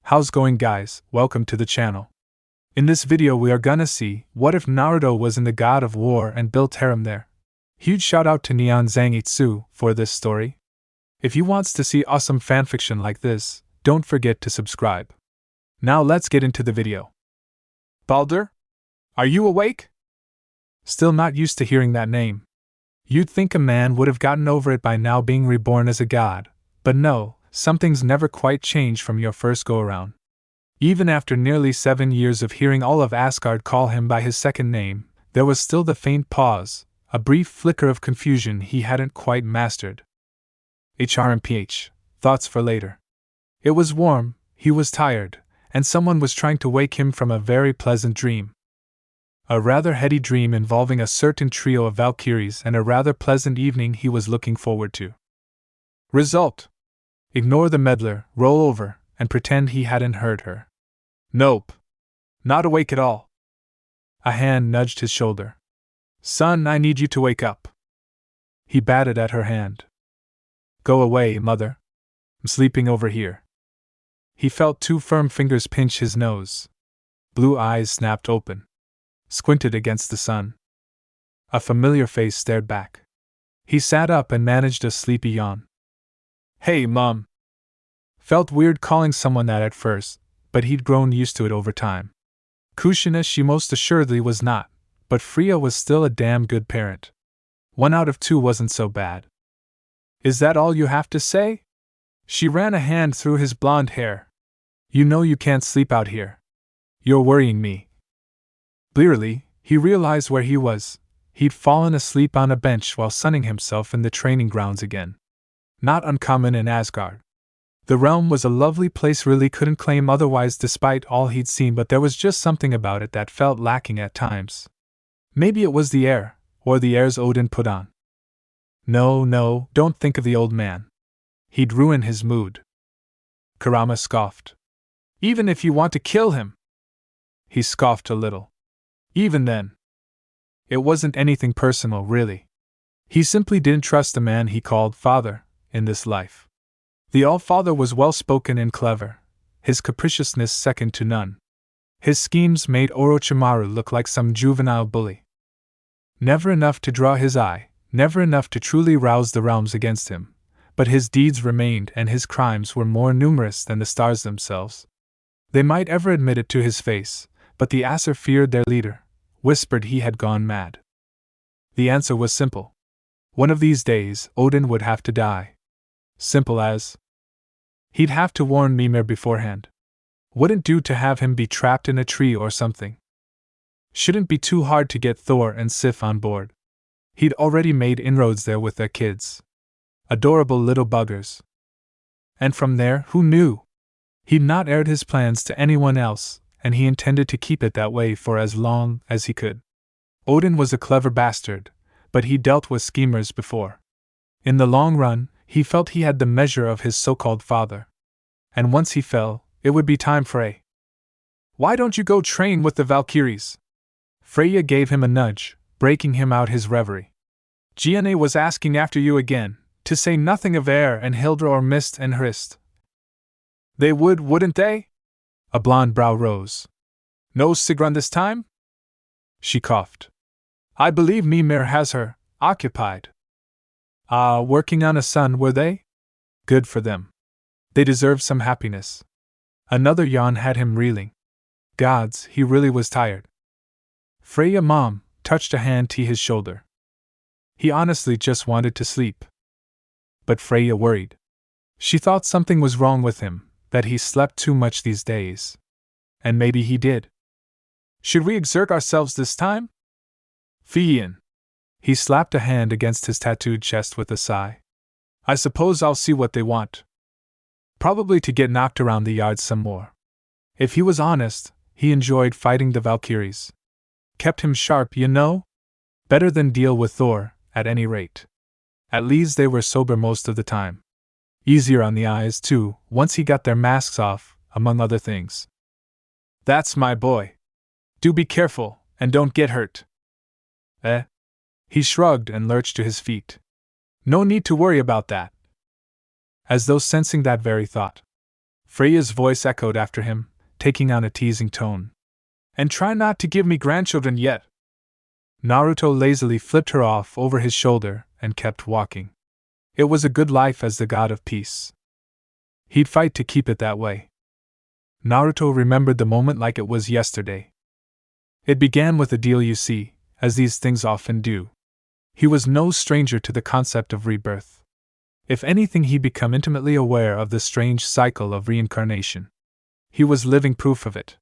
How's going, guys? Welcome to the channel. In this video we are gonna see, what if Naruto was in the God of War and built Harem there? Huge shout out to NeonZangetsu for this story. If you wants to see awesome fanfiction like this, don't forget to subscribe. Now let's get into the video. Balder? Are you awake? Still not used to hearing that name. You'd think a man would have gotten over it by now being reborn as a god, but no, some things never quite change from your first go-around. Even after nearly 7 years of hearing all of Asgard call him by his second name, there was still the faint pause, a brief flicker of confusion he hadn't quite mastered. HRMPH, thoughts for later. It was warm, he was tired, and someone was trying to wake him from a very pleasant dream. A rather heady dream involving a certain trio of Valkyries and a rather pleasant evening he was looking forward to. Result: ignore the meddler, roll over, and pretend he hadn't heard her. Nope. Not awake at all. A hand nudged his shoulder. Son, I need you to wake up. He batted at her hand. Go away, mother. I'm sleeping over here. He felt 2 firm fingers pinch his nose. Blue eyes snapped open. Squinted against the sun. A familiar face stared back. He sat up and managed a sleepy yawn. Hey, Mom. Felt weird calling someone that at first, but he'd grown used to it over time. Kushina she most assuredly was not, but Freya was still a damn good parent. 1 out of 2 wasn't so bad. Is that all you have to say? She ran a hand through his blonde hair. You know you can't sleep out here. You're worrying me. Blearily, he realized where he was. He'd fallen asleep on a bench while sunning himself in the training grounds again. Not uncommon in Asgard. The realm was a lovely place, really couldn't claim otherwise despite all he'd seen, but there was just something about it that felt lacking at times. Maybe it was the air, or the airs Odin put on. No, don't think of the old man. He'd ruin his mood. Kurama scoffed. Even if you want to kill him. He scoffed a little. Even then. It wasn't anything personal, really. He simply didn't trust the man he called father in this life. The All-Father was well-spoken and clever, his capriciousness second to none. His schemes made Orochimaru look like some juvenile bully. Never enough to draw his eye, never enough to truly rouse the realms against him, but his deeds remained and his crimes were more numerous than the stars themselves. They might ever admit it to his face, but the Aesir feared their leader, whispered he had gone mad. The answer was simple. One of these days, Odin would have to die. Simple as. He'd have to warn Mimir beforehand. Wouldn't do to have him be trapped in a tree or something. Shouldn't be too hard to get Thor and Sif on board. He'd already made inroads there with their kids. Adorable little buggers. And from there, who knew? He'd not aired his plans to anyone else, and he intended to keep it that way for as long as he could. Odin was a clever bastard, but he dealt with schemers before. In the long run, he felt he had the measure of his so-called father. And once he fell, it would be time for a. Why don't you go train with the Valkyries? Freya gave him a nudge, breaking him out his reverie. Gianna was asking after you again, to say nothing of Air and Hildra or Mist and Hrist. They would, wouldn't they? A blonde brow rose. No Sigrun this time? She coughed. I believe Mimir has her occupied. Working on a son, were they? Good for them. They deserve some happiness. Another yawn had him reeling. Gods, he really was tired. Freya Mom touched a hand to his shoulder. He honestly just wanted to sleep. But Freya worried. She thought something was wrong with him, that he slept too much these days. And maybe he did. Should we exert ourselves this time? Fiyin. He slapped a hand against his tattooed chest with a sigh. I suppose I'll see what they want. Probably to get knocked around the yard some more. If he was honest, he enjoyed fighting the Valkyries. Kept him sharp, you know? Better than deal with Thor, at any rate. At least they were sober most of the time. Easier on the eyes, too, once he got their masks off, among other things. That's my boy. Do be careful, and don't get hurt. He shrugged and lurched to his feet. No need to worry about that. As though sensing that very thought, Freya's voice echoed after him, taking on a teasing tone. And try not to give me grandchildren yet. Naruto lazily flipped her off over his shoulder and kept walking. It was a good life as the god of peace. He'd fight to keep it that way. Naruto remembered the moment like it was yesterday. It began with a deal, you see, as these things often do. He was no stranger to the concept of rebirth. If anything, he'd become intimately aware of the strange cycle of reincarnation. He was living proof of it.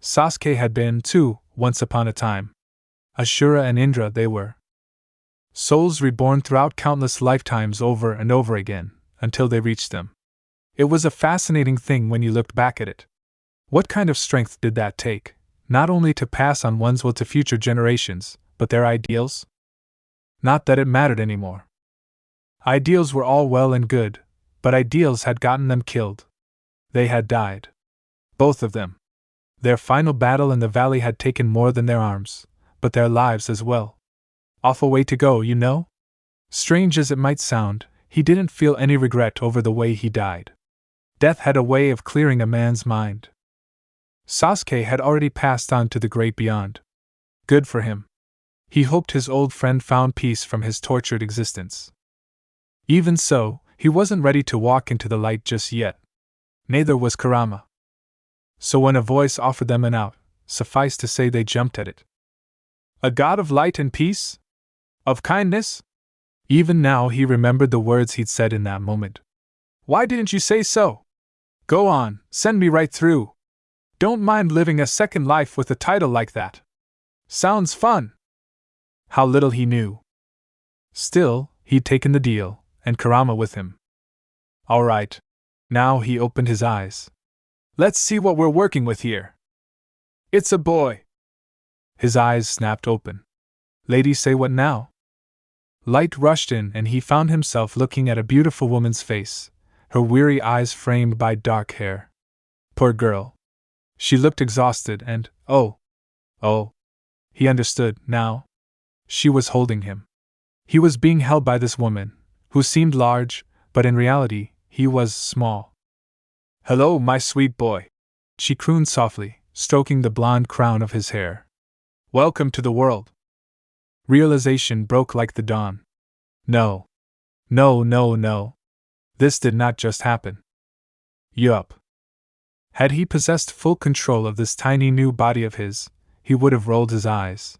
Sasuke had been, too, once upon a time. Ashura and Indra they were. Souls reborn throughout countless lifetimes over and over again, until they reached them. It was a fascinating thing when you looked back at it. What kind of strength did that take, not only to pass on one's will to future generations, but their ideals? Not that it mattered anymore. Ideals were all well and good, but ideals had gotten them killed. They had died. Both of them. Their final battle in the valley had taken more than their arms, but their lives as well. Awful way to go, you know? Strange as it might sound, he didn't feel any regret over the way he died. Death had a way of clearing a man's mind. Sasuke had already passed on to the great beyond. Good for him. He hoped his old friend found peace from his tortured existence. Even so, he wasn't ready to walk into the light just yet. Neither was Kurama. So when a voice offered them an out, suffice to say they jumped at it. A god of light and peace? Of kindness? Even now he remembered the words he'd said in that moment. Why didn't you say so? Go on, send me right through. Don't mind living a second life with a title like that. Sounds fun. How little he knew. Still, he'd taken the deal, and Kurama with him. All right. Now he opened his eyes. Let's see what we're working with here. It's a boy. His eyes snapped open. Lady, say what now? Light rushed in and he found himself looking at a beautiful woman's face, her weary eyes framed by dark hair. Poor girl. She looked exhausted and, oh. He understood, now. She was holding him. He was being held by this woman, who seemed large, but in reality, he was small. Hello, my sweet boy, she crooned softly, stroking the blonde crown of his hair. Welcome to the world. Realization broke like the dawn. No. This did not just happen. Yup. Had he possessed full control of this tiny new body of his, he would have rolled his eyes.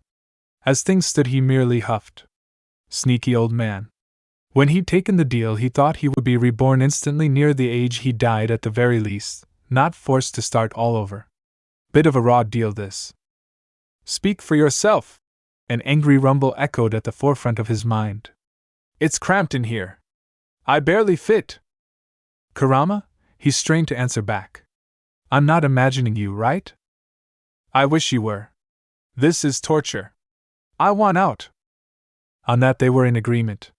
As things stood, he merely huffed. Sneaky old man. When he'd taken the deal, he thought he would be reborn instantly near the age he died at the very least, not forced to start all over. Bit of a raw deal, this. Speak for yourself. An angry rumble echoed at the forefront of his mind. It's cramped in here. I barely fit. Kurama? He strained to answer back. I'm not imagining you, right? I wish you were. This is torture. I want out. On that they were in agreement.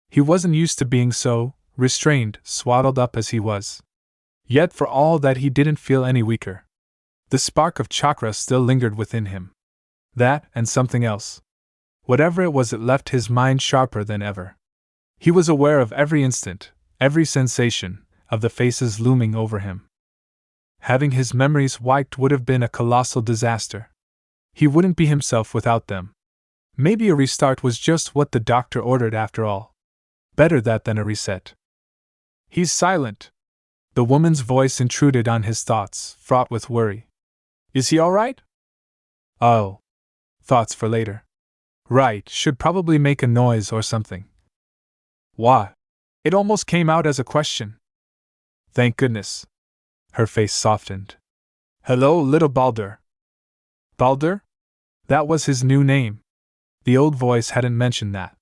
He wasn't used to being so restrained, swaddled up as he was. Yet for all that he didn't feel any weaker. The spark of chakra still lingered within him. That and something else. Whatever it was, it left his mind sharper than ever. He was aware of every instant, every sensation, of the faces looming over him. Having his memories wiped would have been a colossal disaster. He wouldn't be himself without them. Maybe a restart was just what the doctor ordered after all. Better that than a reset. He's silent. The woman's voice intruded on his thoughts, fraught with worry. Is he all right? Oh. Thoughts for later. Right, should probably make a noise or something. What? It almost came out as a question. Thank goodness. Her face softened. Hello, little Baldur. Baldur? That was his new name. The old voice hadn't mentioned that.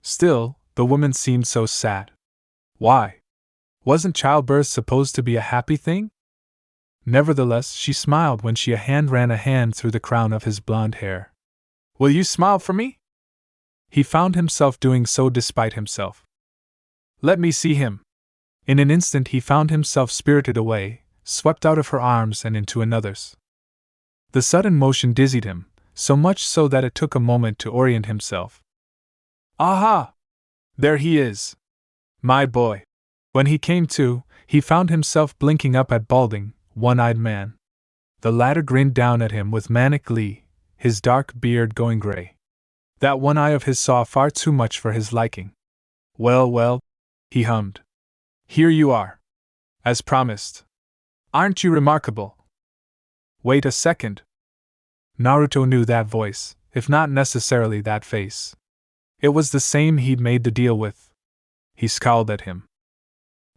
Still, the woman seemed so sad. Why? Wasn't childbirth supposed to be a happy thing? Nevertheless, she smiled when she ran a hand through the crown of his blonde hair. Will you smile for me? He found himself doing so despite himself. Let me see him. In an instant he found himself spirited away, swept out of her arms and into another's. The sudden motion dizzied him, so much so that it took a moment to orient himself. Aha! There he is. My boy. When he came to, he found himself blinking up at balding, one-eyed man. The latter grinned down at him with manic glee, his dark beard going gray. That one eye of his saw far too much for his liking. Well, well, he hummed. Here you are. As promised. Aren't you remarkable? Wait a second. Naruto knew that voice, if not necessarily that face. It was the same he'd made the deal with. He scowled at him.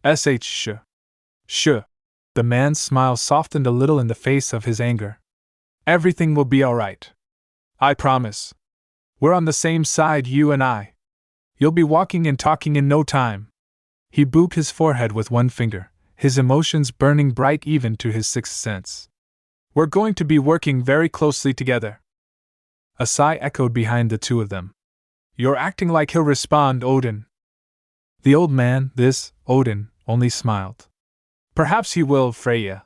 Sh. The man's smile softened a little in the face of his anger. Everything will be alright. I promise. We're on the same side, you and I. You'll be walking and talking in no time. He booped his forehead with one finger, his emotions burning bright even to his sixth sense. We're going to be working very closely together. A sigh echoed behind the two of them. You're acting like he'll respond, Odin. The old man, Odin, only smiled. Perhaps he will, Freya.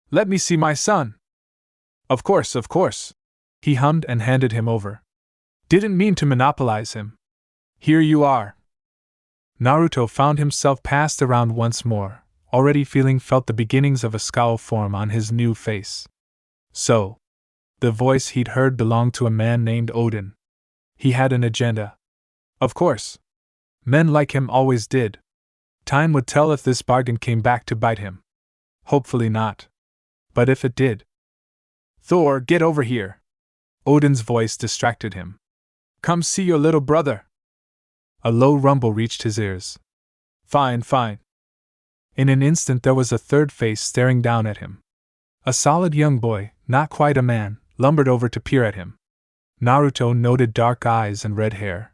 Let me see my son. Of course. He hummed and handed him over. Didn't mean to monopolize him. Here you are. Naruto found himself passed around once more, already felt the beginnings of a scowl form on his new face. So, the voice he'd heard belonged to a man named Odin. He had an agenda. Of course. Men like him always did. Time would tell if this bargain came back to bite him. Hopefully not. But if it did. Thor, get over here. Odin's voice distracted him. Come see your little brother. A low rumble reached his ears. Fine. In an instant there was a third face staring down at him. A solid young boy, not quite a man, lumbered over to peer at him. Naruto noted dark eyes and red hair.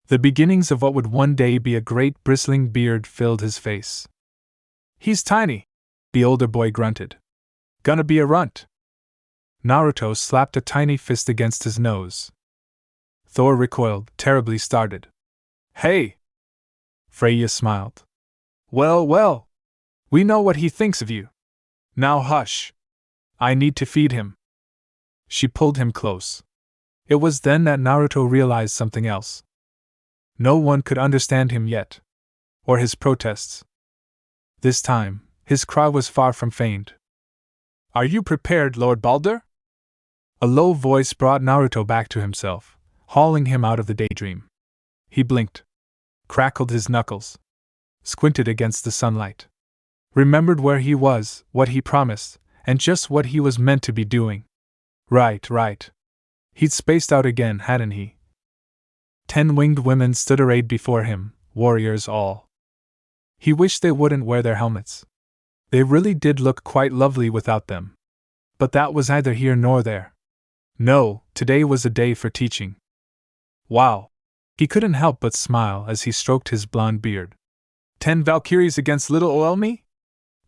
The beginnings of what would one day be a great bristling beard filled his face. He's tiny, the older boy grunted. Gonna be a runt. Naruto slapped a tiny fist against his nose. Thor recoiled, terribly startled. Hey! Freya smiled. Well, we know what he thinks of you. Now hush. I need to feed him. She pulled him close. It was then that Naruto realized something else. No one could understand him yet. Or his protests. This time, his cry was far from feigned. Are you prepared, Lord Balder? A low voice brought Naruto back to himself, hauling him out of the daydream. He blinked. Crackled his knuckles. Squinted against the sunlight. Remembered where he was, what he promised, and just what he was meant to be doing. Right. He'd spaced out again, hadn't he? 10 winged women stood arrayed before him, warriors all. He wished they wouldn't wear their helmets. They really did look quite lovely without them. But that was neither here nor there. No, today was a day for teaching. Wow! He couldn't help but smile as he stroked his blonde beard. 10 Valkyries against little Oelmi?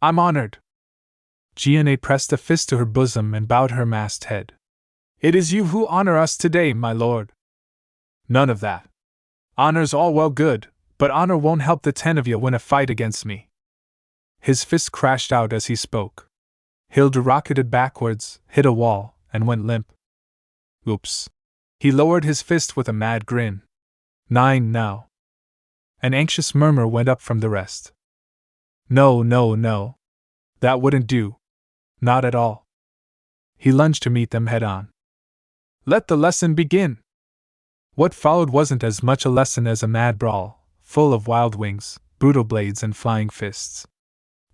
I'm honored. Gianna pressed a fist to her bosom and bowed her masked head. It is you who honor us today, my lord. None of that. Honor's all well good, but honor won't help the 10 of you win a fight against me. His fist crashed out as he spoke. Hilda rocketed backwards, hit a wall, and went limp. Oops. He lowered his fist with a mad grin. 9 now. An anxious murmur went up from the rest. No. That wouldn't do. Not at all. He lunged to meet them head on. Let the lesson begin. What followed wasn't as much a lesson as a mad brawl, full of wild wings, brutal blades and flying fists.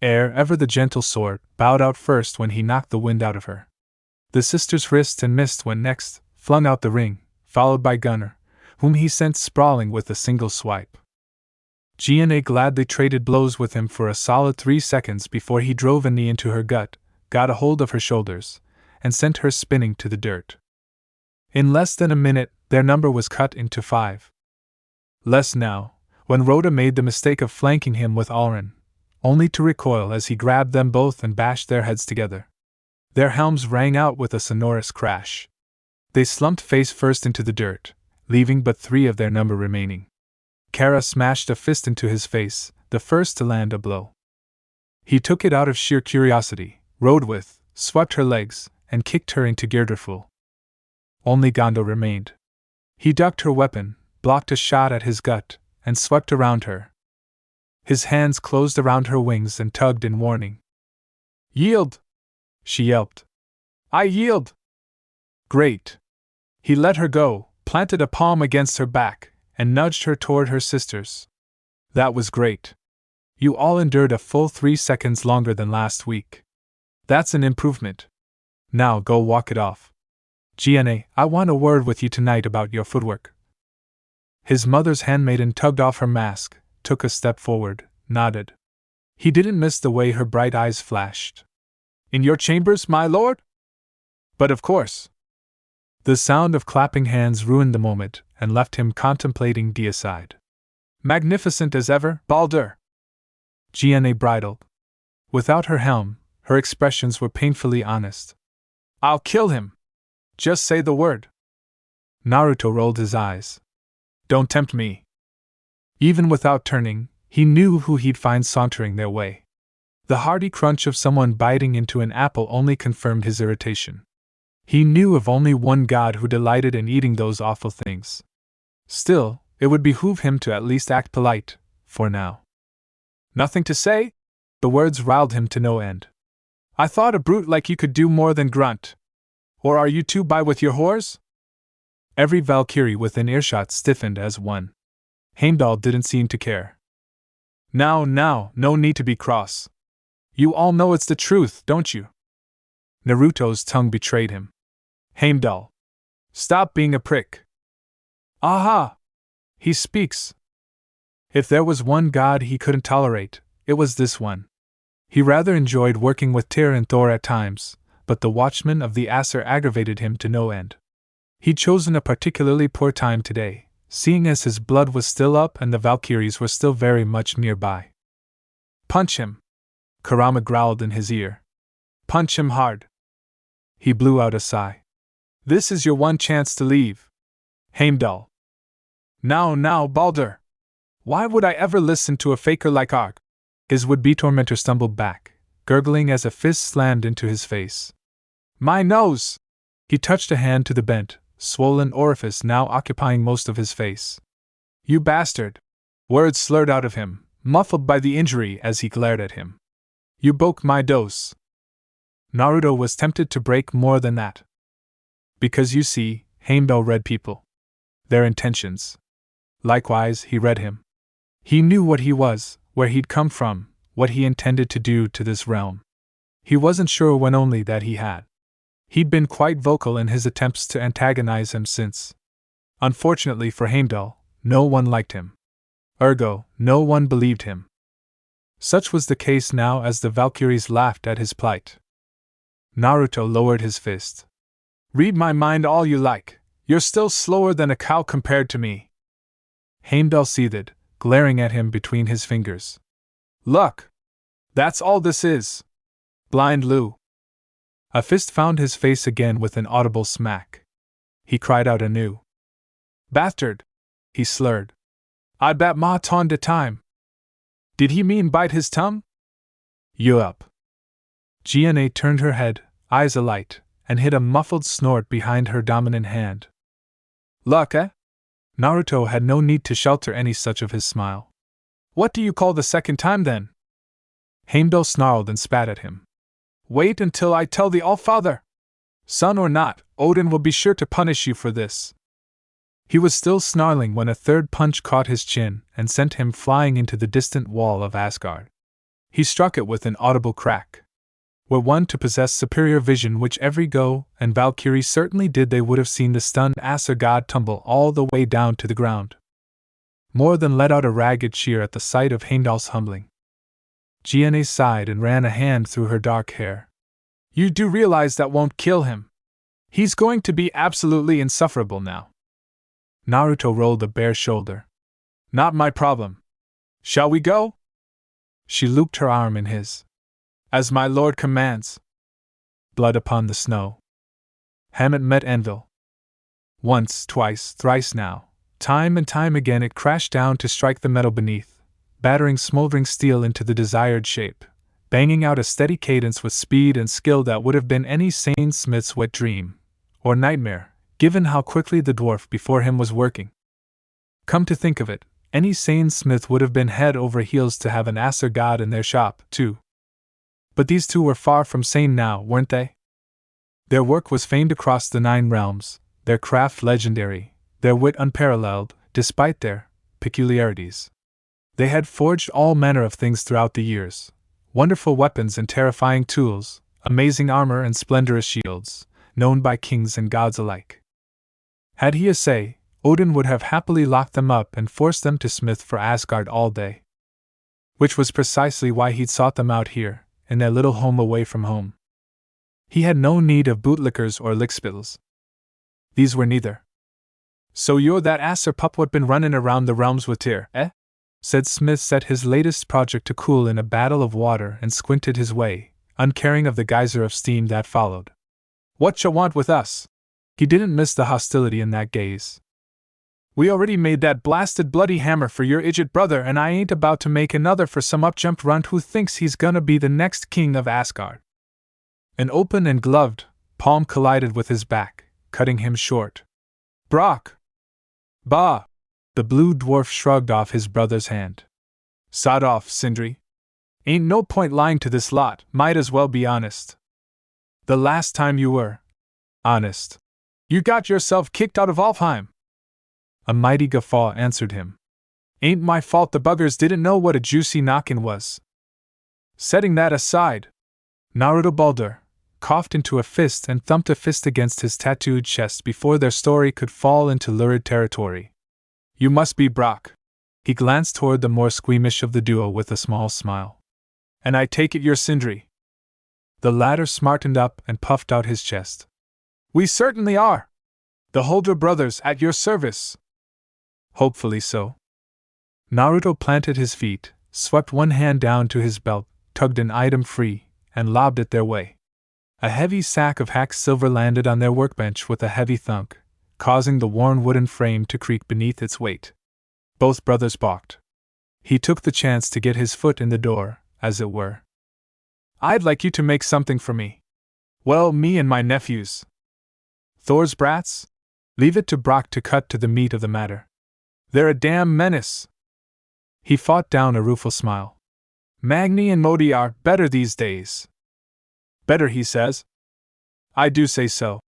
Ever the gentle sword, bowed out first when he knocked the wind out of her. The sister's wrist and mist went next, flung out the ring, followed by Gunner, whom he sent sprawling with a single swipe. Gianna gladly traded blows with him for a solid 3 seconds before he drove a knee into her gut, got a hold of her shoulders, and sent her spinning to the dirt. In less than a minute, their number was cut into 5. Less now, when Rhoda made the mistake of flanking him with Alrin, only to recoil as he grabbed them both and bashed their heads together. Their helms rang out with a sonorous crash. They slumped face first into the dirt, leaving but 3 of their number remaining. Kara smashed a fist into his face, the first to land a blow. He took it out of sheer curiosity, rode with, swept her legs, and kicked her into Girderful. Only Gondo remained. He ducked her weapon, blocked a shot at his gut, and swept around her. His hands closed around her wings and tugged in warning. Yield! She yelped. I yield! Great! He let her go, planted a palm against her back, and nudged her toward her sisters. That was great. You all endured a full 3 seconds longer than last week. That's an improvement. Now go walk it off. Gianna, I want a word with you tonight about your footwork. His mother's handmaiden tugged off her mask, took a step forward, nodded. He didn't miss the way her bright eyes flashed. In your chambers, my lord? But of course. The sound of clapping hands ruined the moment and left him contemplating deicide. Magnificent as ever, Baldur! Gianna bridled. Without her helm, her expressions were painfully honest. I'll kill him! Just say the word. Naruto rolled his eyes. Don't tempt me. Even without turning, he knew who he'd find sauntering their way. The hearty crunch of someone biting into an apple only confirmed his irritation. He knew of only one god who delighted in eating those awful things. Still, it would behoove him to at least act polite, for now. Nothing to say? The words riled him to no end. I thought a brute like you could do more than grunt. Or are you too by with your whores? Every Valkyrie within earshot stiffened as one. Heimdall didn't seem to care. Now, no need to be cross. You all know it's the truth, don't you? Naruto's tongue betrayed him. Heimdall. Stop being a prick. Aha! He speaks. If there was one god he couldn't tolerate, it was this one. He rather enjoyed working with Tyr and Thor at times, but the Watchman of the Aesir aggravated him to no end. He'd chosen a particularly poor time today, seeing as his blood was still up and the Valkyries were still very much nearby. Punch him! Kurama growled in his ear. Punch him hard! He blew out a sigh. This is your one chance to leave. Heimdall. Now, Baldur! Why would I ever listen to a faker like Ark? His would-be tormentor stumbled back, gurgling as a fist slammed into his face. My nose! He touched a hand to the bent, swollen orifice now occupying most of his face. You bastard! Words slurred out of him, muffled by the injury as he glared at him. You broke my dose. Naruto was tempted to break more than that. Because you see, Heimdall read people. Their intentions. Likewise, he read him. He knew what he was, where he'd come from, what he intended to do to this realm. He wasn't sure when only that he had. He'd been quite vocal in his attempts to antagonize him since. Unfortunately for Heimdall, no one liked him. Ergo, no one believed him. Such was the case now as the Valkyries laughed at his plight. Naruto lowered his fist. Read my mind all you like, you're still slower than a cow compared to me. Heimdall seethed, glaring at him between his fingers. Look! That's all this is! Blind Lou! A fist found his face again with an audible smack. He cried out anew. Bastard! He slurred. I bat ma ton de time. Did he mean bite his tongue? You up. Gianna turned her head, eyes alight, and hid a muffled snort behind her dominant hand. Luck, eh? Naruto had no need to shelter any such of his smile. What do you call the second time then? Heimdall snarled and spat at him. Wait until I tell the Allfather! Son or not, Odin will be sure to punish you for this. He was still snarling when a third punch caught his chin and sent him flying into the distant wall of Asgard. He struck it with an audible crack. Were one to possess superior vision, which every Go and Valkyrie certainly did, they would have seen the stunned Aesir god tumble all the way down to the ground. More than let out a ragged cheer at the sight of Heimdall's humbling. Gianna sighed and ran a hand through her dark hair. You do realize that won't kill him. He's going to be absolutely insufferable now. Naruto rolled a bare shoulder. Not my problem. Shall we go? She looped her arm in his. As my lord commands. Blood upon the snow. Hammett met Anvil. Once, twice, thrice now. Time and time again it crashed down to strike the metal beneath, battering smoldering steel into the desired shape, banging out a steady cadence with speed and skill that would have been any sane smith's wet dream, or nightmare, given how quickly the dwarf before him was working. Come to think of it, Any sane smith would have been head over heels to have an Aesir god in their shop, too. But these two were far from sane now, weren't they? Their work was famed across the 9 realms, their craft legendary, their wit unparalleled, despite their peculiarities. They had forged all manner of things throughout the years: wonderful weapons and terrifying tools, amazing armor and splendorous shields, known by kings and gods alike. Had he a say, Odin would have happily locked them up and forced them to smith for Asgard all day. Which was precisely why he'd sought them out here, in their little home away from home. He had no need of bootlickers or lickspittles. These were neither. "So you're that Aesir pup what been runnin' around the realms with Tyr, eh?" said Smith, set his latest project to cool in a battle of water and squinted his way, uncaring of the geyser of steam that followed. "Whatcha want with us?" He didn't miss the hostility in that gaze. "We already made that blasted bloody hammer for your idiot brother, and I ain't about to make another for some upjumped runt who thinks he's gonna be the next king of Asgard." An open and gloved palm collided with his back, cutting him short. "Brock!" "Bah!" The blue dwarf shrugged off his brother's hand. "Sod off, Sindri. Ain't no point lying to this lot, might as well be honest. The last time you were honest, you got yourself kicked out of Alfheim." A mighty guffaw answered him. "Ain't my fault the buggers didn't know what a juicy knockin' was." Setting that aside, Naruto Baldur coughed into a fist and thumped a fist against his tattooed chest before their story could fall into lurid territory. "You must be Brock." He glanced toward the more squeamish of the duo with a small smile. "And I take it you're Sindri." The latter smartened up and puffed out his chest. "We certainly are. The Holder brothers at your service." "Hopefully so." Naruto planted his feet, swept one hand down to his belt, tugged an item free, and lobbed it their way. A heavy sack of hacked silver landed on their workbench with a heavy thunk, causing the worn wooden frame to creak beneath its weight. Both brothers balked. He took the chance to get his foot in the door, as it were. "I'd like you to make something for me." "Well, me and my nephews." "Thor's brats?" Leave it to Brock to cut to the meat of the matter. "They're a damn menace." He fought down a rueful smile. "Magni and Modi are better these days." "Better, he says?" "I do say so."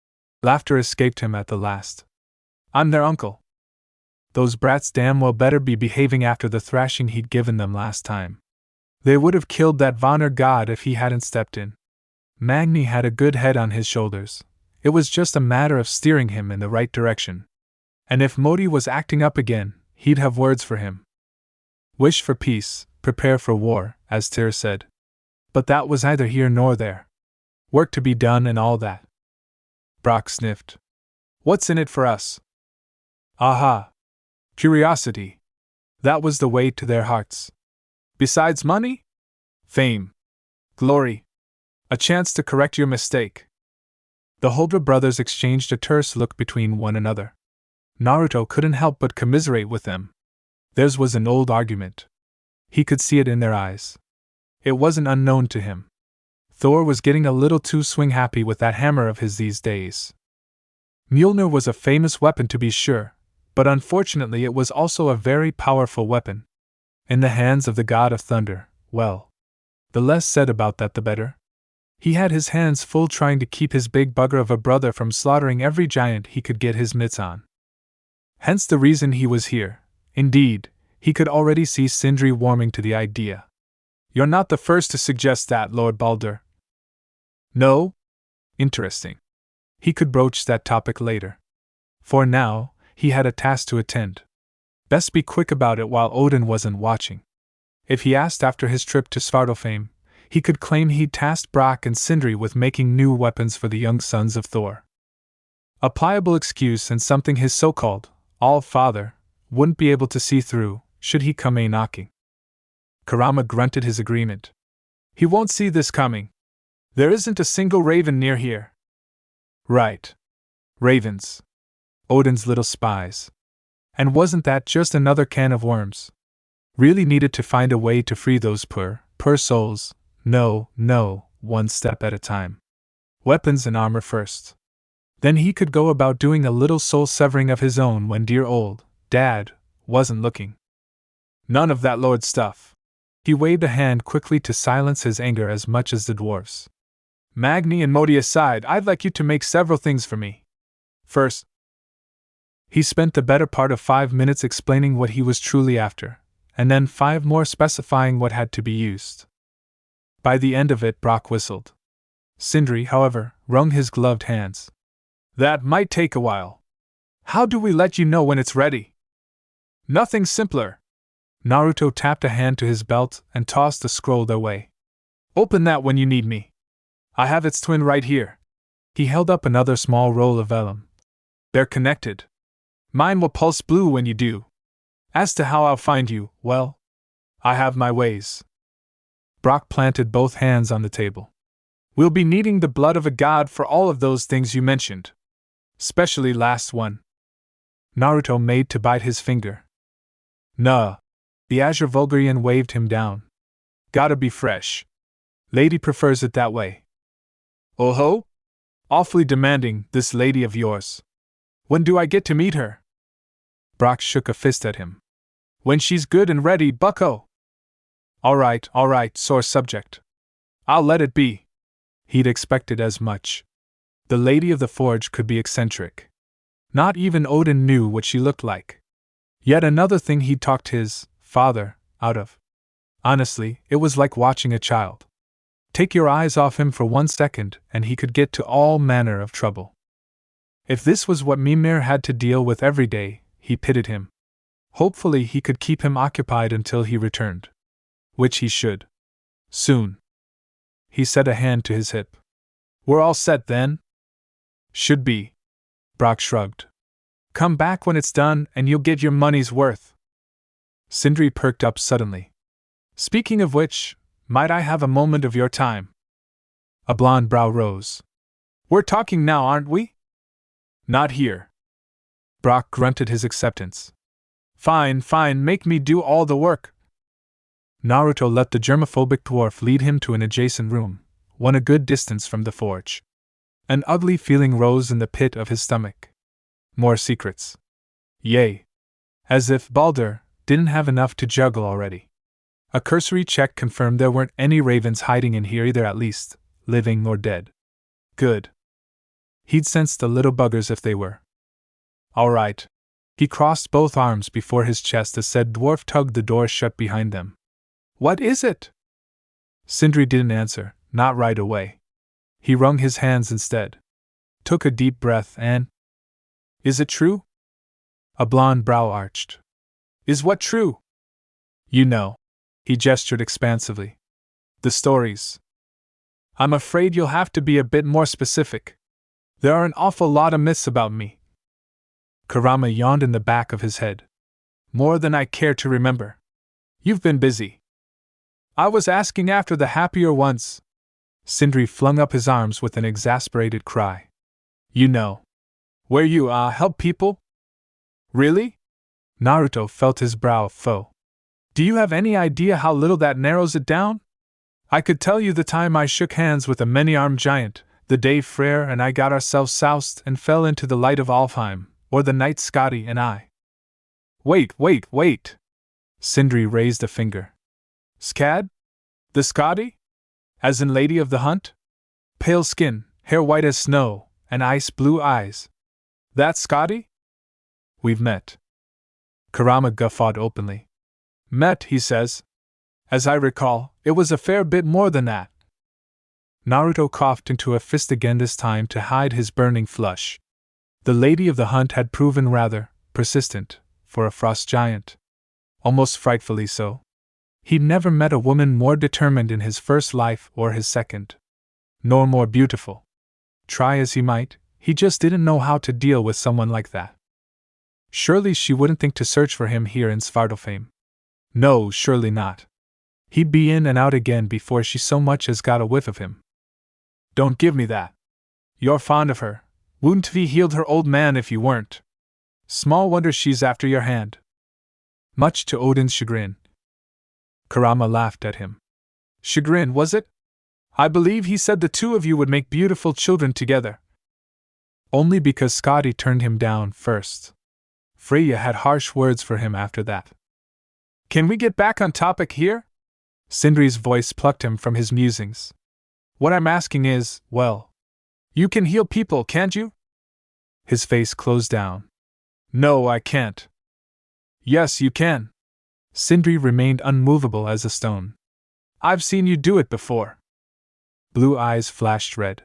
Laughter escaped him at the last. "I'm their uncle." "Those brats damn well better be behaving after the thrashing he'd given them last time. They would have killed that Vonner god if he hadn't stepped in." Magni had a good head on his shoulders. It was just a matter of steering him in the right direction. And if Modi was acting up again, he'd have words for him. Wish for peace, prepare for war, as Tyr said. But that was neither here nor there. Work to be done and all that. Brock sniffed. "What's in it for us?" "Aha! Curiosity." That was the way to their hearts. "Besides money?" "Fame. Glory. A chance to correct your mistake." The Holder brothers exchanged a terse look between one another. Naruto couldn't help but commiserate with them. Theirs was an old argument. He could see it in their eyes. It wasn't unknown to him. Thor was getting a little too swing-happy with that hammer of his these days. Mjolnir was a famous weapon to be sure, but unfortunately it was also a very powerful weapon. In the hands of the god of thunder, well, the less said about that the better. He had his hands full trying to keep his big bugger of a brother from slaughtering every giant he could get his mitts on. Hence the reason he was here. Indeed, he could already see Sindri warming to the idea. "You're not the first to suggest that, Lord Baldur." "No? Interesting." He could broach that topic later. For now, he had a task to attend. Best be quick about it while Odin wasn't watching. If he asked after his trip to Svartalfheim, he could claim he'd tasked Brock and Sindri with making new weapons for the young sons of Thor. A pliable excuse and something his so-called All-Father wouldn't be able to see through, should he come a-knocking. Kurama grunted his agreement. "He won't see this coming. There isn't a single raven near here." "Right. Ravens. Odin's little spies. And wasn't that just another can of worms? Really needed to find a way to free those poor souls. No, one step at a time. Weapons and armor first. Then he could go about doing a little soul-severing of his own when dear old Dad wasn't looking. None of that lord stuff. He waved a hand quickly to silence his anger as much as the dwarfs. Magni and Modi aside, I'd like you to make several things for me. First, he spent the better part of 5 minutes explaining what he was truly after, and then 5 more specifying what had to be used. By the end of it, Brock whistled. Sindri, however, wrung his gloved hands. That might take a while. How do we let you know when it's ready? Nothing simpler. Naruto tapped a hand to his belt and tossed the scroll their way. Open that when you need me. I have its twin right here. He held up another small roll of vellum. They're connected. Mine will pulse blue when you do. As to how I'll find you, well, I have my ways. Brock planted both hands on the table. We'll be needing the blood of a god for all of those things you mentioned. Especially last one. Naruto made to bite his finger. Nuh. The Azure Vulgarian waved him down. Gotta be fresh. Lady prefers it that way. Oh ho? Awfully demanding, this lady of yours. When do I get to meet her? Brock shook a fist at him. When she's good and ready, bucko. Alright, sore subject. I'll let it be. He'd expected as much. The lady of the forge could be eccentric. Not even Odin knew what she looked like. Yet another thing he'd talked his father out of. Honestly, it was like watching a child. Take your eyes off him for 1 second, and he could get to all manner of trouble. If this was what Mimir had to deal with every day, he pitied him. Hopefully he could keep him occupied until he returned. Which he should. Soon. He set a hand to his hip. We're all set then? Should be. Brock shrugged. Come back when it's done and you'll get your money's worth. Sindri perked up suddenly. Speaking of which, might I have a moment of your time? A blonde brow rose. We're talking now, aren't we? Not here. Brock grunted his acceptance. Fine, make me do all the work. Naruto let the germophobic dwarf lead him to an adjacent room, one a good distance from the forge. An ugly feeling rose in the pit of his stomach. More secrets. Yay. As if Baldur didn't have enough to juggle already. A cursory check confirmed there weren't any ravens hiding in here either, at least, living or dead. Good. He'd sensed the little buggers if they were. All right. He crossed both arms before his chest as said dwarf tugged the door shut behind them. What is it? Sindri didn't answer, not right away. He wrung his hands instead. Took a deep breath and... Is it true? A blonde brow arched. Is what true? You know. He gestured expansively. The stories. I'm afraid you'll have to be a bit more specific. There are an awful lot of myths about me. Kurama yawned in the back of his head. More than I care to remember. You've been busy. I was asking after the happier ones. Sindri flung up his arms with an exasperated cry. You know. Where you, help people? Really? Naruto felt his brow furrow. Do you have any idea how little that narrows it down? I could tell you the time I shook hands with a many-armed giant, the day Freyr and I got ourselves soused and fell into the light of Alfheim, or the night Skadi and I. Wait. Sindri raised a finger. Skad? The Skadi? As in Lady of the Hunt? Pale skin, hair white as snow, and ice-blue eyes. That Skadi? We've met. Kurama guffawed openly. Met, he says. As I recall, it was a fair bit more than that. Naruto coughed into a fist again, this time to hide his burning flush. The Lady of the Hunt had proven rather persistent for a frost giant. Almost frightfully so. He'd never met a woman more determined in his first life or his second. Nor more beautiful. Try as he might, he just didn't know how to deal with someone like that. Surely she wouldn't think to search for him here in Svartalfheim. No, surely not. He'd be in and out again before she so much as got a whiff of him. Don't give me that. You're fond of her. Wouldn't we healed her old man if you weren't? Small wonder she's after your hand. Much to Odin's chagrin. Kurama laughed at him. Chagrin, was it? I believe he said the two of you would make beautiful children together. Only because Skadi turned him down first. Freya had harsh words for him after that. Can we get back on topic here? Sindri's voice plucked him from his musings. What I'm asking is, well, you can heal people, can't you? His face closed down. No, I can't. Yes, you can. Sindri remained unmovable as a stone. I've seen you do it before. Blue eyes flashed red.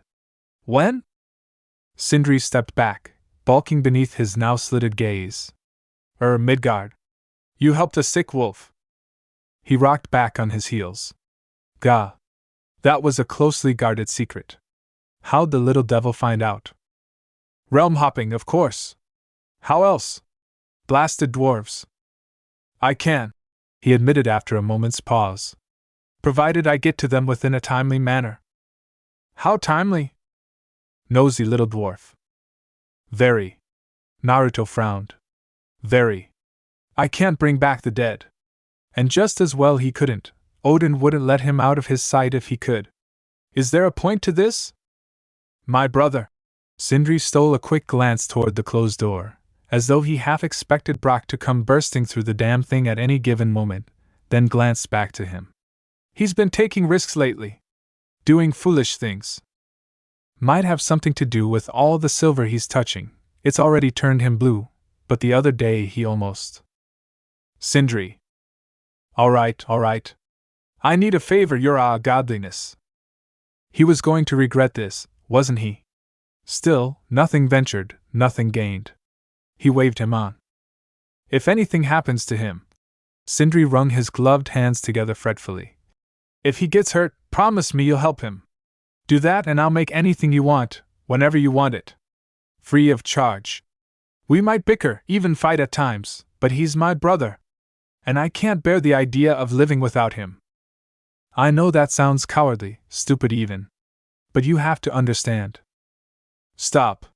When? Sindri stepped back, bulking beneath his now slitted gaze. Midgard. You helped a sick wolf. He rocked back on his heels. Gah. That was a closely guarded secret. How'd the little devil find out? Realm hopping, of course. How else? Blasted dwarves. I can, he admitted after a moment's pause. Provided I get to them within a timely manner. How timely? Nosy little dwarf. Very. Naruto frowned. Very. I can't bring back the dead. And just as well he couldn't. Odin wouldn't let him out of his sight if he could. Is there a point to this? My brother. Sindri stole a quick glance toward the closed door, as though he half expected Brock to come bursting through the damn thing at any given moment, then glanced back to him. He's been taking risks lately. Doing foolish things. Might have something to do with all the silver he's touching. It's already turned him blue, but the other day he almost. Sindri. All right. I need a favor, your godliness. He was going to regret this, wasn't he? Still, nothing ventured, nothing gained. He waved him on. If anything happens to him. Sindri wrung his gloved hands together fretfully. If he gets hurt, promise me you'll help him. Do that and I'll make anything you want, whenever you want it. Free of charge. We might bicker, even fight at times, but he's my brother. And I can't bear the idea of living without him. I know that sounds cowardly, stupid even. But you have to understand. Stop.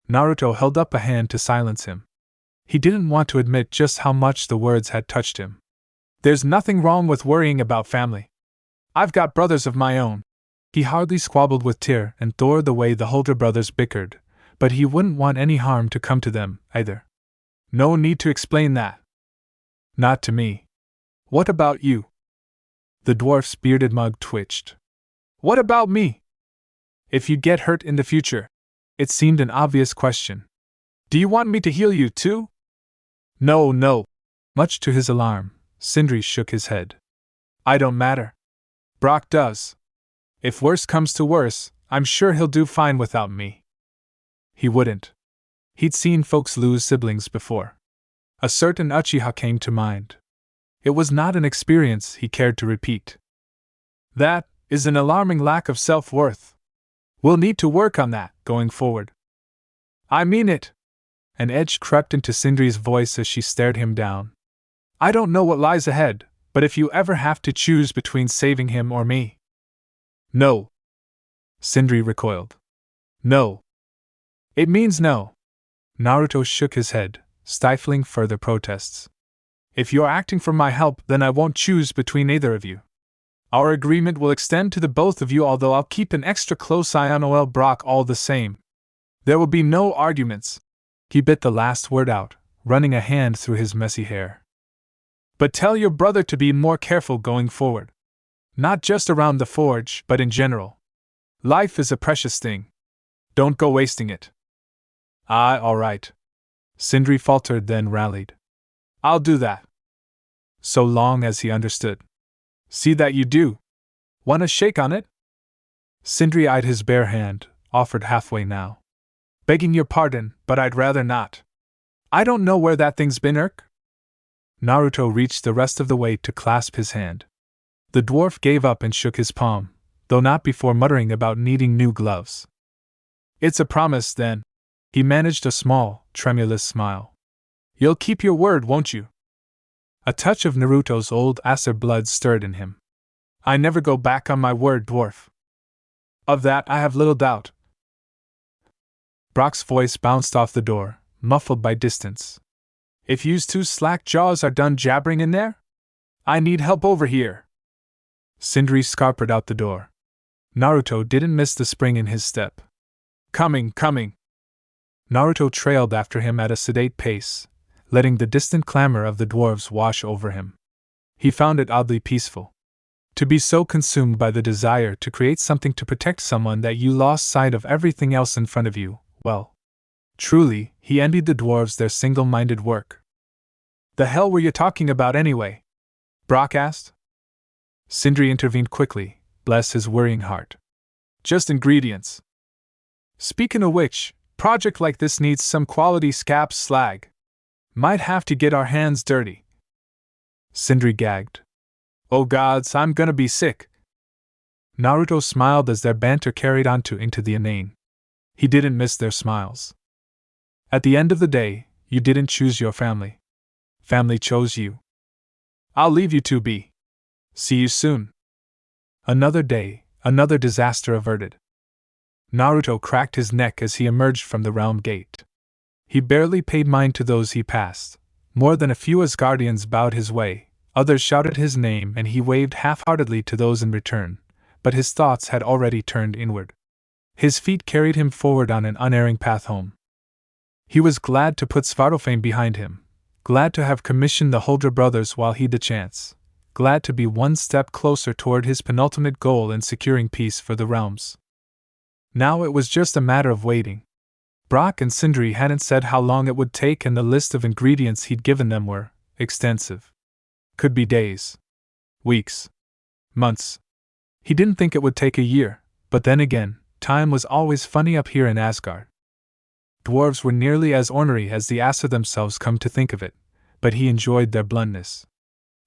Naruto held up a hand to silence him. He didn't want to admit just how much the words had touched him. There's nothing wrong with worrying about family. I've got brothers of my own. He hardly squabbled with Tyr and Thor the way the Holder brothers bickered, but he wouldn't want any harm to come to them, either. No need to explain that. Not to me. What about you? The dwarf's bearded mug twitched. What about me? If you get hurt in the future. It seemed an obvious question. Do you want me to heal you too? No. Much to his alarm, Sindri shook his head. I don't matter. Brock does. If worse comes to worse, I'm sure he'll do fine without me. He wouldn't. He'd seen folks lose siblings before. A certain Uchiha came to mind. It was not an experience he cared to repeat. That is an alarming lack of self-worth. We'll need to work on that, going forward. I mean it. An edge crept into Sindri's voice as she stared him down. I don't know what lies ahead, but if you ever have to choose between saving him or me. No. Sindri recoiled. No. It means no. Naruto shook his head, stifling further protests. If you're acting for my help, then I won't choose between either of you. Our agreement will extend to the both of you, although I'll keep an extra close eye on OL Brock all the same. There will be no arguments. He bit the last word out, running a hand through his messy hair. But tell your brother to be more careful going forward. Not just around the forge, but in general. Life is a precious thing. Don't go wasting it. All right. Sindri faltered, then rallied. I'll do that. So long as he understood. See that you do. Want a shake on it? Sindri eyed his bare hand, offered halfway now. Begging your pardon, but I'd rather not. I don't know where that thing's been, Naruto reached the rest of the way to clasp his hand. The dwarf gave up and shook his palm, though not before muttering about needing new gloves. It's a promise, then. He managed a small, tremulous smile. You'll keep your word, won't you? A touch of Naruto's old Acer blood stirred in him. I never go back on my word, dwarf. Of that I have little doubt. Brock's voice bounced off the door, muffled by distance. If yous two slack jaws are done jabbering in there? I need help over here. Sindri scarpered out the door. Naruto didn't miss the spring in his step. Coming. Naruto trailed after him at a sedate pace, letting the distant clamor of the dwarves wash over him. He found it oddly peaceful. To be so consumed by the desire to create something to protect someone that you lost sight of everything else in front of you, well. Truly, he envied the dwarves their single-minded work. The hell were you talking about anyway? Brock asked. Sindri intervened quickly, bless his worrying heart. Just ingredients. Speaking of which, project like this needs some quality scap slag. Might have to get our hands dirty. Sindri gagged. Oh gods, I'm gonna be sick. Naruto smiled as their banter carried on into the inane. He didn't miss their smiles. At the end of the day, you didn't choose your family. Family chose you. I'll leave you two be. See you soon. Another day, another disaster averted. Naruto cracked his neck as he emerged from the realm gate. He barely paid mind to those he passed. More than a few Asgardians bowed his way, others shouted his name and he waved half-heartedly to those in return, but his thoughts had already turned inward. His feet carried him forward on an unerring path home. He was glad to put Svartalfheim behind him, glad to have commissioned the Huldra brothers while he'd the chance, glad to be one step closer toward his penultimate goal in securing peace for the realms. Now it was just a matter of waiting. Brock and Sindri hadn't said how long it would take, and the list of ingredients he'd given them were extensive. Could be days, weeks, months. He didn't think it would take a year, but then again, time was always funny up here in Asgard. Dwarves were nearly as ornery as the Aesir themselves, come to think of it, but he enjoyed their bluntness.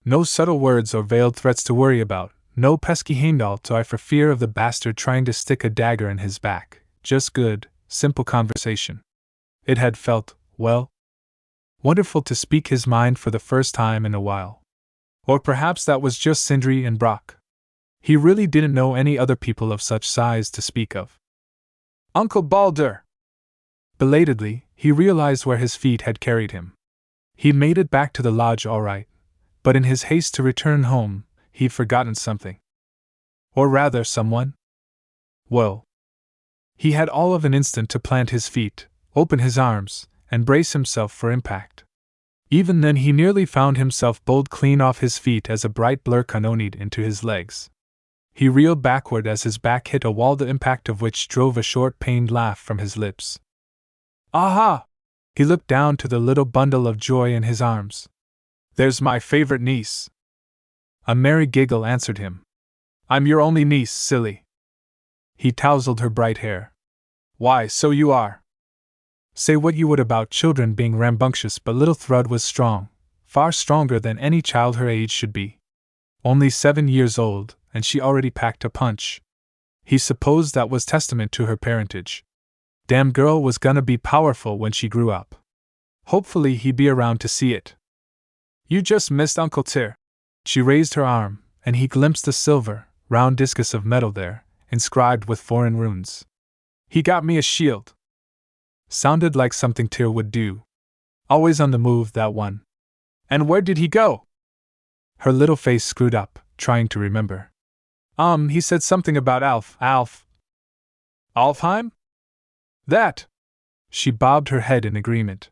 No subtle words or veiled threats to worry about, no pesky Heimdall to eye for fear of the bastard trying to stick a dagger in his back, just good, simple conversation. It had felt, well, wonderful to speak his mind for the first time in a while. Or perhaps that was just Sindri and Brock. He really didn't know any other people of such size to speak of. Uncle Baldur! Belatedly, he realized where his feet had carried him. He'd made it back to the lodge all right, but in his haste to return home, he'd forgotten something. Or rather, someone? Well, he had all of an instant to plant his feet, open his arms, and brace himself for impact. Even then he nearly found himself bowled clean off his feet as a bright blur canonied into his legs. He reeled backward as his back hit a wall, the impact of which drove a short pained laugh from his lips. Aha! He looked down to the little bundle of joy in his arms. There's my favorite niece. A merry giggle answered him. I'm your only niece, silly. He tousled her bright hair. Why, so you are. Say what you would about children being rambunctious, but little Thrud was strong, far stronger than any child her age should be. Only 7 years old, and she already packed a punch. He supposed that was testament to her parentage. Damn girl was gonna be powerful when she grew up. Hopefully he'd be around to see it. You just missed Uncle Tyr. She raised her arm, and he glimpsed a silver, round discus of metal there, inscribed with foreign runes. He got me a shield. Sounded like something Tyr would do. Always on the move, that one. And where did he go? Her little face screwed up, trying to remember. He said something about Alfheim? That! She bobbed her head in agreement.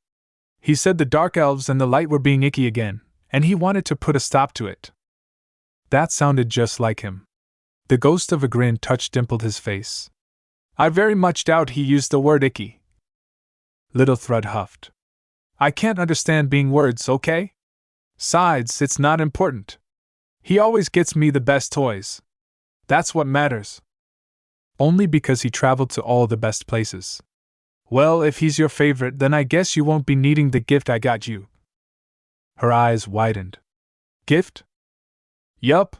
He said the dark elves and the light were being icky again, and he wanted to put a stop to it. That sounded just like him. The ghost of a grin dimpled his face. I very much doubt he used the word icky. Little Thrud huffed. I can't understand being words, okay? Sides, it's not important. He always gets me the best toys. That's what matters. Only because he traveled to all the best places. Well, if he's your favorite, then I guess you won't be needing the gift I got you. Her eyes widened. Gift? Yup.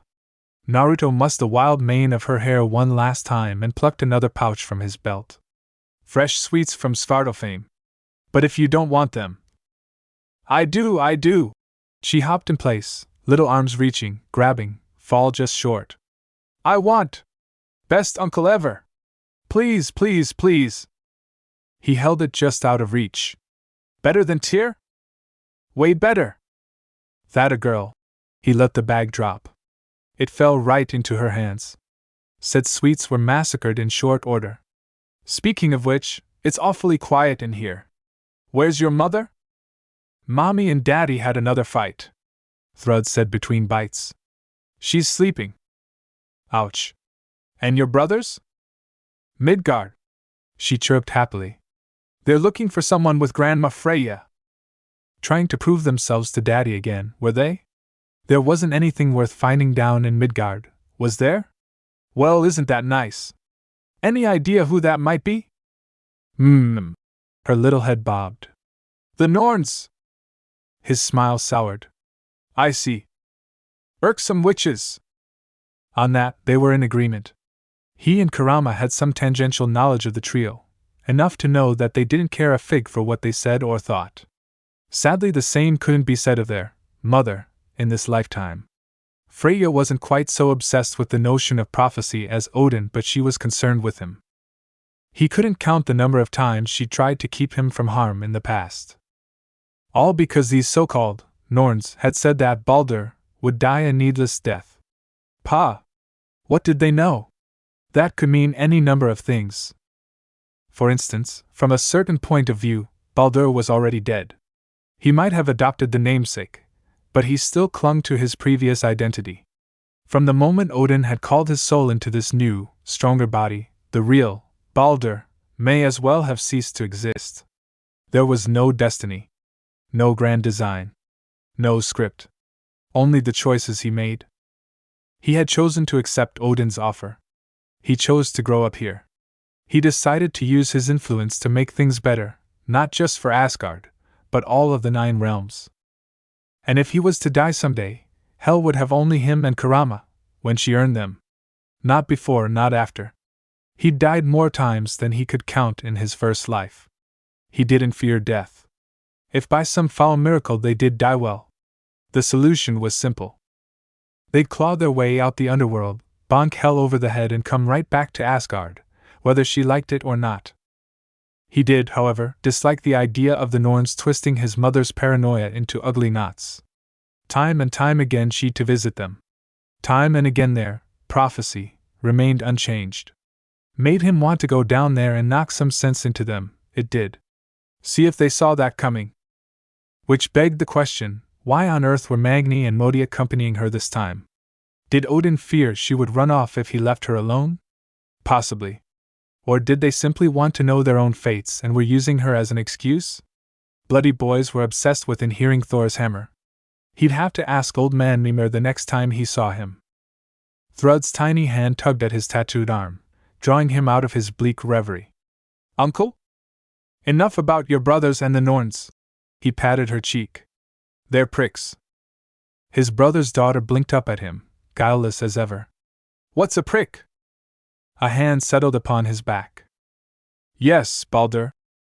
Naruto mussed the wild mane of her hair one last time and plucked another pouch from his belt. Fresh sweets from Svartalfheim. But if you don't want them. I do. She hopped in place, little arms reaching, grabbing, fall just short. I want. Best uncle ever. Please. He held it just out of reach. Better than Tyr? Way better. That a girl. He let the bag drop. It fell right into her hands. Said sweets were massacred in short order. Speaking of which, it's awfully quiet in here. Where's your mother? Mommy and Daddy had another fight. Thrud said between bites. She's sleeping. Ouch. And your brothers? Midgard. She chirped happily. They're looking for someone with Grandma Freya. Trying to prove themselves to Daddy again, were they? There wasn't anything worth finding down in Midgard, was there? Well, isn't that nice? Any idea who that might be? Her little head bobbed. The Norns! His smile soured. I see. Irksome witches! On that, they were in agreement. He and Kurama had some tangential knowledge of the trio, enough to know that they didn't care a fig for what they said or thought. Sadly, the same couldn't be said of their mother in this lifetime. Freya wasn't quite so obsessed with the notion of prophecy as Odin, but she was concerned with him. He couldn't count the number of times she tried to keep him from harm in the past. All because these so-called Norns had said that Baldur would die a needless death. Pa! What did they know? That could mean any number of things. For instance, from a certain point of view, Baldur was already dead. He might have adopted the namesake, but he still clung to his previous identity. From the moment Odin had called his soul into this new, stronger body, the real Baldur may as well have ceased to exist. There was no destiny, no grand design, no script, only the choices he made. He had chosen to accept Odin's offer. He chose to grow up here. He decided to use his influence to make things better, not just for Asgard, but all of the 9 realms. And if he was to die someday, Hel would have only him and Kurama, when she earned them. Not before, not after. He'd died more times than he could count in his first life. He didn't fear death. If by some foul miracle they did die, well, the solution was simple. They'd claw their way out the underworld, bonk Hel over the head and come right back to Asgard, whether she liked it or not. He did, however, dislike the idea of the Norns twisting his mother's paranoia into ugly knots. Time and time again she'd to visit them. Time and again their prophecy remained unchanged. Made him want to go down there and knock some sense into them, it did. See if they saw that coming. Which begged the question, why on earth were Magni and Modi accompanying her this time? Did Odin fear she would run off if he left her alone? Possibly. Or did they simply want to know their own fates and were using her as an excuse? Bloody boys were obsessed with hearing Thor's hammer. He'd have to ask old man Mimir the next time he saw him. Thrud's tiny hand tugged at his tattooed arm, drawing him out of his bleak reverie. Uncle? Enough about your brothers and the Norns. He patted her cheek. They're pricks. His brother's daughter blinked up at him, guileless as ever. What's a prick? A hand settled upon his back. Yes, Baldur.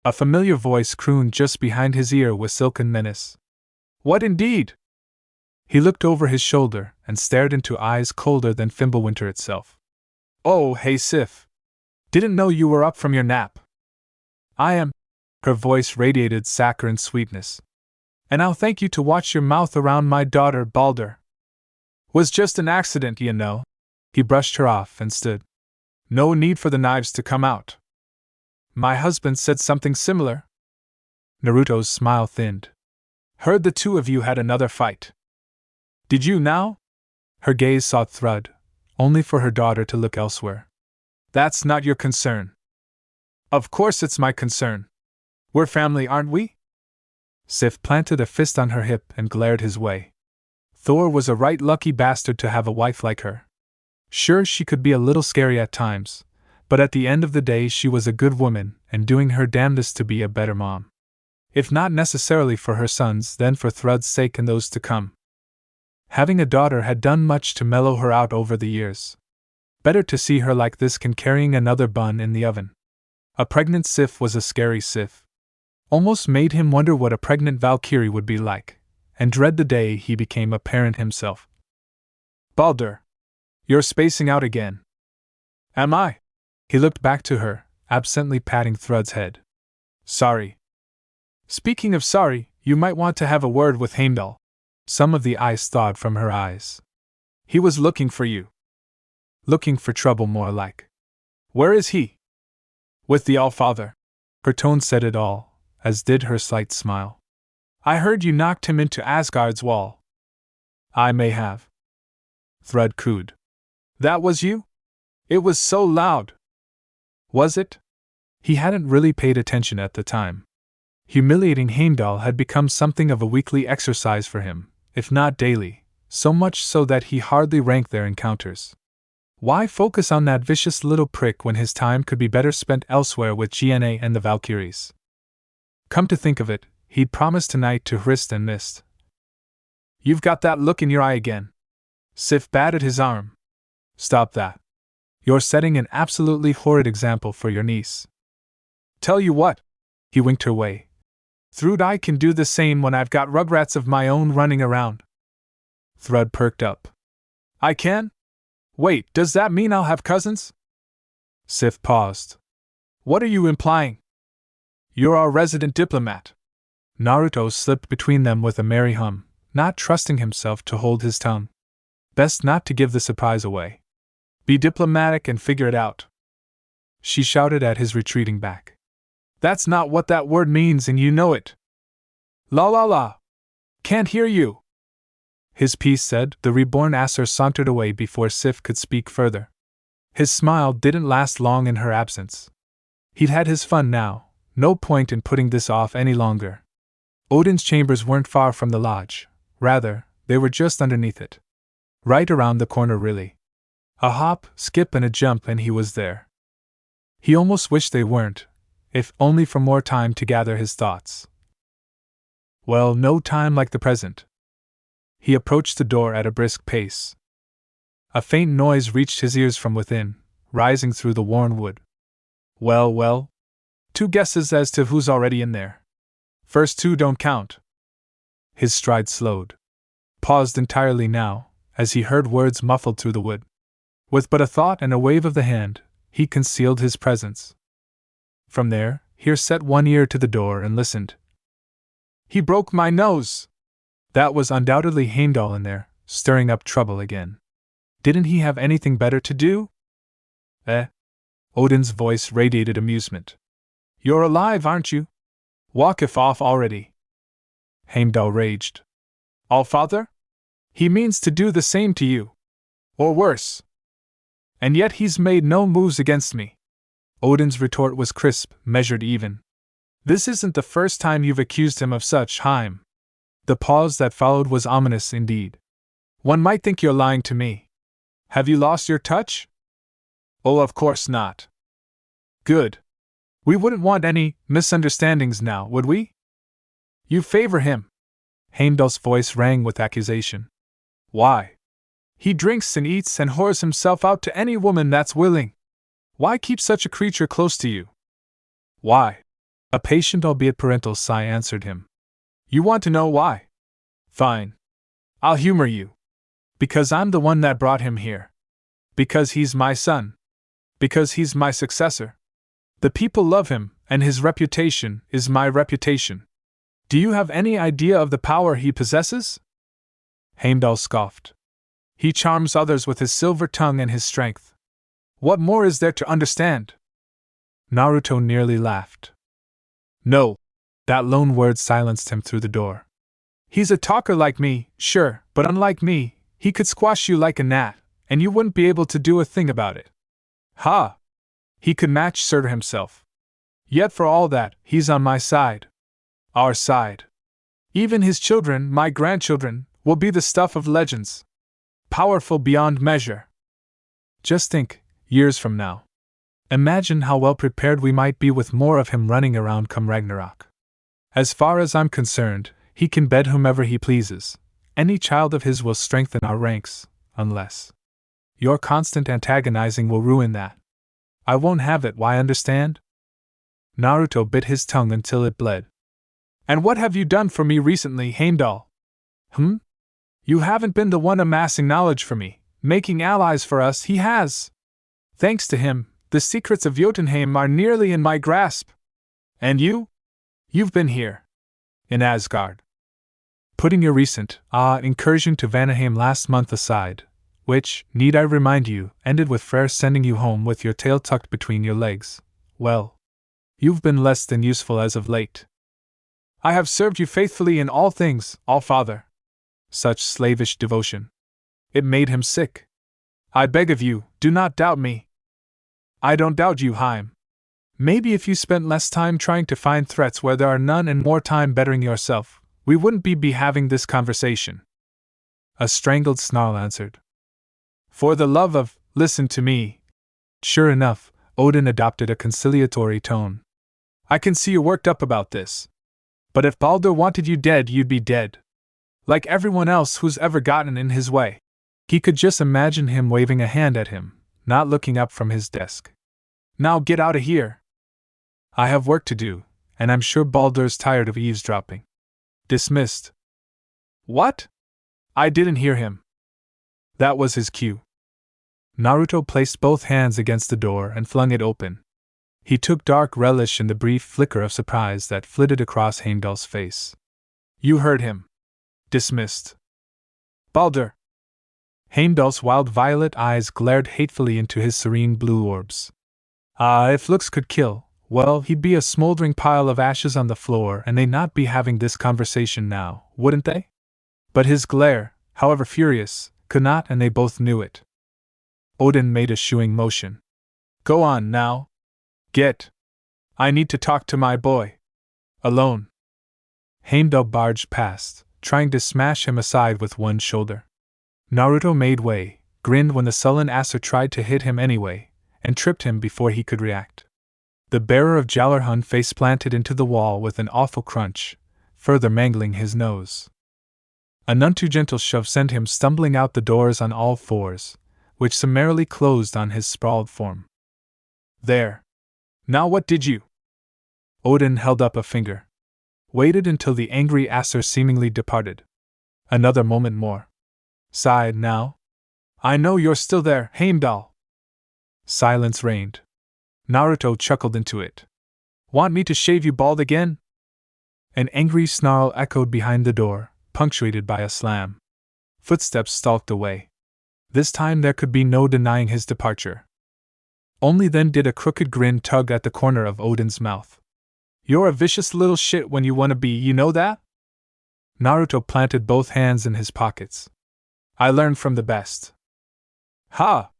A familiar voice crooned just behind his ear with silken menace. What indeed? He looked over his shoulder and stared into eyes colder than Fimbulwinter itself. Oh, hey Sif. Didn't know you were up from your nap. I am. Her voice radiated saccharine sweetness. And I'll thank you to watch your mouth around my daughter, Baldur. Was just an accident, you know. He brushed her off and stood. No need for the knives to come out. My husband said something similar. Naruto's smile thinned. Heard the two of you had another fight. Did you now? Her gaze sought Thrud, only for her daughter to look elsewhere. That's not your concern. Of course it's my concern. We're family, aren't we? Sif planted a fist on her hip and glared his way. Thor was a right lucky bastard to have a wife like her. Sure, she could be a little scary at times, but at the end of the day she was a good woman and doing her damnedest to be a better mom. If not necessarily for her sons, then for Thrud's sake and those to come. Having a daughter had done much to mellow her out over the years. Better to see her like this than carrying another bun in the oven. A pregnant Sif was a scary Sif. Almost made him wonder what a pregnant Valkyrie would be like, and dread the day he became a parent himself. Baldur. You're spacing out again. Am I? He looked back to her, absently patting Thrud's head. Sorry. Speaking of sorry, you might want to have a word with Heimdall. Some of the ice thawed from her eyes. He was looking for you. Looking for trouble, more like. Where is he? With the Allfather. Her tone said it all, as did her slight smile. I heard you knocked him into Asgard's wall. I may have. Thread cooed. That was you? It was so loud. Was it? He hadn't really paid attention at the time. Humiliating Heimdall had become something of a weekly exercise for him, if not daily, so much so that he hardly ranked their encounters. Why focus on that vicious little prick when his time could be better spent elsewhere with GNA and the Valkyries? Come to think of it, he'd promised tonight to Hrist and missed. You've got that look in your eye again. Sif batted his arm. Stop that. You're setting an absolutely horrid example for your niece. Tell you what. He winked her way. Thrud, I can do the same when I've got rugrats of my own running around. Thrud perked up. I can? Wait, does that mean I'll have cousins? Sif paused. What are you implying? You're our resident diplomat. Naruto slipped between them with a merry hum, not trusting himself to hold his tongue. Best not to give the surprise away. Be diplomatic and figure it out. She shouted at his retreating back. That's not what that word means and you know it. La la la. Can't hear you. His piece said, the reborn Aesir sauntered away before Sif could speak further. His smile didn't last long in her absence. He'd had his fun now, no point in putting this off any longer. Odin's chambers weren't far from the lodge, rather, they were just underneath it. Right around the corner really. A hop, skip and a jump and he was there. He almost wished they weren't, if only for more time to gather his thoughts. Well, no time like the present. He approached the door at a brisk pace. A faint noise reached his ears from within, rising through the worn wood. Well, well. 2 guesses as to who's already in there. First 2 don't count. His stride slowed. Paused entirely now, as he heard words muffled through the wood. With but a thought and a wave of the hand, he concealed his presence. From there, he set one ear to the door and listened. He broke my nose! That was undoubtedly Heimdall in there, stirring up trouble again. Didn't he have anything better to do? Odin's voice radiated amusement. You're alive, aren't you? Walk if off already. Heimdall raged. Allfather? He means to do the same to you. Or worse. And yet he's made no moves against me. Odin's retort was crisp, measured even. This isn't the first time you've accused him of such, Heim. The pause that followed was ominous indeed. One might think you're lying to me. Have you lost your touch? Oh, of course not. Good. We wouldn't want any misunderstandings now, would we? You favor him. Heimdall's voice rang with accusation. Why? He drinks and eats and whores himself out to any woman that's willing. Why keep such a creature close to you? Why? A patient albeit parental sigh answered him. You want to know why? Fine. I'll humor you. Because I'm the one that brought him here. Because he's my son. Because he's my successor. The people love him, and his reputation is my reputation. Do you have any idea of the power he possesses? Heimdall scoffed. He charms others with his silver tongue and his strength. What more is there to understand? Naruto nearly laughed. No. That lone word silenced him through the door. He's a talker like me, sure, but unlike me, he could squash you like a gnat, and you wouldn't be able to do a thing about it. Ha! He could match Surtur himself. Yet for all that, he's on my side. Our side. Even his children, my grandchildren, will be the stuff of legends. Powerful beyond measure. Just think, years from now. Imagine how well prepared we might be with more of him running around come Ragnarok. As far as I'm concerned, he can bed whomever he pleases. Any child of his will strengthen our ranks, unless your constant antagonizing will ruin that. I won't have it, why understand? Naruto bit his tongue until it bled. And what have you done for me recently, Heimdall? You haven't been the one amassing knowledge for me, making allies for us, he has. Thanks to him, the secrets of Jotunheim are nearly in my grasp. And you? You've been here. In Asgard. Putting your recent, incursion to Vanaheim last month aside, which, need I remind you, ended with Freyr sending you home with your tail tucked between your legs, well, you've been less than useful as of late. I have served you faithfully in all things, Allfather. Such slavish devotion. It made him sick. I beg of you, do not doubt me. I don't doubt you, Harem. Maybe if you spent less time trying to find threats where there are none and more time bettering yourself, we wouldn't be having this conversation. A strangled snarl answered. For the love of, listen to me. Sure enough, Odin adopted a conciliatory tone. I can see you worked up about this. But if Baldur wanted you dead, you'd be dead. Like everyone else who's ever gotten in his way. He could just imagine him waving a hand at him, not looking up from his desk. Now get out of here. I have work to do, and I'm sure Baldur's tired of eavesdropping. Dismissed. What? I didn't hear him. That was his cue. Naruto placed both hands against the door and flung it open. He took dark relish in the brief flicker of surprise that flitted across Heimdall's face. You heard him. Dismissed. Baldur! Heimdall's wild violet eyes glared hatefully into his serene blue orbs. If looks could kill, well, he'd be a smoldering pile of ashes on the floor and they'd not be having this conversation now, wouldn't they? But his glare, however furious, could not, and they both knew it. Odin made a shooing motion. Go on now. Get. I need to talk to my boy. Alone. Heimdall barged past, trying to smash him aside with one shoulder. Naruto made way, grinned when the sullen Acer tried to hit him anyway, and tripped him before he could react. The bearer of Jallarhorn face planted into the wall with an awful crunch, further mangling his nose. A none too gentle shove sent him stumbling out the doors on all fours, which summarily closed on his sprawled form. There. Now what did you? Odin held up a finger. Waited until the angry Acer seemingly departed. Another moment more. Sighed now. I know you're still there, Heimdall. Silence reigned. Naruto chuckled into it. Want me to shave you bald again? An angry snarl echoed behind the door, punctuated by a slam. Footsteps stalked away. This time there could be no denying his departure. Only then did a crooked grin tug at the corner of Odin's mouth. You're a vicious little shit when you want to be, you know that? Naruto planted both hands in his pockets. I learned from the best. Ha!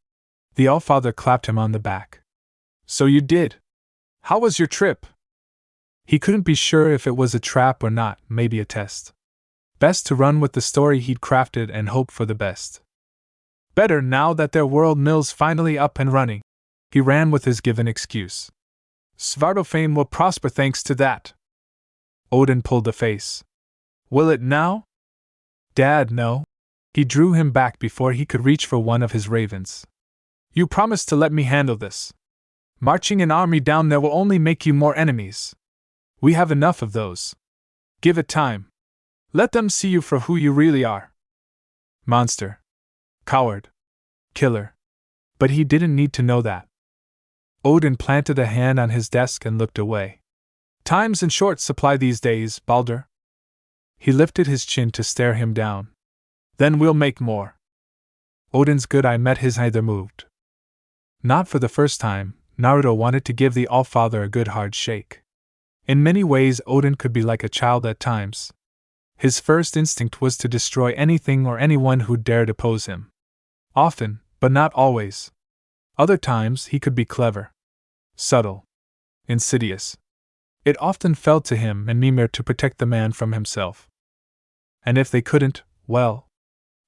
The Allfather clapped him on the back. So you did. How was your trip? He couldn't be sure if it was a trap or not, maybe a test. Best to run with the story he'd crafted and hope for the best. Better now that their world mill's finally up and running. He ran with his given excuse. Svartalfheim will prosper thanks to that. Odin pulled a face. Will it now? Dad, no. He drew him back before he could reach for one of his ravens. You promised to let me handle this. Marching an army down there will only make you more enemies. We have enough of those. Give it time. Let them see you for who you really are. Monster. Coward. Killer. But he didn't need to know that. Odin planted a hand on his desk and looked away. Time's in short supply these days, Baldur. He lifted his chin to stare him down. Then we'll make more. Odin's good eye met his eye, moved. Not for the first time, Naruto wanted to give the Allfather a good hard shake. In many ways Odin could be like a child at times. His first instinct was to destroy anything or anyone who dared oppose him. Often, but not always. Other times he could be clever. Subtle. Insidious. It often fell to him and Mimir to protect the man from himself. And if they couldn't, well,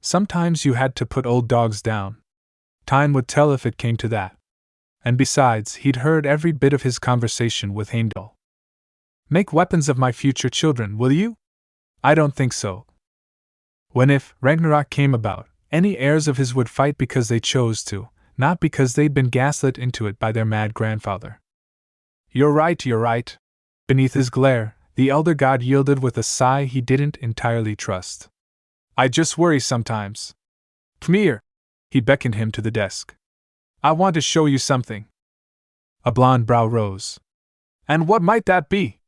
sometimes you had to put old dogs down. Time would tell if it came to that. And besides, he'd heard every bit of his conversation with Heimdall. Make weapons of my future children, will you? I don't think so. When if Ragnarok came about, any heirs of his would fight because they chose to, not because they'd been gaslit into it by their mad grandfather. You're right. Beneath his glare, the elder god yielded with a sigh he didn't entirely trust. I just worry sometimes. Come here. He beckoned him to the desk. I want to show you something. A blond brow rose. And what might that be?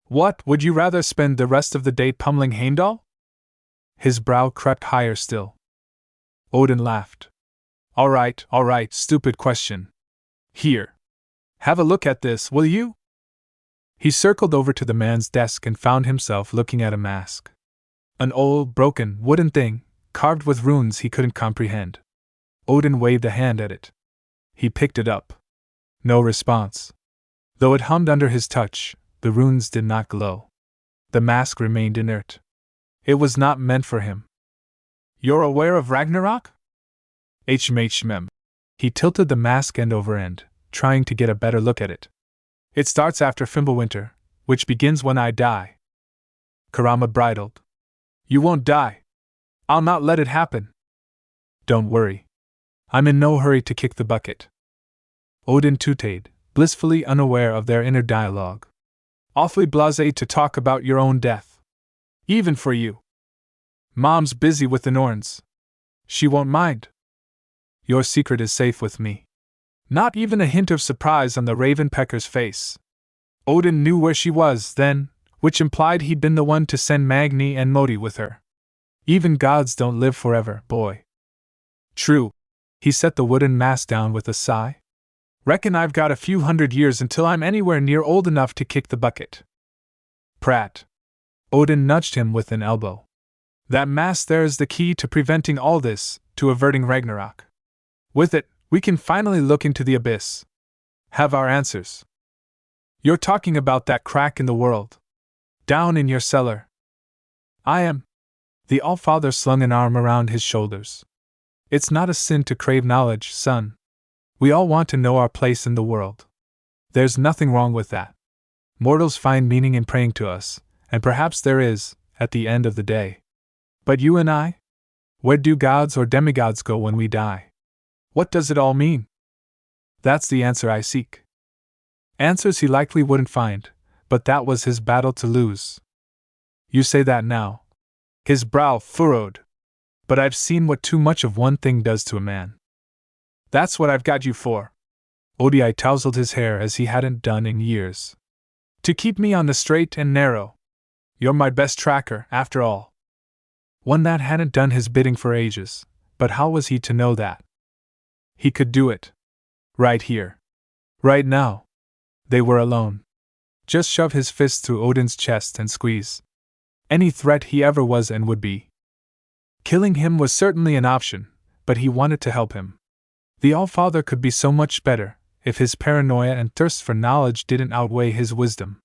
What, would you rather spend the rest of the day pummeling Heimdall? His brow crept higher still. Odin laughed. All right, stupid question. Here. Have a look at this, will you? He circled over to the man's desk and found himself looking at a mask. An old, broken, wooden thing, carved with runes he couldn't comprehend. Odin waved a hand at it. He picked it up. No response. Though it hummed under his touch, the runes did not glow. The mask remained inert. It was not meant for him. You're aware of Ragnarok? HMHM. He tilted the mask end over end, trying to get a better look at it. It starts after Fimbulwinter, which begins when I die. Kurama bridled. You won't die. I'll not let it happen. Don't worry. I'm in no hurry to kick the bucket. Odin tooted, blissfully unaware of their inner dialogue. Awfully blasé to talk about your own death. Even for you. Mom's busy with the Norns. She won't mind. Your secret is safe with me. Not even a hint of surprise on the Ravenpecker's face. Odin knew where she was then, which implied he'd been the one to send Magni and Modi with her. Even gods don't live forever, boy. True. He set the wooden mask down with a sigh. Reckon I've got a few hundred years until I'm anywhere near old enough to kick the bucket. Prat. Odin nudged him with an elbow. That mask there is the key to preventing all this, to averting Ragnarok. With it, we can finally look into the abyss. Have our answers. You're talking about that crack in the world. Down in your cellar. I am. The Allfather slung an arm around his shoulders. It's not a sin to crave knowledge, son. We all want to know our place in the world. There's nothing wrong with that. Mortals find meaning in praying to us, and perhaps there is, at the end of the day. But you and I? Where do gods or demigods go when we die? What does it all mean? That's the answer I seek. Answers he likely wouldn't find, but that was his battle to lose. You say that now. His brow furrowed. But I've seen what too much of one thing does to a man. That's what I've got you for. Odi tousled his hair as he hadn't done in years. To keep me on the straight and narrow. You're my best tracker, after all. One that hadn't done his bidding for ages, but how was he to know that? He could do it. Right here. Right now. They were alone. Just shove his fist through Odin's chest and squeeze. Any threat he ever was and would be. Killing him was certainly an option, but he wanted to help him. The Allfather could be so much better, if his paranoia and thirst for knowledge didn't outweigh his wisdom.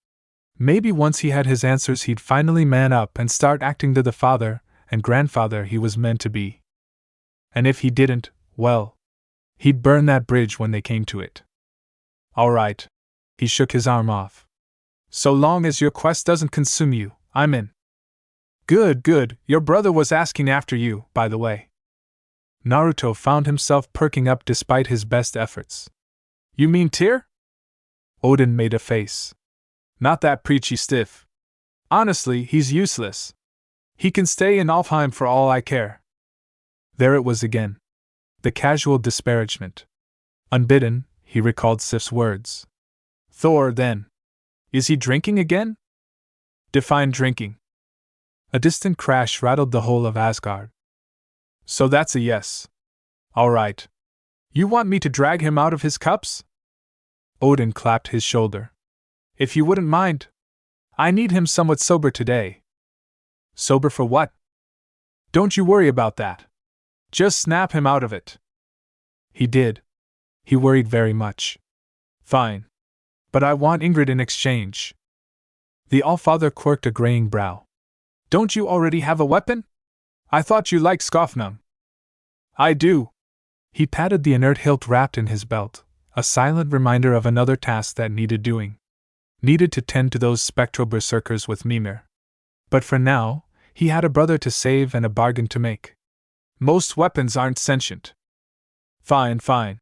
Maybe once he had his answers he'd finally man up and start acting to the father and grandfather he was meant to be. And if he didn't, well, he'd burn that bridge when they came to it. All right. He shook his arm off. So long as your quest doesn't consume you, I'm in. Good, good, your brother was asking after you, by the way. Naruto found himself perking up despite his best efforts. You mean Tyr? Odin made a face. Not that preachy stiff. Honestly, he's useless. He can stay in Alfheim for all I care. There it was again. The casual disparagement. Unbidden, he recalled Sif's words. Thor, then. Is he drinking again? Define drinking. A distant crash rattled the whole of Asgard. So that's a yes. All right. You want me to drag him out of his cups? Odin clapped his shoulder. If you wouldn't mind. I need him somewhat sober today. Sober for what? Don't you worry about that. Just snap him out of it. He did. He worried very much. Fine. But I want Ingrid in exchange. The Allfather quirked a graying brow. Don't you already have a weapon? I thought you liked Skofnum. I do. He patted the inert hilt wrapped in his belt, a silent reminder of another task that needed doing. Needed to tend to those spectral berserkers with Mimir. But for now, he had a brother to save and a bargain to make. Most weapons aren't sentient. Fine, fine.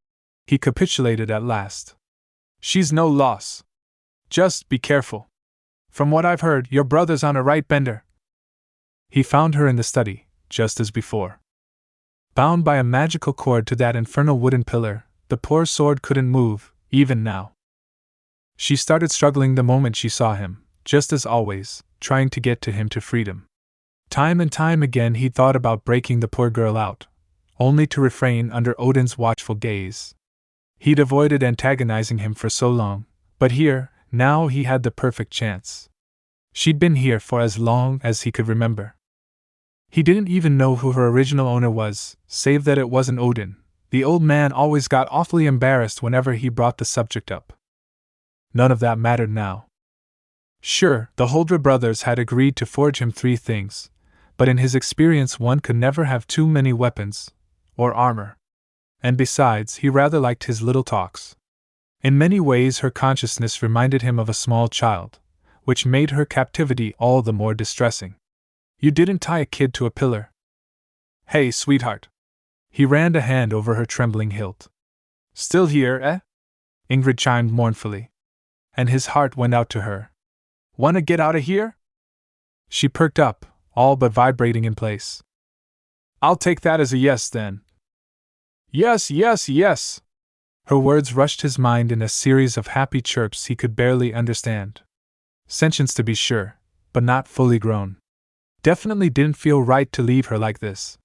He capitulated at last. She's no loss. Just be careful. From what I've heard, your brother's on a right bender. He found her in the study, just as before. Bound by a magical cord to that infernal wooden pillar, the poor sword couldn't move, even now. She started struggling the moment she saw him, just as always, trying to get to him to freedom. Time and time again he thought about breaking the poor girl out, only to refrain under Odin's watchful gaze. He'd avoided antagonizing him for so long, but here, now he had the perfect chance. She'd been here for as long as he could remember. He didn't even know who her original owner was, save that it wasn't Odin. The old man always got awfully embarrassed whenever he brought the subject up. None of that mattered now. Sure, the Holdra brothers had agreed to forge him 3 things, but in his experience one could never have too many weapons, or armor. And besides, he rather liked his little talks. In many ways her consciousness reminded him of a small child, which made her captivity all the more distressing. You didn't tie a kid to a pillar. Hey, sweetheart. He ran a hand over her trembling hilt. Still here, eh? Ingrid chimed mournfully. And his heart went out to her. Wanna get out of here? She perked up, all but vibrating in place. I'll take that as a yes then. Yes, yes, yes! Her words rushed his mind in a series of happy chirps he could barely understand. Sentience to be sure, but not fully grown. Definitely didn't feel right to leave her like this.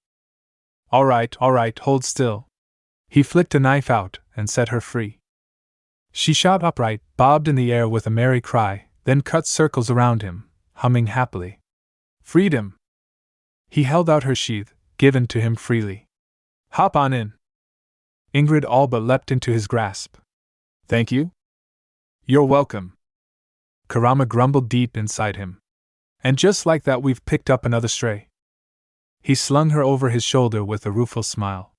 All right, hold still. He flicked a knife out and set her free. She shot upright, bobbed in the air with a merry cry, then cut circles around him, humming happily. Freedom! He held out her sheath, given to him freely. Hop on in. Ingrid all but leapt into his grasp. Thank you? You're welcome. Kurama grumbled deep inside him. And just like that we've picked up another stray. He slung her over his shoulder with a rueful smile.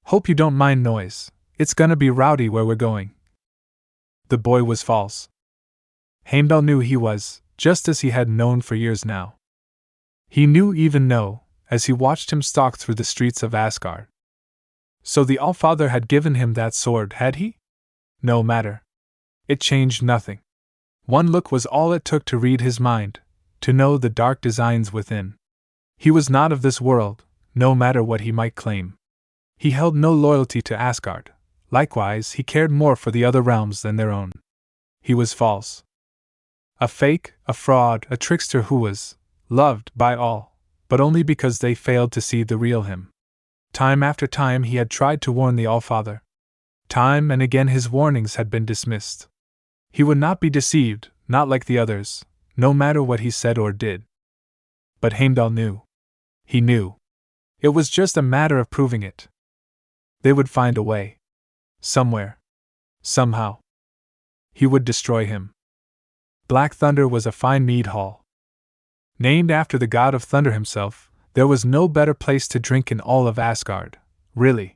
Hope you don't mind noise. It's gonna be rowdy where we're going. The boy was false. Heimdall knew he was, just as he had known for years now. He knew even know, as he watched him stalk through the streets of Asgard. So the Allfather had given him that sword, had he? No matter. It changed nothing. One look was all it took to read his mind, to know the dark designs within. He was not of this world, no matter what he might claim. He held no loyalty to Asgard. Likewise, he cared more for the other realms than their own. He was false. A fake, a fraud, a trickster who was loved by all, but only because they failed to see the real him. Time after time he had tried to warn the Allfather. Time and again his warnings had been dismissed. He would not be deceived, not like the others, no matter what he said or did. But Heimdall knew. He knew. It was just a matter of proving it. They would find a way. Somewhere. Somehow. He would destroy him. Black Thunder was a fine mead hall. Named after the god of thunder himself, there was no better place to drink in all of Asgard, really.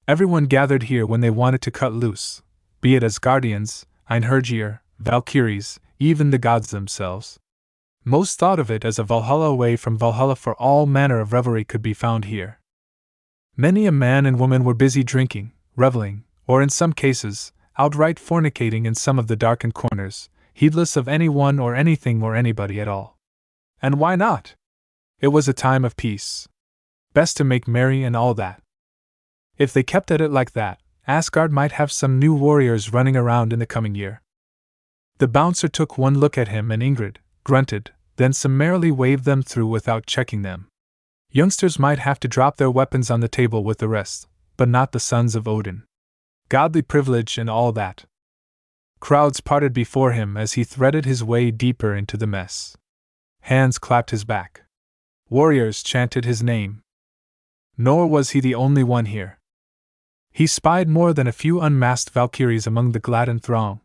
Everyone gathered here when they wanted to cut loose, be it Asgardians, Einherjar, Valkyries, even the gods themselves. Most thought of it as a Valhalla away from Valhalla, for all manner of revelry could be found here. Many a man and woman were busy drinking, reveling, or in some cases, outright fornicating in some of the darkened corners, heedless of anyone or anything or anybody at all. And why not? It was a time of peace. Best to make merry and all that. If they kept at it like that, Asgard might have some new warriors running around in the coming year. The bouncer took one look at him and Ingrid, grunted, then summarily waved them through without checking them. Youngsters might have to drop their weapons on the table with the rest, but not the sons of Odin. Godly privilege and all that. Crowds parted before him as he threaded his way deeper into the mess. Hands clapped his back. Warriors chanted his name. Nor was he the only one here. He spied more than a few unmasked Valkyries among the gladdened throng.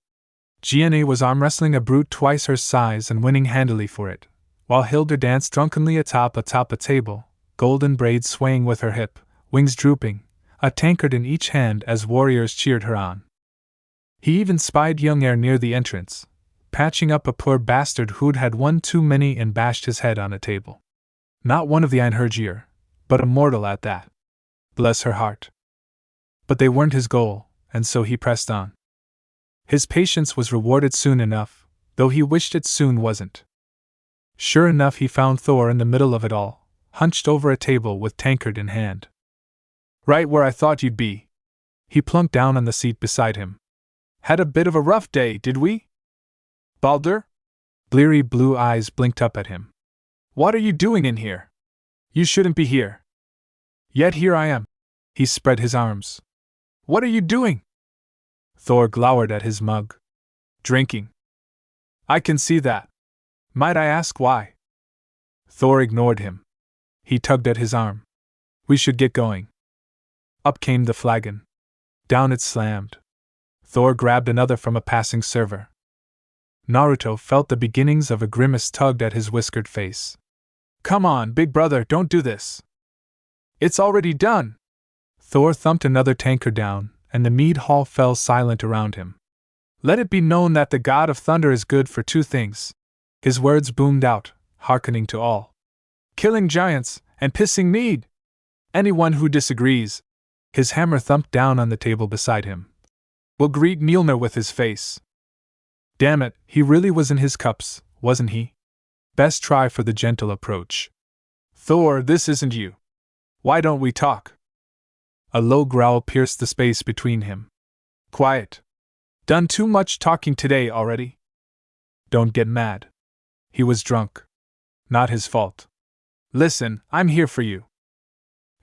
Gianna was arm wrestling a brute twice her size and winning handily for it, while Hilda danced drunkenly atop a table, golden braids swaying with her hip, wings drooping, a tankard in each hand as warriors cheered her on. He even spied young Air near the entrance, patching up a poor bastard who'd had one too many and bashed his head on a table. Not one of the Einherjar, but a mortal at that. Bless her heart. But they weren't his goal, and so he pressed on. His patience was rewarded soon enough, though he wished it soon wasn't. Sure enough, he found Thor in the middle of it all, hunched over a table with tankard in hand. Right where I thought you'd be. He plunked down on the seat beside him. Had a bit of a rough day, did we? Baldur? Bleary blue eyes blinked up at him. What are you doing in here? You shouldn't be here. Yet here I am. He spread his arms. What are you doing? Thor glowered at his mug. Drinking. I can see that. Might I ask why? Thor ignored him. He tugged at his arm. We should get going. Up came the flagon. Down it slammed. Thor grabbed another from a passing server. Naruto felt the beginnings of a grimace tugged at his whiskered face. Come on, big brother, don't do this. It's already done. Thor thumped another tankard down, and the mead hall fell silent around him. Let it be known that the god of thunder is good for two things. His words boomed out, hearkening to all. Killing giants, and pissing mead. Anyone who disagrees. His hammer thumped down on the table beside him. Will greet Mjolnir with his face. Damn it, he really was in his cups, wasn't he? Best try for the gentle approach. Thor, this isn't you. Why don't we talk? A low growl pierced the space between him. Quiet. Done too much talking today already. Don't get mad. He was drunk. Not his fault. Listen, I'm here for you.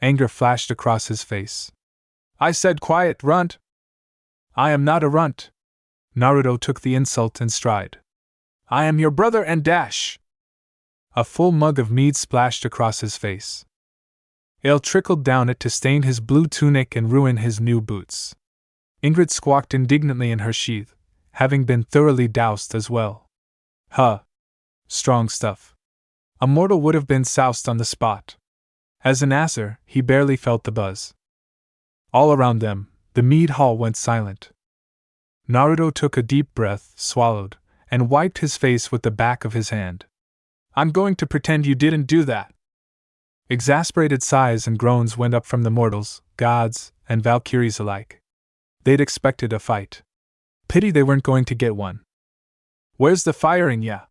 Anger flashed across his face. I said quiet, runt. I am not a runt. Naruto took the insult in stride. I am your brother and dash. A full mug of mead splashed across his face. Ale trickled down it to stain his blue tunic and ruin his new boots. Ingrid squawked indignantly in her sheath, having been thoroughly doused as well. Huh. Strong stuff. A mortal would have been soused on the spot. As an Aesir, he barely felt the buzz. All around them, the mead hall went silent. Naruto took a deep breath, swallowed, and wiped his face with the back of his hand. I'm going to pretend you didn't do that. Exasperated sighs and groans went up from the mortals, gods, and valkyries alike. They'd expected a fight. Pity they weren't going to get one. Where's the firing, yeah?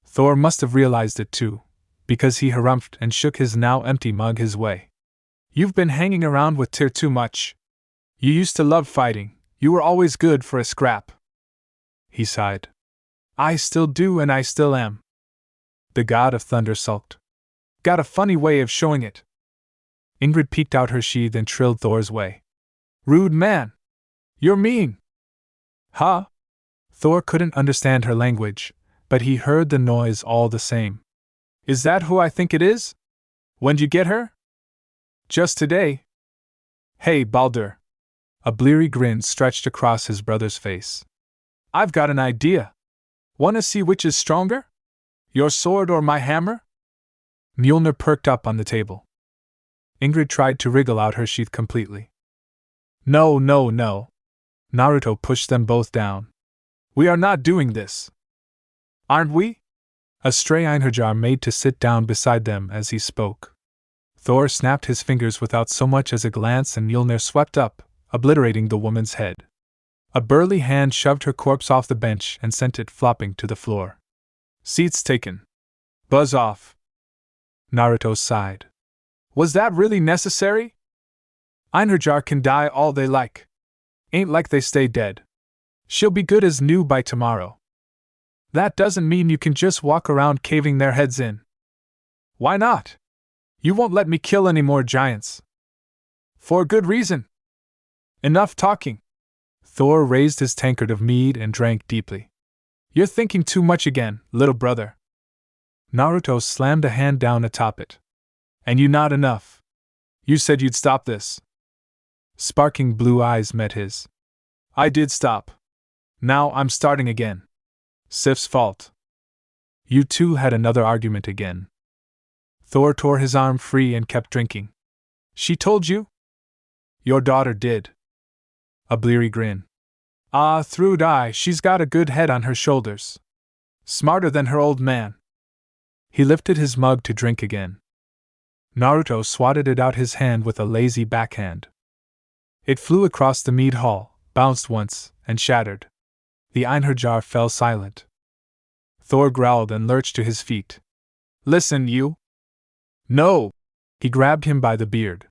Thor must have realized it too, because he harumphed and shook his now empty mug his way. You've been hanging around with Tyr too much. You used to love fighting, you were always good for a scrap. He sighed. I still do and I still am. The god of thunder sulked. Got a funny way of showing it. Ingrid peeked out her sheath and trilled Thor's way. Rude man! You're mean! Huh? Thor couldn't understand her language, but he heard the noise all the same. Is that who I think it is? When'd you get her? Just today. Hey, Baldur. A bleary grin stretched across his brother's face. I've got an idea. Wanna see which is stronger? Your sword or my hammer? Mjolnir perked up on the table. Ingrid tried to wriggle out her sheath completely. No. Naruto pushed them both down. We are not doing this. Aren't we? A stray Einherjar made to sit down beside them as he spoke. Thor snapped his fingers without so much as a glance and Mjolnir swept up, obliterating the woman's head. A burly hand shoved her corpse off the bench and sent it flopping to the floor. Seats taken. Buzz off. Naruto sighed. Was that really necessary? Einherjar can die all they like. Ain't like they stay dead. She'll be good as new by tomorrow. That doesn't mean you can just walk around caving their heads in. Why not? You won't let me kill any more giants. For good reason. Enough talking. Thor raised his tankard of mead and drank deeply. You're thinking too much again, little brother. Naruto slammed a hand down atop it. And you not enough. You said you'd stop this. Sparking blue eyes met his. I did stop. Now I'm starting again. Sif's fault. You two had another argument again. Thor tore his arm free and kept drinking. She told you? Your daughter did. A bleary grin. Ah, through eye, she's got a good head on her shoulders. Smarter than her old man. He lifted his mug to drink again. Naruto swatted it out his hand with a lazy backhand. It flew across the mead hall, bounced once, and shattered. The Einherjar fell silent. Thor growled and lurched to his feet. Listen, you. No! He grabbed him by the beard.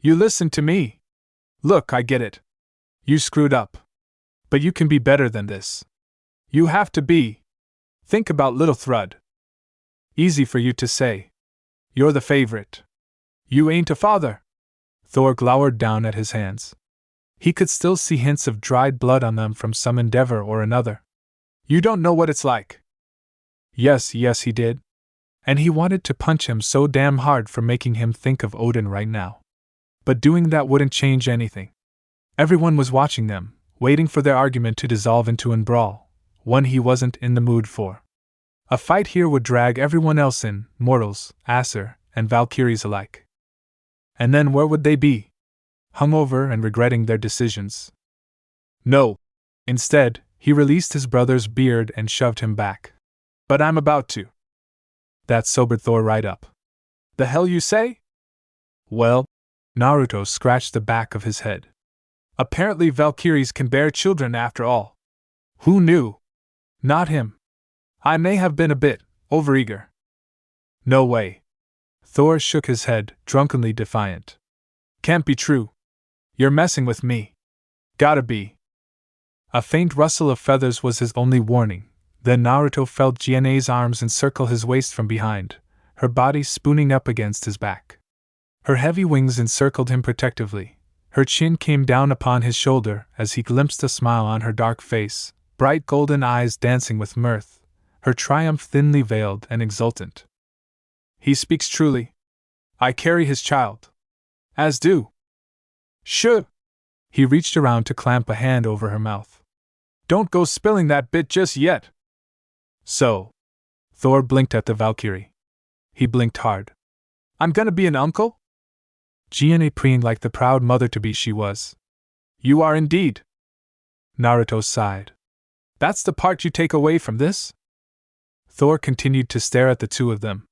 You listen to me. Look, I get it. You screwed up. But you can be better than this. You have to be. Think about little Thrud. Easy for you to say. You're the favorite. You ain't a father. Thor glowered down at his hands. He could still see hints of dried blood on them from some endeavor or another. You don't know what it's like. Yes, he did. And he wanted to punch him so damn hard for making him think of Odin right now. But doing that wouldn't change anything. Everyone was watching them, waiting for their argument to dissolve into an brawl, one he wasn't in the mood for. A fight here would drag everyone else in, mortals, Aesir, and Valkyries alike. And then where would they be? Hungover and regretting their decisions. No. Instead, he released his brother's beard and shoved him back. But I'm about to. That sobered Thor right up. The hell you say? Well, Naruto scratched the back of his head. Apparently Valkyries can bear children after all. Who knew? Not him. I may have been a bit overeager. No way. Thor shook his head, drunkenly defiant. Can't be true. You're messing with me. Gotta be. A faint rustle of feathers was his only warning. Then Naruto felt Jiane's arms encircle his waist from behind, her body spooning up against his back. Her heavy wings encircled him protectively. Her chin came down upon his shoulder as he glimpsed a smile on her dark face, bright golden eyes dancing with mirth, her triumph thinly veiled and exultant. He speaks truly. I carry his child. As do. Shoo! He reached around to clamp a hand over her mouth. Don't go spilling that bit just yet. So. Thor blinked at the Valkyrie. He blinked hard. I'm gonna be an uncle? Jiane preened like the proud mother-to-be she was. You are indeed. Naruto sighed. That's the part you take away from this? Thor continued to stare at the two of them.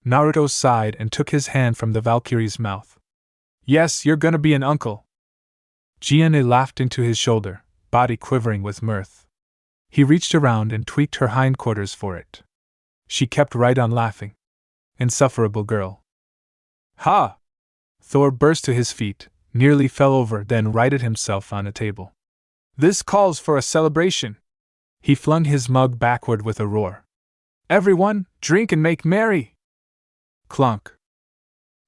Naruto sighed and took his hand from the Valkyrie's mouth. Yes, you're gonna be an uncle. Jiane laughed into his shoulder, body quivering with mirth. He reached around and tweaked her hindquarters for it. She kept right on laughing. Insufferable girl. Ha! Thor burst to his feet, nearly fell over, then righted himself on a table. This calls for a celebration. He flung his mug backward with a roar. Everyone, drink and make merry! Clunk.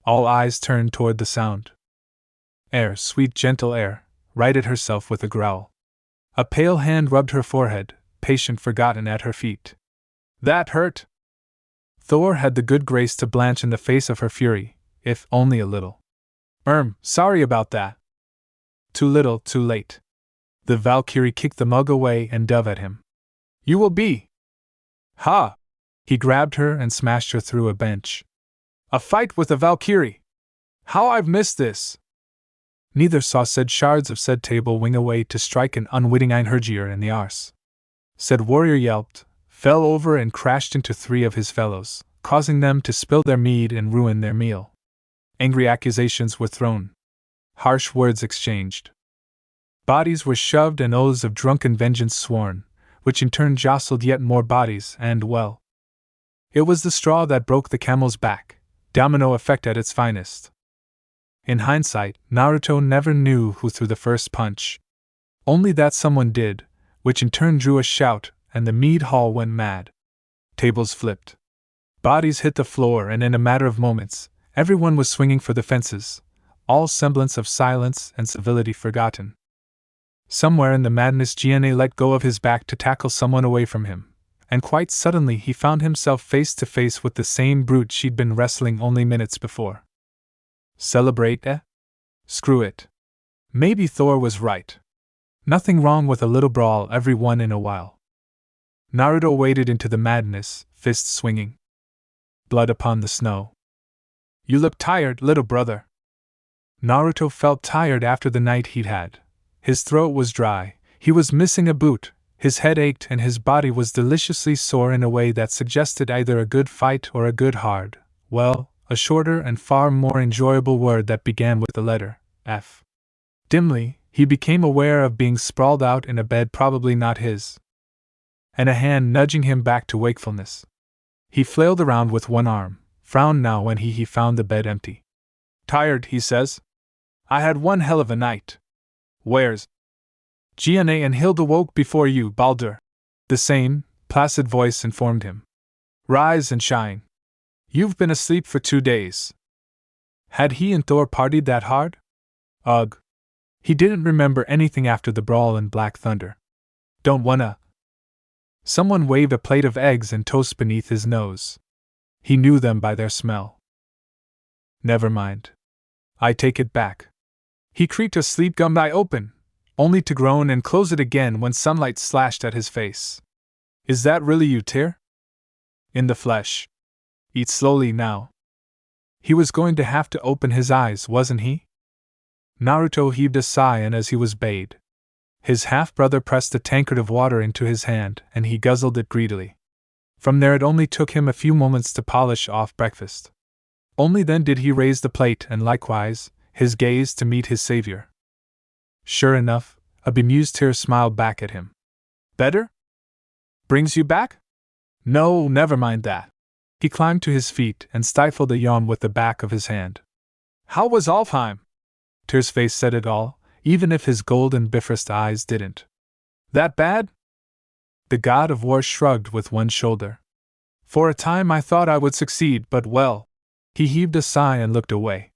All eyes turned toward the sound. Air, sweet gentle air, righted herself with a growl. A pale hand rubbed her forehead, patient forgotten at her feet. That hurt? Thor had the good grace to blanch in the face of her fury, if only a little. Sorry about that. Too little, too late. The Valkyrie kicked the mug away and dove at him. You will be. Ha! He grabbed her and smashed her through a bench. A fight with a Valkyrie! How I've missed this! Neither saw said shards of said table wing away to strike an unwitting Einherjier in the arse. Said warrior yelped, fell over and crashed into three of his fellows, causing them to spill their mead and ruin their meal. Angry accusations were thrown. Harsh words exchanged. Bodies were shoved and oaths of drunken vengeance sworn, which in turn jostled yet more bodies and, well, it was the straw that broke the camel's back, domino effect at its finest. In hindsight, Naruto never knew who threw the first punch. Only that someone did, which in turn drew a shout, and the mead hall went mad. Tables flipped. Bodies hit the floor, and in a matter of moments, everyone was swinging for the fences, all semblance of silence and civility forgotten. Somewhere in the madness, Jiane let go of his back to tackle someone away from him, and quite suddenly he found himself face to face with the same brute she'd been wrestling only minutes before. Celebrate, eh? Screw it. Maybe Thor was right. Nothing wrong with a little brawl every once in a while. Naruto waded into the madness, fists swinging. Blood upon the snow. You look tired, little brother. Naruto felt tired after the night he'd had. His throat was dry, he was missing a boot, his head ached, and his body was deliciously sore in a way that suggested either a good fight or a good hard, well, a shorter and far more enjoyable word that began with the letter F. Dimly, he became aware of being sprawled out in a bed probably not his, and a hand nudging him back to wakefulness. He flailed around with one arm, frowned now when he found the bed empty. Tired, he says. I had one hell of a night. Where's Jiane and Hilda woke before you, Baldur? The same, placid voice informed him. Rise and shine. You've been asleep for 2 days. Had he and Thor partied that hard? Ugh. He didn't remember anything after the brawl in Black Thunder. Don't wanna. Someone waved a plate of eggs and toast beneath his nose. He knew them by their smell. Never mind. I take it back. He creaked a sleep-gummed eye open, only to groan and close it again when sunlight slashed at his face. Is that really you, Tyr? In the flesh. Eat slowly now. He was going to have to open his eyes, wasn't he? Naruto heaved a sigh, and as he was bade, his half-brother pressed a tankard of water into his hand, and he guzzled it greedily. From there it only took him a few moments to polish off breakfast. Only then did he raise the plate and likewise his gaze to meet his savior. Sure enough, a bemused tear smiled back at him. Better? Brings you back? No, never mind that. He climbed to his feet and stifled a yawn with the back of his hand. How was Alfheim? Tyr's face said it all, even if his golden Bifrost eyes didn't. That bad? The god of war shrugged with one shoulder. For a time I thought I would succeed, but well. He heaved a sigh and looked away.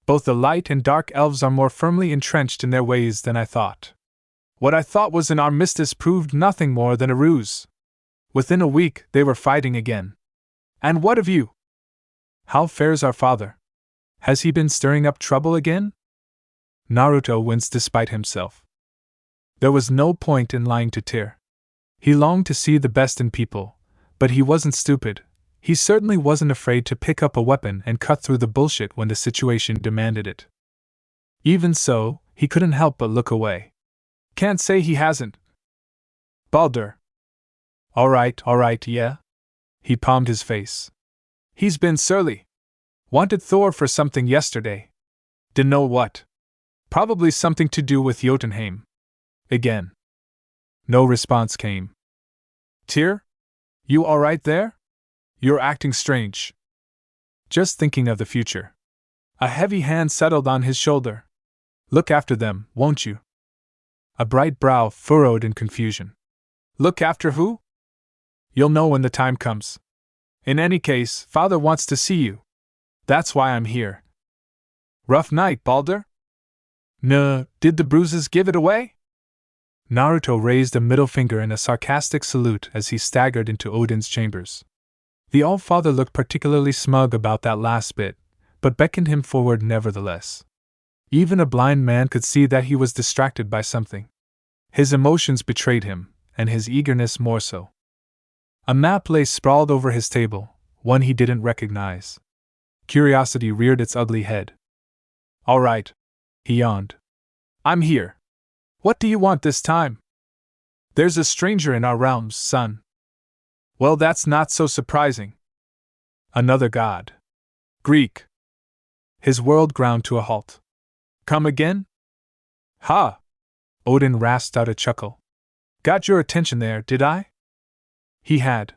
Both the light and dark elves are more firmly entrenched in their ways than I thought. What I thought was an armistice proved nothing more than a ruse. Within a week they were fighting again. And what of you? How fares our father? Has he been stirring up trouble again? Naruto winced despite himself. There was no point in lying to Tyr. He longed to see the best in people, but he wasn't stupid. He certainly wasn't afraid to pick up a weapon and cut through the bullshit when the situation demanded it. Even so, he couldn't help but look away. Can't say he hasn't. Baldur. All right, yeah. He palmed his face. He's been surly. Wanted Thor for something yesterday. Didn't know what. Probably something to do with Jotunheim. Again. No response came. Tyr? You all right there? You're acting strange. Just thinking of the future. A heavy hand settled on his shoulder. Look after them, won't you? A bright brow furrowed in confusion. Look after who? You'll know when the time comes. In any case, Father wants to see you. That's why I'm here. Rough night, Baldur? Nuh, did the bruises give it away? Naruto raised a middle finger in a sarcastic salute as he staggered into Odin's chambers. The All-Father looked particularly smug about that last bit, but beckoned him forward nevertheless. Even a blind man could see that he was distracted by something. His emotions betrayed him, and his eagerness more so. A map lay sprawled over his table, one he didn't recognize. Curiosity reared its ugly head. All right, he yawned. I'm here. What do you want this time? There's a stranger in our realms, son. Well, that's not so surprising. Another god. Greek. His world ground to a halt. Come again? Ha! Odin rasped out a chuckle. Got your attention there, did I? He had.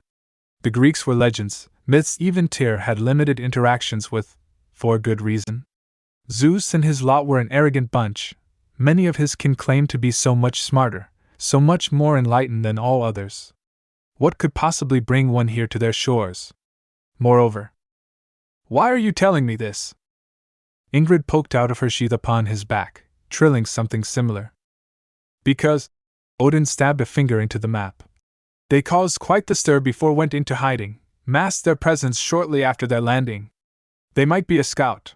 The Greeks were legends, myths even Tyr had limited interactions with, for good reason. Zeus and his lot were an arrogant bunch. Many of his kin claimed to be so much smarter, so much more enlightened than all others. What could possibly bring one here to their shores? Moreover, why are you telling me this? Ingrid poked out of her sheath upon his back, trilling something similar. Because, Odin stabbed a finger into the map. They caused quite the stir before went into hiding, masked their presence shortly after their landing. They might be a scout.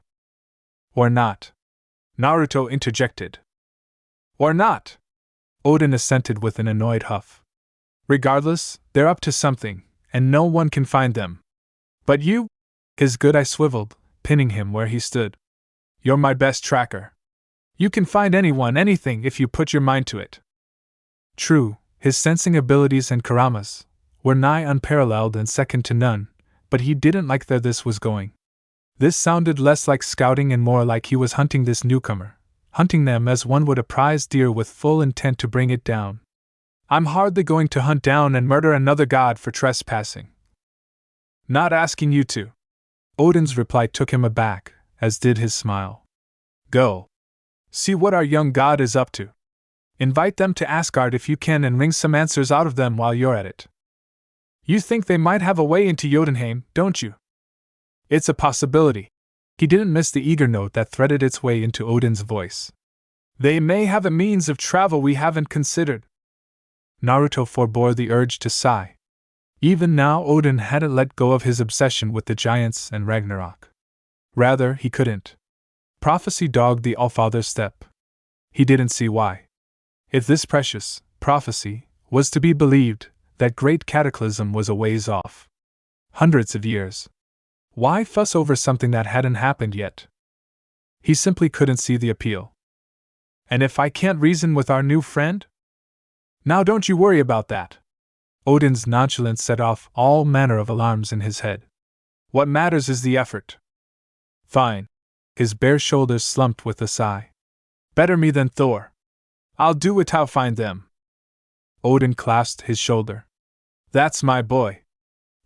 Or not. Naruto interjected. Or not. Odin assented with an annoyed huff. Regardless, they're up to something, and no one can find them. But you? His good eye swiveled, pinning him where he stood. You're my best tracker. You can find anyone, anything, if you put your mind to it. True, his sensing abilities and karamas were nigh unparalleled and second to none, but he didn't like where this was going. This sounded less like scouting and more like he was hunting this newcomer, hunting them as one would a prize deer with full intent to bring it down. I'm hardly going to hunt down and murder another god for trespassing. Not asking you to. Odin's reply took him aback, as did his smile. Go. See what our young god is up to. Invite them to Asgard if you can and wring some answers out of them while you're at it. You think they might have a way into Jotunheim, don't you? It's a possibility. He didn't miss the eager note that threaded its way into Odin's voice. They may have a means of travel we haven't considered. Naruto forbore the urge to sigh. Even now, Odin hadn't let go of his obsession with the giants and Ragnarok. Rather, he couldn't. Prophecy dogged the Allfather's step. He didn't see why. If this precious prophecy was to be believed, that great cataclysm was a ways off. Hundreds of years. Why fuss over something that hadn't happened yet? He simply couldn't see the appeal. And if I can't reason with our new friend? Now don't you worry about that. Odin's nonchalance set off all manner of alarms in his head. What matters is the effort. Fine. His bare shoulders slumped with a sigh. Better me than Thor. I'll do it, I'll find them. Odin clasped his shoulder. That's my boy.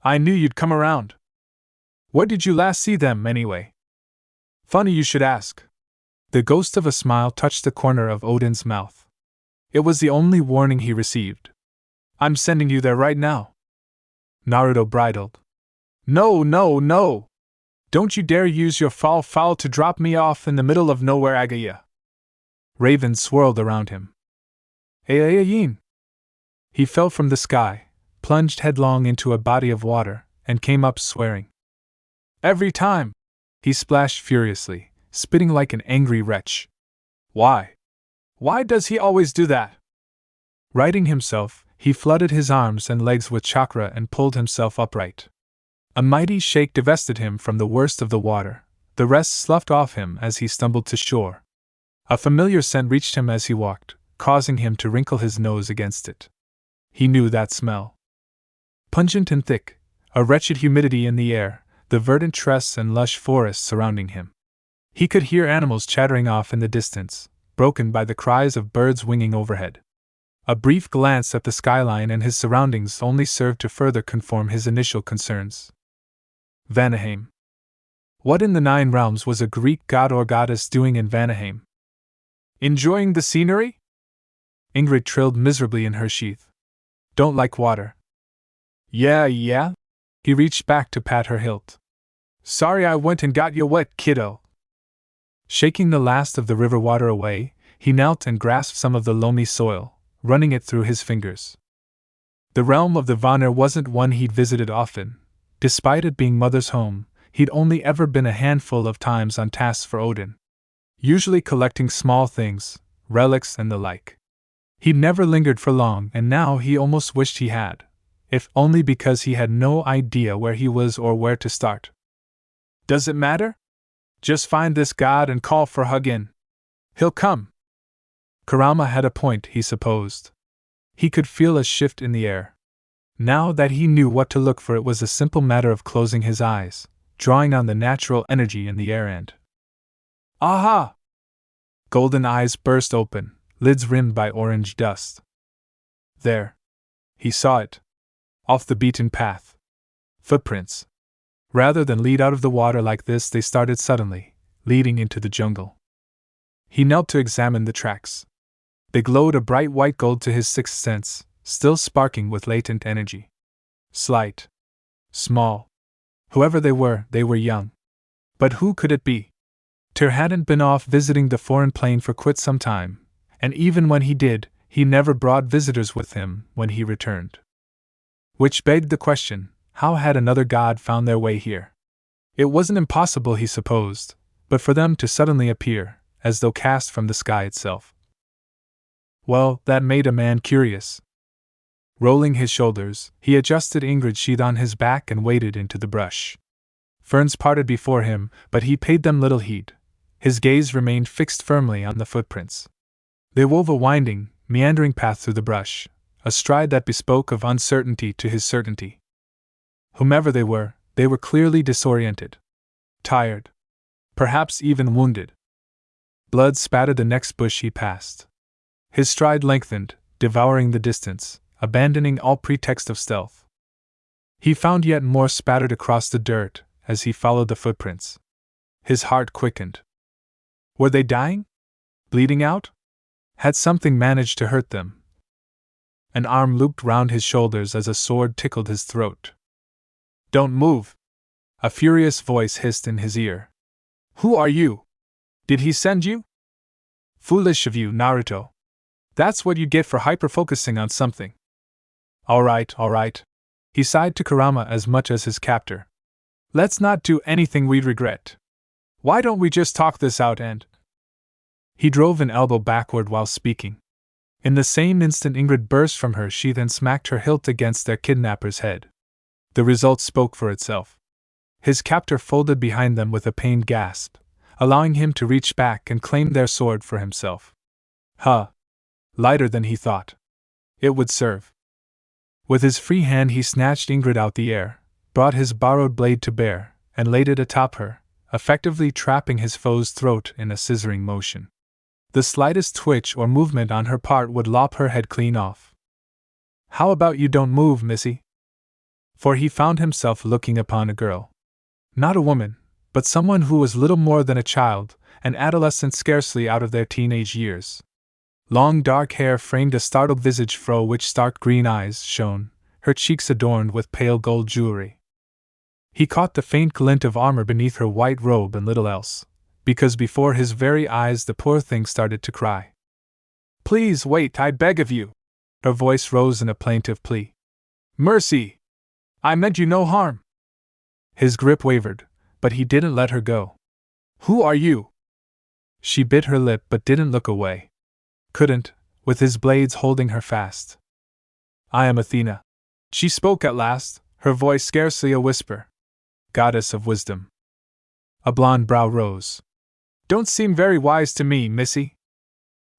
I knew you'd come around. Where did you last see them, anyway? Funny you should ask. The ghost of a smile touched the corner of Odin's mouth. It was the only warning he received. I'm sending you there right now. Naruto bridled. No, no, no! Don't you dare use your foul to drop me off in the middle of nowhere, Agaya. Ravens swirled around him. Yin! He fell from the sky, plunged headlong into a body of water, and came up swearing. Every time! He splashed furiously, spitting like an angry wretch. Why? Why does he always do that? Righting himself, he flooded his arms and legs with chakra and pulled himself upright. A mighty shake divested him from the worst of the water, the rest sloughed off him as he stumbled to shore. A familiar scent reached him as he walked, causing him to wrinkle his nose against it. He knew that smell. Pungent and thick, a wretched humidity in the air, the verdant tress and lush forest surrounding him. He could hear animals chattering off in the distance, broken by the cries of birds winging overhead. A brief glance at the skyline and his surroundings only served to further confirm his initial concerns. Vanaheim. What in the nine realms was a Greek god or goddess doing in Vanaheim? Enjoying the scenery? Ingrid trilled miserably in her sheath. Don't like water. Yeah? He reached back to pat her hilt. Sorry I went and got you wet, kiddo. Shaking the last of the river water away, he knelt and grasped some of the loamy soil, running it through his fingers. The realm of the Vanir wasn't one he'd visited often. Despite it being Mother's home, he'd only ever been a handful of times on tasks for Odin. Usually collecting small things, relics and the like. He'd never lingered for long, and now he almost wished he had, if only because he had no idea where he was or where to start. Does it matter? Just find this god and call for Hugin. He'll come. Kurama had a point, he supposed. He could feel a shift in the air. Now that he knew what to look for, it was a simple matter of closing his eyes, drawing on the natural energy in the air and… Aha! Golden eyes burst open, lids rimmed by orange dust. There. He saw it. Off the beaten path. Footprints. Rather than lead out of the water like this, they started suddenly, leading into the jungle. He knelt to examine the tracks. They glowed a bright white gold to his sixth sense, still sparking with latent energy. Slight. Small. Whoever they were young. But who could it be? Tyr hadn't been off visiting the foreign plane for quite some time, and even when he did, he never brought visitors with him when he returned. Which begged the question, how had another god found their way here? It wasn't impossible, he supposed, but for them to suddenly appear, as though cast from the sky itself. Well, that made a man curious. Rolling his shoulders, he adjusted Ingrid's sheath on his back and waded into the brush. Ferns parted before him, but he paid them little heed. His gaze remained fixed firmly on the footprints. They wove a winding, meandering path through the brush, a stride that bespoke of uncertainty to his certainty. Whomever they were clearly disoriented. Tired. Perhaps even wounded. Blood spattered the next bush he passed. His stride lengthened, devouring the distance, abandoning all pretext of stealth. He found yet more spattered across the dirt as he followed the footprints. His heart quickened. Were they dying? Bleeding out? Had something managed to hurt them? An arm looped round his shoulders as a sword tickled his throat. Don't move! A furious voice hissed in his ear. Who are you? Did he send you? Foolish of you, Naruto. That's what you get for hyper-focusing on something. All right. He sighed to Kurama as much as his captor. Let's not do anything we'd regret. Why don't we just talk this out and… He drove an elbow backward while speaking. In the same instant Ingrid burst from her sheath and smacked her hilt against their kidnapper's head. The result spoke for itself. His captor folded behind them with a pained gasp, allowing him to reach back and claim their sword for himself. Lighter than he thought. It would serve. With his free hand he snatched Ingrid out the air, brought his borrowed blade to bear, and laid it atop her, effectively trapping his foe's throat in a scissoring motion. The slightest twitch or movement on her part would lop her head clean off. How about you don't move, missy? For he found himself looking upon a girl. Not a woman, but someone who was little more than a child, an adolescent scarcely out of their teenage years. Long dark hair framed a startled visage fro which stark green eyes shone, her cheeks adorned with pale gold jewelry. He caught the faint glint of armor beneath her white robe and little else, because before his very eyes the poor thing started to cry. Please wait, I beg of you. Her voice rose in a plaintive plea. Mercy! I meant you no harm. His grip wavered, but he didn't let her go. Who are you? She bit her lip but didn't look away. Couldn't, with his blades holding her fast. I am Athena. She spoke at last, her voice scarcely a whisper. Goddess of wisdom. A blonde brow rose. Don't seem very wise to me, missy.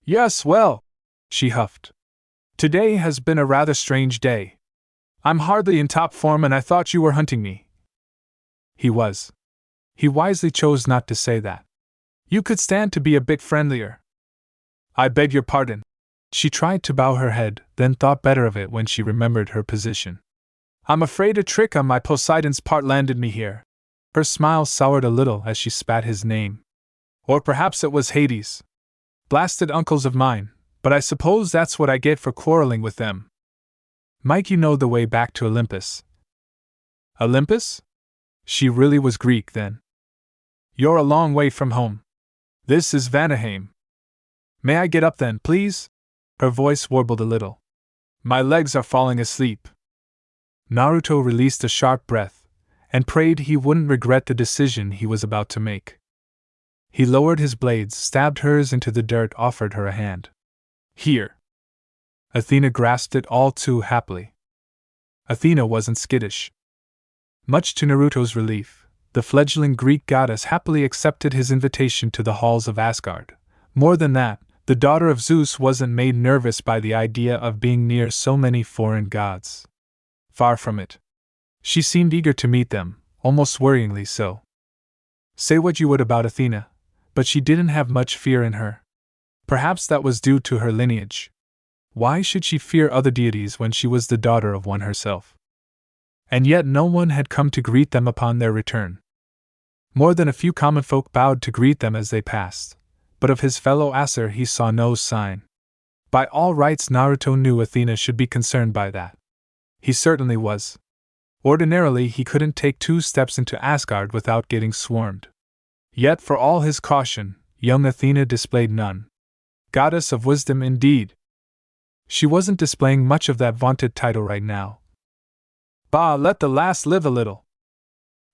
Yes, well, she huffed. Today has been a rather strange day. I'm hardly in top form and I thought you were hunting me. He was. He wisely chose not to say that. You could stand to be a bit friendlier. I beg your pardon. She tried to bow her head, then thought better of it when she remembered her position. I'm afraid a trick on my Poseidon's part landed me here. Her smile soured a little as she spat his name. Or perhaps it was Hades. Blasted uncles of mine, but I suppose that's what I get for quarreling with them. Might you know the way back to Olympus? Olympus? She really was Greek then. You're a long way from home. This is Vanaheim. May I get up then, please? Her voice warbled a little. My legs are falling asleep. Naruto released a sharp breath, and prayed he wouldn't regret the decision he was about to make. He lowered his blades, stabbed hers into the dirt, offered her a hand. Here. Athena grasped it all too happily. Athena wasn't skittish. Much to Naruto's relief, the fledgling Greek goddess happily accepted his invitation to the halls of Asgard. More than that, the daughter of Zeus wasn't made nervous by the idea of being near so many foreign gods. Far from it. She seemed eager to meet them, almost worryingly so. Say what you would about Athena, but she didn't have much fear in her. Perhaps that was due to her lineage. Why should she fear other deities when she was the daughter of one herself? And yet no one had come to greet them upon their return. More than a few common folk bowed to greet them as they passed, but of his fellow Aesir he saw no sign. By all rights Naruto knew Athena should be concerned by that. He certainly was. Ordinarily he couldn't take 2 steps into Asgard without getting swarmed. Yet for all his caution, young Athena displayed none. Goddess of wisdom indeed. She wasn't displaying much of that vaunted title right now. Bah, let the lass live a little.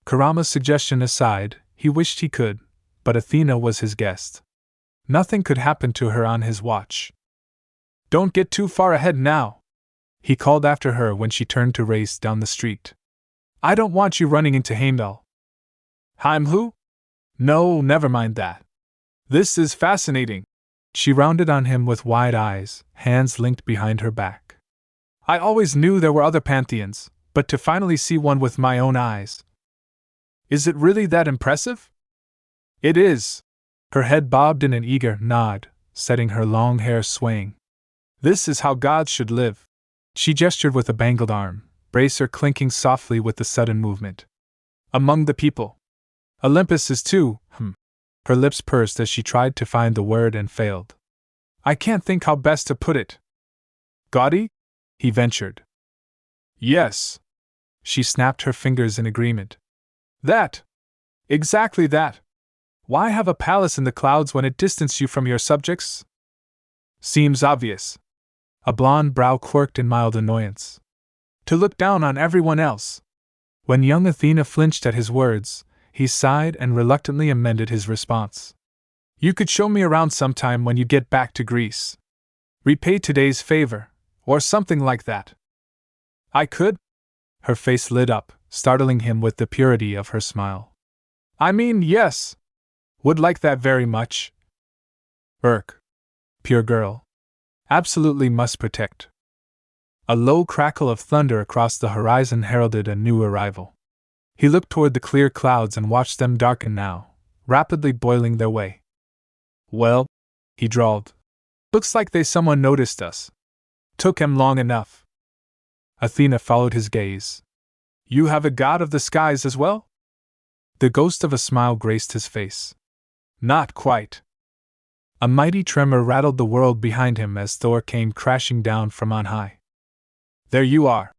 Kurama's suggestion aside, he wished he could, but Athena was his guest. Nothing could happen to her on his watch. Don't get too far ahead now, he called after her when she turned to race down the street. I don't want you running into Heimdall. Heim who? No, never mind that. This is fascinating. She rounded on him with wide eyes, hands linked behind her back. I always knew there were other pantheons, but to finally see one with my own eyes. Is it really that impressive? It is. Her head bobbed in an eager nod, setting her long hair swaying. This is how gods should live. She gestured with a bangled arm, bracer clinking softly with the sudden movement. Among the people. Olympus is too, Her lips pursed as she tried to find the word and failed. I can't think how best to put it. Gaudy? He ventured. Yes. She snapped her fingers in agreement. That. Exactly that. Why have a palace in the clouds when it distanced you from your subjects? Seems obvious. A blonde brow quirked in mild annoyance. To look down on everyone else. When young Athena flinched at his words, he sighed and reluctantly amended his response. You could show me around sometime when you get back to Greece. Repay today's favor, or something like that. I could? Her face lit up, startling him with the purity of her smile. I mean, yes. Would like that very much. Irk. Pure girl. Absolutely must protect. A low crackle of thunder across the horizon heralded a new arrival. He looked toward the clear clouds and watched them darken now, rapidly boiling their way. Well, he drawled. Looks like someone noticed us. Took him long enough. Athena followed his gaze. You have a god of the skies as well? The ghost of a smile graced his face. Not quite. A mighty tremor rattled the world behind him as Thor came crashing down from on high. There you are.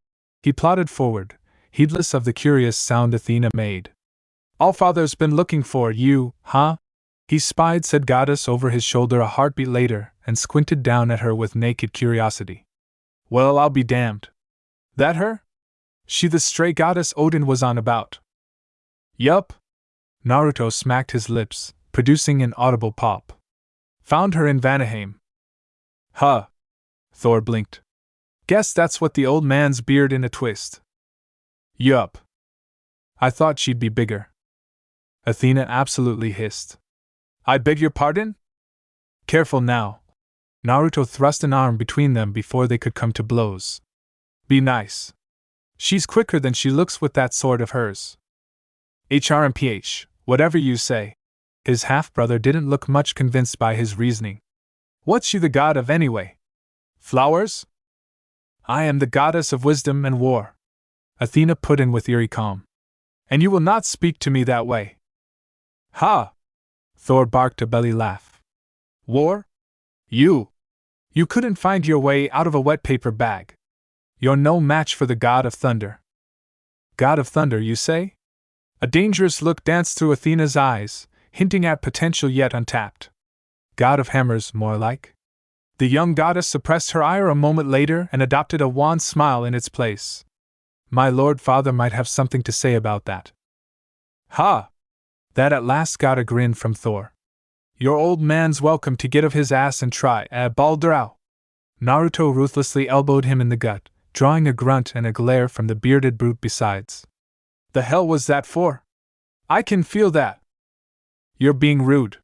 He plodded forward, heedless of the curious sound Athena made. Allfather's been looking for you, huh? He spied said goddess over his shoulder a heartbeat later and squinted down at her with naked curiosity. Well, I'll be damned. That her? She the stray goddess Odin was on about. Yup. Naruto smacked his lips, producing an audible pop. Found her in Vanaheim. Huh. Thor blinked. Guess that's what the old man's beard in a twist. Yup. I thought she'd be bigger. Athena absolutely hissed. I beg your pardon? Careful now. Naruto thrust an arm between them before they could come to blows. Be nice. She's quicker than she looks with that sword of hers. HRMPH, whatever you say. His half-brother didn't look much convinced by his reasoning. What's she the god of anyway? Flowers? I am the goddess of wisdom and war. Athena put in with eerie calm. And you will not speak to me that way. Ha! Thor barked a belly laugh. War? You couldn't find your way out of a wet paper bag. You're no match for the god of thunder. God of thunder, you say? A dangerous look danced through Athena's eyes, hinting at potential yet untapped. God of hammers, more like? The young goddess suppressed her ire a moment later and adopted a wan smile in its place. My lord father might have something to say about that. Ha! That at last got a grin from Thor. Your old man's welcome to get off his ass and try Balderau. Naruto ruthlessly elbowed him in the gut, drawing a grunt and a glare from the bearded brute besides. The hell was that for? I can feel that. You're being rude.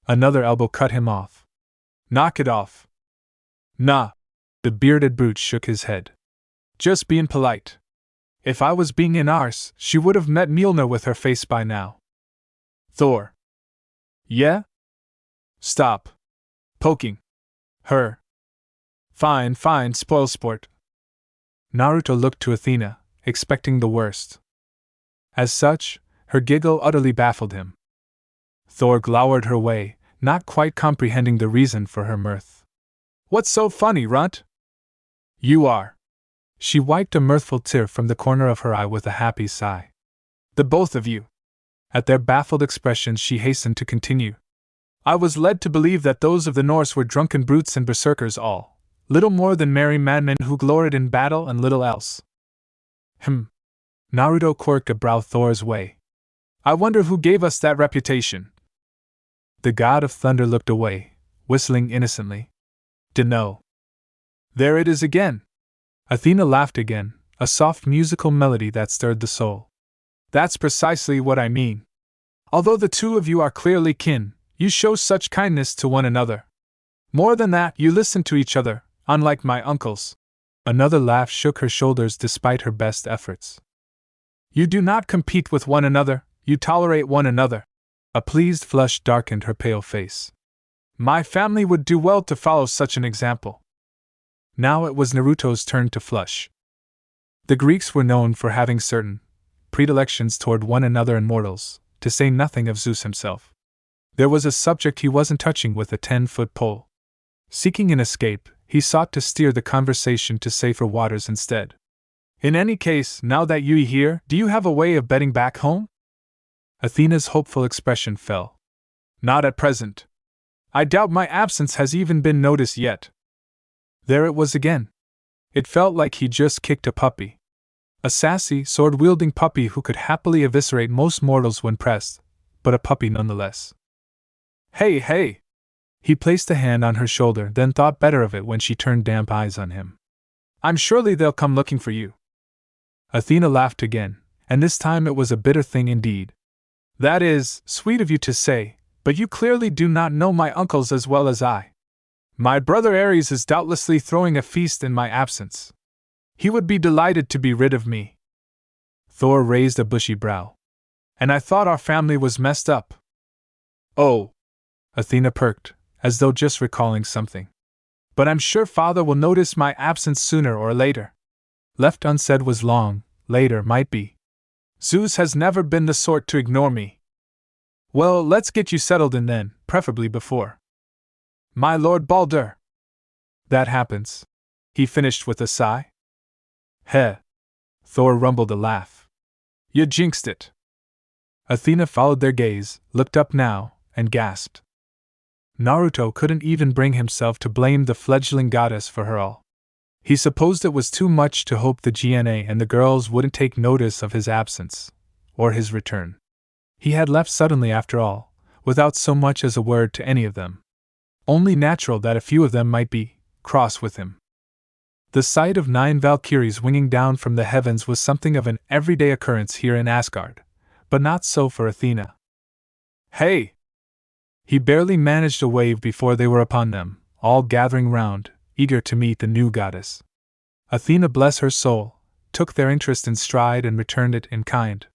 Another elbow cut him off. Knock it off. Nah. The bearded brute shook his head. Just being polite. If I was being an arse, she would have met Mjolnir with her face by now. Thor. Yeah? Stop. Poking. Her. Fine, spoil sport. Naruto looked to Athena, expecting the worst. As such, her giggle utterly baffled him. Thor glowered her way, not quite comprehending the reason for her mirth. What's so funny, runt? You are. She wiped a mirthful tear from the corner of her eye with a happy sigh. The both of you. At their baffled expressions she hastened to continue. I was led to believe that those of the Norse were drunken brutes and berserkers all, little more than merry madmen who gloried in battle and little else. Naruto quirked a brow Thor's way. I wonder who gave us that reputation. The god of thunder looked away, whistling innocently. Dunno. There it is again. Athena laughed again, a soft musical melody that stirred the soul. That's precisely what I mean. Although the two of you are clearly kin, you show such kindness to one another. More than that, you listen to each other, unlike my uncles. Another laugh shook her shoulders despite her best efforts. You do not compete with one another, you tolerate one another. A pleased flush darkened her pale face. My family would do well to follow such an example. Now it was Naruto's turn to flush. The Greeks were known for having certain predilections toward one another and mortals, to say nothing of Zeus himself. There was a subject he wasn't touching with a 10-foot pole. Seeking an escape, he sought to steer the conversation to safer waters instead. In any case, now that you're here, do you have a way of getting back home? Athena's hopeful expression fell. Not at present. I doubt my absence has even been noticed yet. There it was again. It felt like he just kicked a puppy. A sassy, sword-wielding puppy who could happily eviscerate most mortals when pressed, but a puppy nonetheless. Hey, hey! He placed a hand on her shoulder, then thought better of it when she turned damp eyes on him. I'm surely they'll come looking for you. Athena laughed again, and this time it was a bitter thing indeed. That is sweet of you to say, but you clearly do not know my uncles as well as I. My brother Ares is doubtlessly throwing a feast in my absence. He would be delighted to be rid of me. Thor raised a bushy brow. And I thought our family was messed up. Oh! Athena perked, as though just recalling something. But I'm sure father will notice my absence sooner or later. Left unsaid was long, later might be. Zeus has never been the sort to ignore me. Well, let's get you settled in then, preferably before. My Lord Baldur! That happens. He finished with a sigh. Heh! Thor rumbled a laugh. You jinxed it. Athena followed their gaze, looked up now, and gasped. Naruto couldn't even bring himself to blame the fledgling goddess for her all. He supposed it was too much to hope the GNA and the girls wouldn't take notice of his absence, or his return. He had left suddenly after all, without so much as a word to any of them. Only natural that a few of them might be cross with him. The sight of 9 Valkyries winging down from the heavens was something of an everyday occurrence here in Asgard, but not so for Athena. Hey! He barely managed a wave before they were upon them, all gathering round, eager to meet the new goddess. Athena, bless her soul, took their interest in stride and returned it in kind.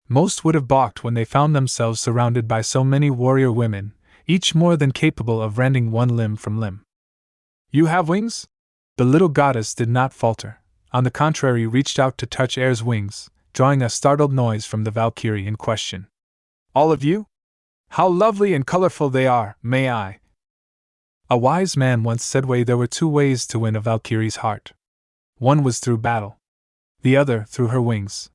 Most would have balked when they found themselves surrounded by so many warrior women, each more than capable of rending one limb from limb. You have wings? The little goddess did not falter, on the contrary reached out to touch Air's wings, drawing a startled noise from the Valkyrie in question. All of you? How lovely and colorful they are, may I? A wise man once said there were 2 ways to win a Valkyrie's heart. One was through battle. The other through her wings.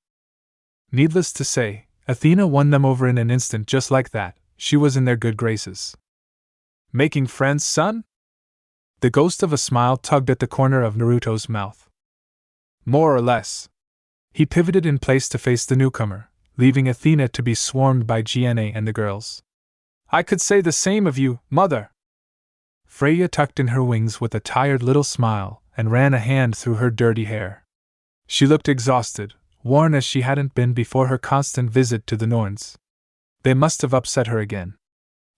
Needless to say, Athena won them over in an instant just like that. She was in their good graces. Making friends, son? The ghost of a smile tugged at the corner of Naruto's mouth. More or less. He pivoted in place to face the newcomer, leaving Athena to be swarmed by GNA and the girls. I could say the same of you, mother. Freya tucked in her wings with a tired little smile and ran a hand through her dirty hair. She looked exhausted, worn as she hadn't been before her constant visit to the Norns. They must have upset her again.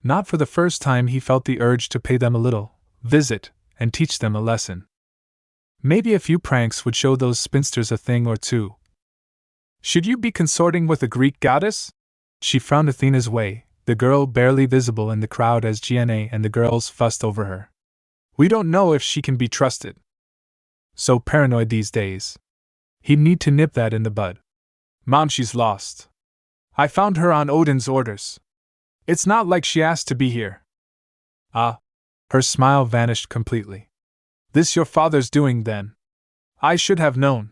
Not for the first time he felt the urge to pay them a little visit and teach them a lesson. Maybe a few pranks would show those spinsters a thing or two. Should you be consorting with a Greek goddess? She frowned Athena's way, the girl barely visible in the crowd as GNA and the girls fussed over her. We don't know if she can be trusted. So paranoid these days. He'd need to nip that in the bud. Mom, she's lost. I found her on Odin's orders. It's not like she asked to be here. Ah. Her smile vanished completely. This your father's doing, then? I should have known.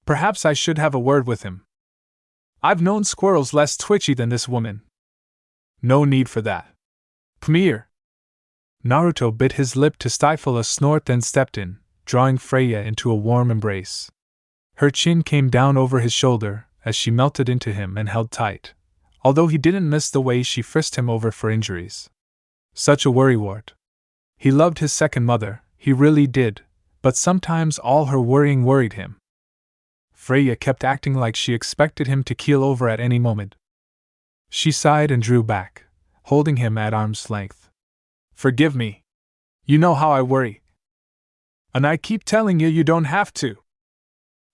Perhaps I should have a word with him. I've known squirrels less twitchy than this woman. No need for that. Come here. Naruto bit his lip to stifle a snort, then stepped in, drawing Freya into a warm embrace. Her chin came down over his shoulder as she melted into him and held tight, although he didn't miss the way she frisked him over for injuries. Such a worrywart. He loved his second mother, he really did, but sometimes all her worrying worried him. Freya kept acting like she expected him to keel over at any moment. She sighed and drew back, holding him at arm's length. Forgive me. You know how I worry. And I keep telling you don't have to.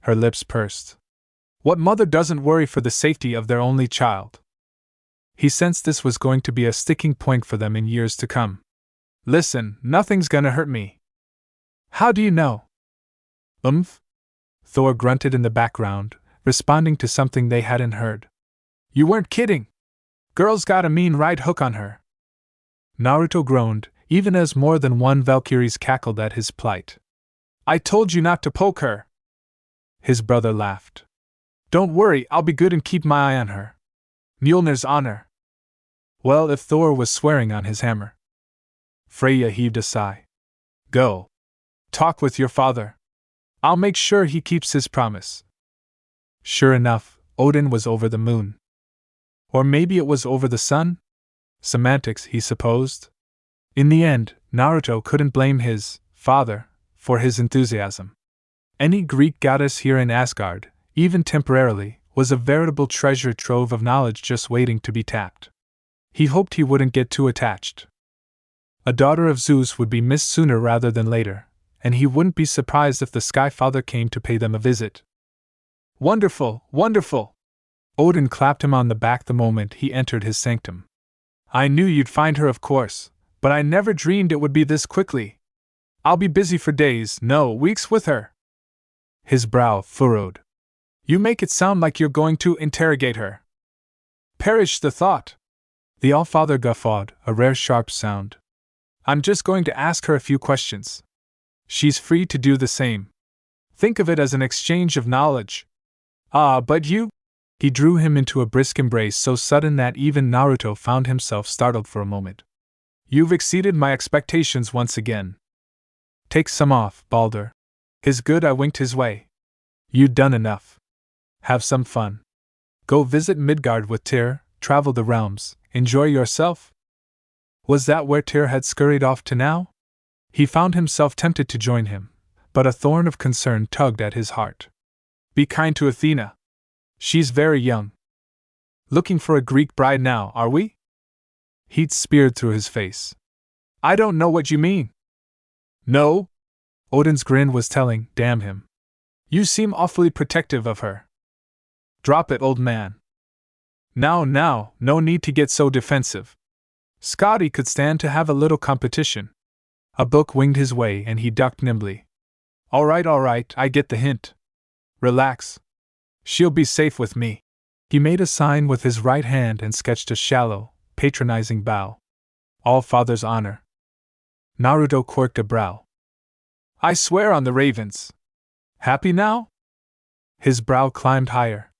Her lips pursed. What mother doesn't worry for the safety of their only child? He sensed this was going to be a sticking point for them in years to come. Listen, nothing's gonna hurt me. How do you know? Thor grunted in the background, responding to something they hadn't heard. You weren't kidding. Girl's got a mean right hook on her. Naruto groaned, even as more than one Valkyries cackled at his plight. I told you not to poke her. His brother laughed. Don't worry, I'll be good and keep my eye on her. Mjolnir's honor. Well, if Thor was swearing on his hammer. Freya heaved a sigh. Go. Talk with your father. I'll make sure he keeps his promise. Sure enough, Odin was over the moon. Or maybe it was over the sun? Semantics, he supposed. In the end, Naruto couldn't blame his father for his enthusiasm. Any Greek goddess here in Asgard, even temporarily, was a veritable treasure trove of knowledge just waiting to be tapped. He hoped he wouldn't get too attached. A daughter of Zeus would be missed sooner rather than later, and he wouldn't be surprised if the Sky Father came to pay them a visit. Wonderful, wonderful! Odin clapped him on the back the moment he entered his sanctum. I knew you'd find her, of course, but I never dreamed it would be this quickly. I'll be busy for days, no, weeks with her. His brow furrowed. You make it sound like you're going to interrogate her. Perish the thought! The Allfather guffawed, a rare sharp sound. I'm just going to ask her a few questions. She's free to do the same. Think of it as an exchange of knowledge. Ah, but you? He drew him into a brisk embrace so sudden that even Naruto found himself startled for a moment. You've exceeded my expectations once again. Take some off, Balder. His good eye winked his way. You'd done enough. Have some fun. Go visit Midgard with Tyr, travel the realms, enjoy yourself. Was that where Tyr had scurried off to now? He found himself tempted to join him, but a thorn of concern tugged at his heart. Be kind to Athena. She's very young. Looking for a Greek bride now, are we? Heat speared through his face. I don't know what you mean. No? Odin's grin was telling, damn him. You seem awfully protective of her. Drop it, old man. Now, no need to get so defensive. Scotty could stand to have a little competition. A book winged his way and he ducked nimbly. All right, I get the hint. Relax. She'll be safe with me. He made a sign with his right hand and sketched a shallow, patronizing bow. All father's honor. Naruto quirked a brow. I swear on the ravens. Happy now? His brow climbed higher.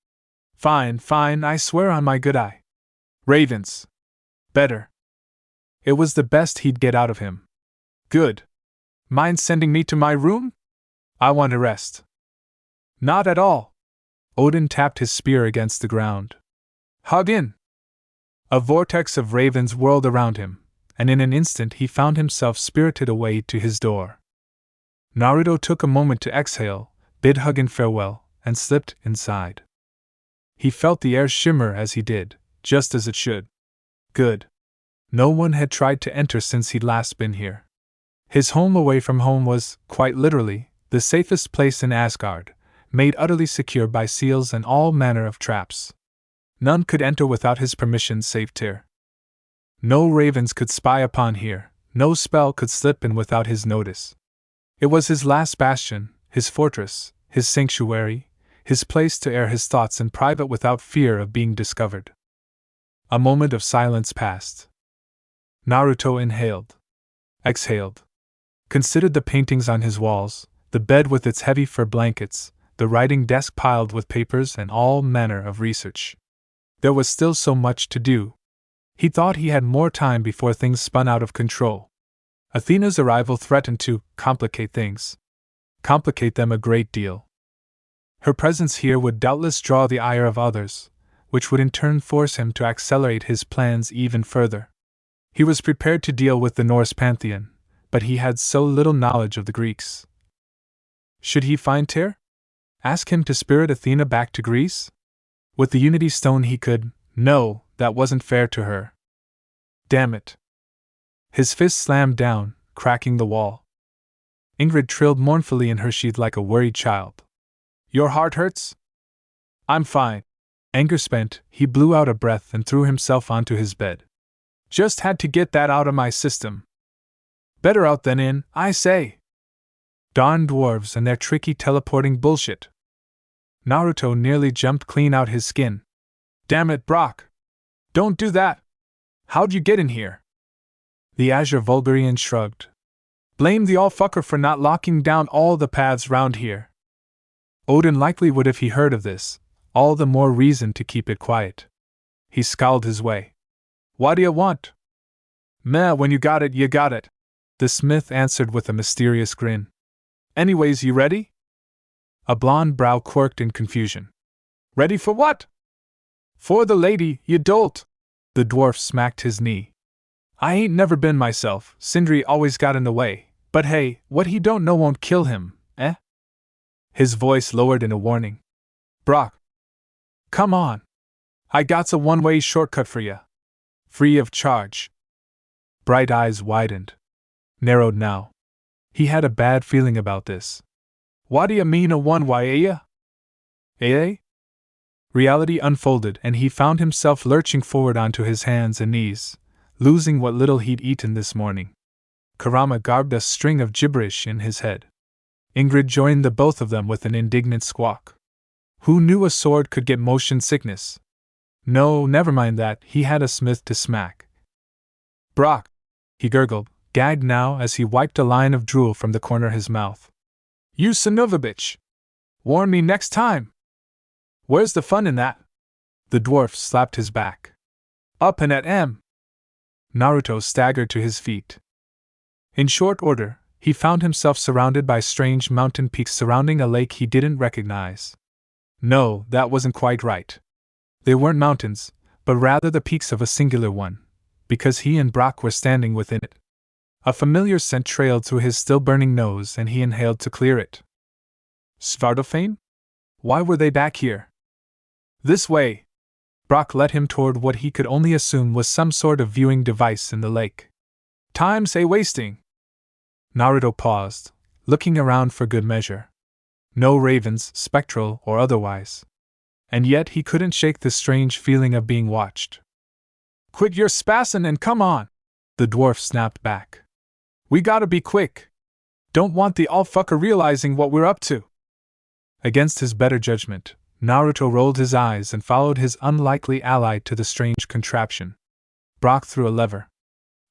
Fine, I swear on my good eye. Ravens. Better. It was the best he'd get out of him. Good. Mind sending me to my room? I want to rest. Not at all. Odin tapped his spear against the ground. Hug in. A vortex of ravens whirled around him, and in an instant he found himself spirited away to his door. Naruto took a moment to exhale, bid Hugin farewell, and slipped inside. He felt the air shimmer as he did, just as it should. Good. No one had tried to enter since he'd last been here. His home away from home was, quite literally, the safest place in Asgard, made utterly secure by seals and all manner of traps. None could enter without his permission save Tyr. No ravens could spy upon here, no spell could slip in without his notice. It was his last bastion, his fortress, his sanctuary, his place to air his thoughts in private without fear of being discovered. A moment of silence passed. Naruto inhaled. Exhaled. Considered the paintings on his walls, the bed with its heavy fur blankets, the writing desk piled with papers and all manner of research. There was still so much to do. He thought he had more time before things spun out of control. Athena's arrival threatened to complicate things. Complicate them a great deal. Her presence here would doubtless draw the ire of others, which would in turn force him to accelerate his plans even further. He was prepared to deal with the Norse pantheon, but he had so little knowledge of the Greeks. Should he find Tyr? Ask him to spirit Athena back to Greece? With the Unity Stone he could. No, that wasn't fair to her. Damn it. His fist slammed down, cracking the wall. Ingrid trilled mournfully in her sheath like a worried child. Your heart hurts? I'm fine. Anger spent, he blew out a breath and threw himself onto his bed. Just had to get that out of my system. Better out than in, I say. Darn dwarves and their tricky teleporting bullshit. Naruto nearly jumped clean out his skin. Damn it, Brock. Don't do that. How'd you get in here? The Azure Vulgarian shrugged. Blame the all-fucker for not locking down all the paths round here. Odin likely would if he heard of this, all the more reason to keep it quiet. He scowled his way. What do you want? Meh, when you got it, you got it. The smith answered with a mysterious grin. Anyways, you ready? A blonde brow quirked in confusion. Ready for what? For the lady, you dolt! The dwarf smacked his knee. I ain't never been myself, Sindri always got in the way, but hey, what he don't know won't kill him, eh? His voice lowered in a warning. Brock! Come on! I got's a one-way shortcut for ya. Free of charge. Bright eyes widened. Narrowed now. He had a bad feeling about this. What do you mean a one-way, eh? Reality unfolded and he found himself lurching forward onto his hands and knees, losing what little he'd eaten this morning. Kurama garbed a string of gibberish in his head. Ingrid joined the both of them with an indignant squawk. Who knew a sword could get motion sickness? No, never mind that, he had a smith to smack. Brock! He gurgled, gagged now as he wiped a line of drool from the corner of his mouth. You son of a bitch! Warn me next time! Where's the fun in that? The dwarf slapped his back. Up and at 'em! Naruto staggered to his feet. In short order, he found himself surrounded by strange mountain peaks surrounding a lake he didn't recognize. No, that wasn't quite right. They weren't mountains, but rather the peaks of a singular one, because he and Brock were standing within it. A familiar scent trailed through his still-burning nose and he inhaled to clear it. Svartalfheim? Why were they back here? This way! Brock led him toward what he could only assume was some sort of viewing device in the lake. Time's wasting! Naruto paused, looking around for good measure. No ravens, spectral or otherwise. And yet he couldn't shake the strange feeling of being watched. Quit your spassin' and come on! The dwarf snapped back. We gotta be quick! Don't want the all-fucker realizing what we're up to! Against his better judgment, Naruto rolled his eyes and followed his unlikely ally to the strange contraption. Brock threw a lever.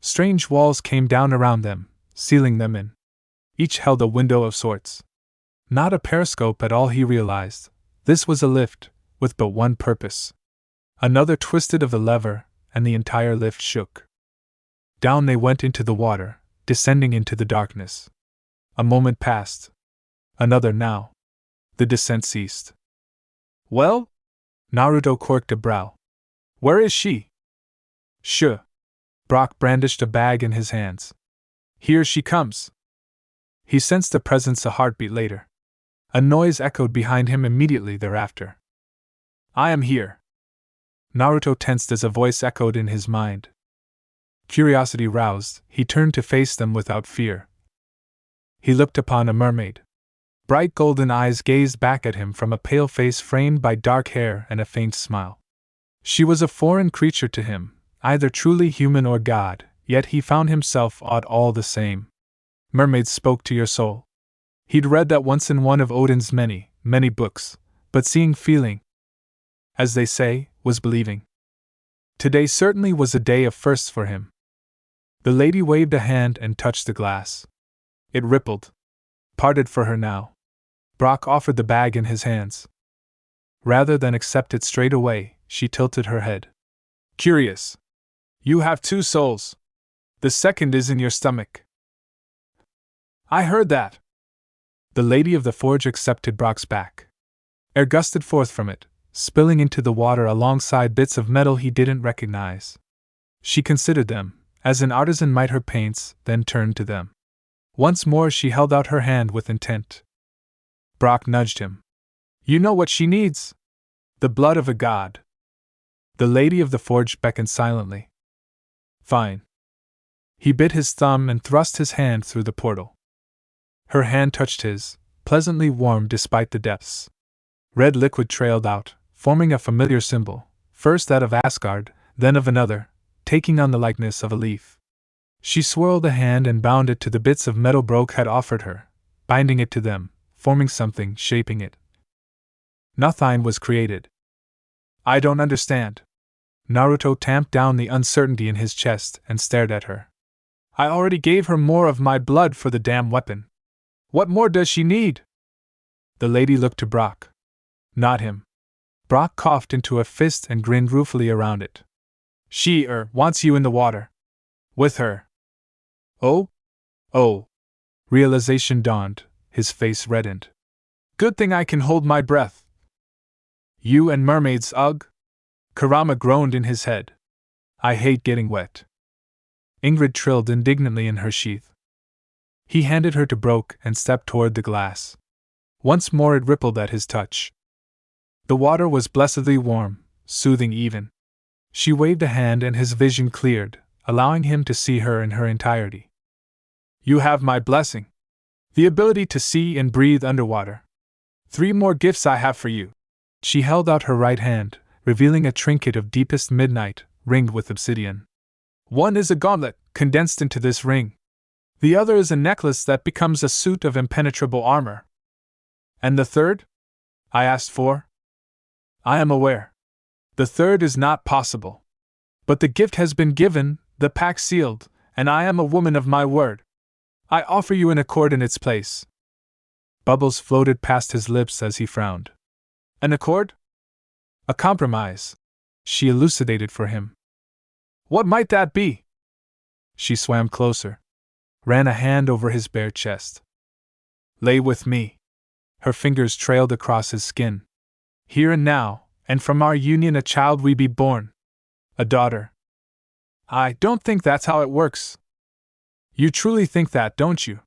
Strange walls came down around them, sealing them in. Each held a window of sorts. Not a periscope at all, he realized. This was a lift, with but one purpose. Another twisted of the lever, and the entire lift shook. Down they went into the water, descending into the darkness. A moment passed. Another now. The descent ceased. Well? Naruto quirked a brow. Where is she? Shh. Brock brandished a bag in his hands. Here she comes. He sensed the presence a heartbeat later. A noise echoed behind him immediately thereafter. I am here. Naruto tensed as a voice echoed in his mind. Curiosity roused, he turned to face them without fear. He looked upon a mermaid. Bright golden eyes gazed back at him from a pale face framed by dark hair and a faint smile. She was a foreign creature to him, either truly human or god, yet he found himself odd all the same. Mermaids spoke to your soul. He'd read that once in one of Odin's many, many books, but seeing, feeling, as they say, was believing. Today certainly was a day of firsts for him. The lady waved a hand and touched the glass. It rippled. Parted for her now. Brock offered the bag in his hands. Rather than accept it straight away, she tilted her head. Curious. You have two souls. The second is in your stomach. I heard that. The lady of the forge accepted Brock's back. Air gusted forth from it, spilling into the water alongside bits of metal he didn't recognize. She considered them, as an artisan might her paints, then turned to them. Once more she held out her hand with intent. Brock nudged him. You know what she needs? The blood of a god. The lady of the forge beckoned silently. Fine. He bit his thumb and thrust his hand through the portal. Her hand touched his, pleasantly warm despite the depths. Red liquid trailed out, forming a familiar symbol, first that of Asgard, then of another, taking on the likeness of a leaf. She swirled the hand and bound it to the bits of metal Brock had offered her, binding it to them, forming something, shaping it. Nothing was created. I don't understand. Naruto tamped down the uncertainty in his chest and stared at her. I already gave her more of my blood for the damn weapon. What more does she need? The lady looked to Brock. Not him. Brock coughed into a fist and grinned ruefully around it. She, wants you in the water. With her. Oh? Oh. Realization dawned, his face reddened. Good thing I can hold my breath. You and mermaids, ugh! Kurama groaned in his head. I hate getting wet. Ingrid trilled indignantly in her sheath. He handed her to Broke and stepped toward the glass. Once more it rippled at his touch. The water was blessedly warm, soothing even. She waved a hand and his vision cleared, allowing him to see her in her entirety. You have my blessing. The ability to see and breathe underwater. 3 more gifts I have for you. She held out her right hand, revealing a trinket of deepest midnight, ringed with obsidian. One is a gauntlet, condensed into this ring. The other is a necklace that becomes a suit of impenetrable armor. And the third? I asked for. I am aware. The third is not possible. But the gift has been given, the pact sealed, and I am a woman of my word. I offer you an accord in its place. Bubbles floated past his lips as he frowned. An accord? A compromise, she elucidated for him. What might that be? She swam closer, ran a hand over his bare chest. Lay with me. Her fingers trailed across his skin. Here and now, and from our union a child we be born. A daughter. I don't think that's how it works. You truly think that, don't you?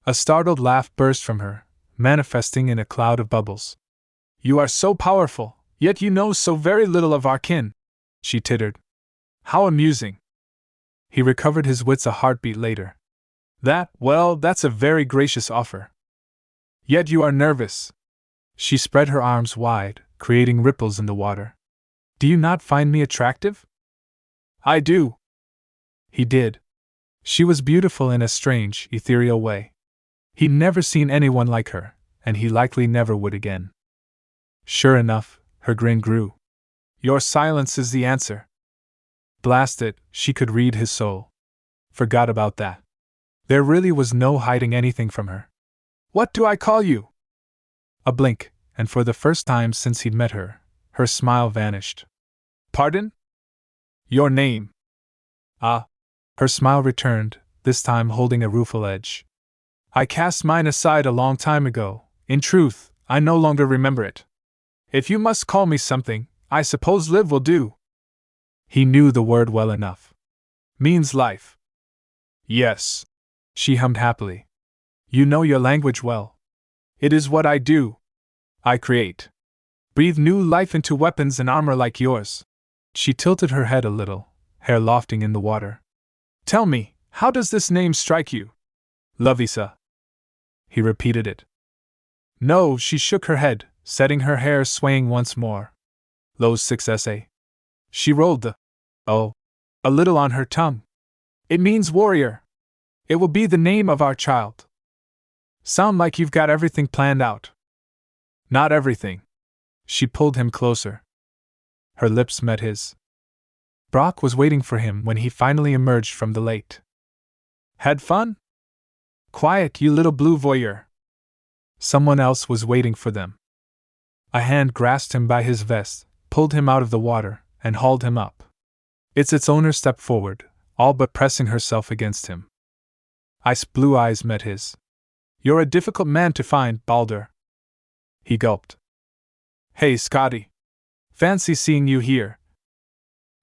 A startled laugh burst from her, manifesting in a cloud of bubbles. You are so powerful, yet you know so very little of our kin, she tittered. How amusing. He recovered his wits a heartbeat later. That's a very gracious offer. Yet you are nervous. She spread her arms wide, creating ripples in the water. Do you not find me attractive? I do. He did. She was beautiful in a strange, ethereal way. He'd never seen anyone like her, and he likely never would again. Sure enough, her grin grew. Your silence is the answer. Blast it, she could read his soul. Forgot about that. There really was no hiding anything from her. What do I call you? A blink, and for the first time since he'd met her, her smile vanished. Pardon? Your name. Ah. Her smile returned, this time holding a rueful edge. I cast mine aside a long time ago. In truth, I no longer remember it. If you must call me something, I suppose live will do. He knew the word well enough. Means life. Yes. She hummed happily. You know your language well. It is what I do. I create. Breathe new life into weapons and armor like yours. She tilted her head a little, hair lofting in the water. Tell me, how does this name strike you? Lovisa. He repeated it. No, she shook her head, setting her hair swaying once more. Low 6SA. She rolled the a little on her tongue. It means warrior. It will be the name of our child. Sound like you've got everything planned out. Not everything. She pulled him closer. Her lips met his. Brock was waiting for him when he finally emerged from the lake. Had fun? Quiet, you little blue voyeur. Someone else was waiting for them. A hand grasped him by his vest, pulled him out of the water, and hauled him up. Its owner stepped forward, all but pressing herself against him. Ice blue eyes met his. You're a difficult man to find, Baldur. He gulped. Hey, Scotty. Fancy seeing you here.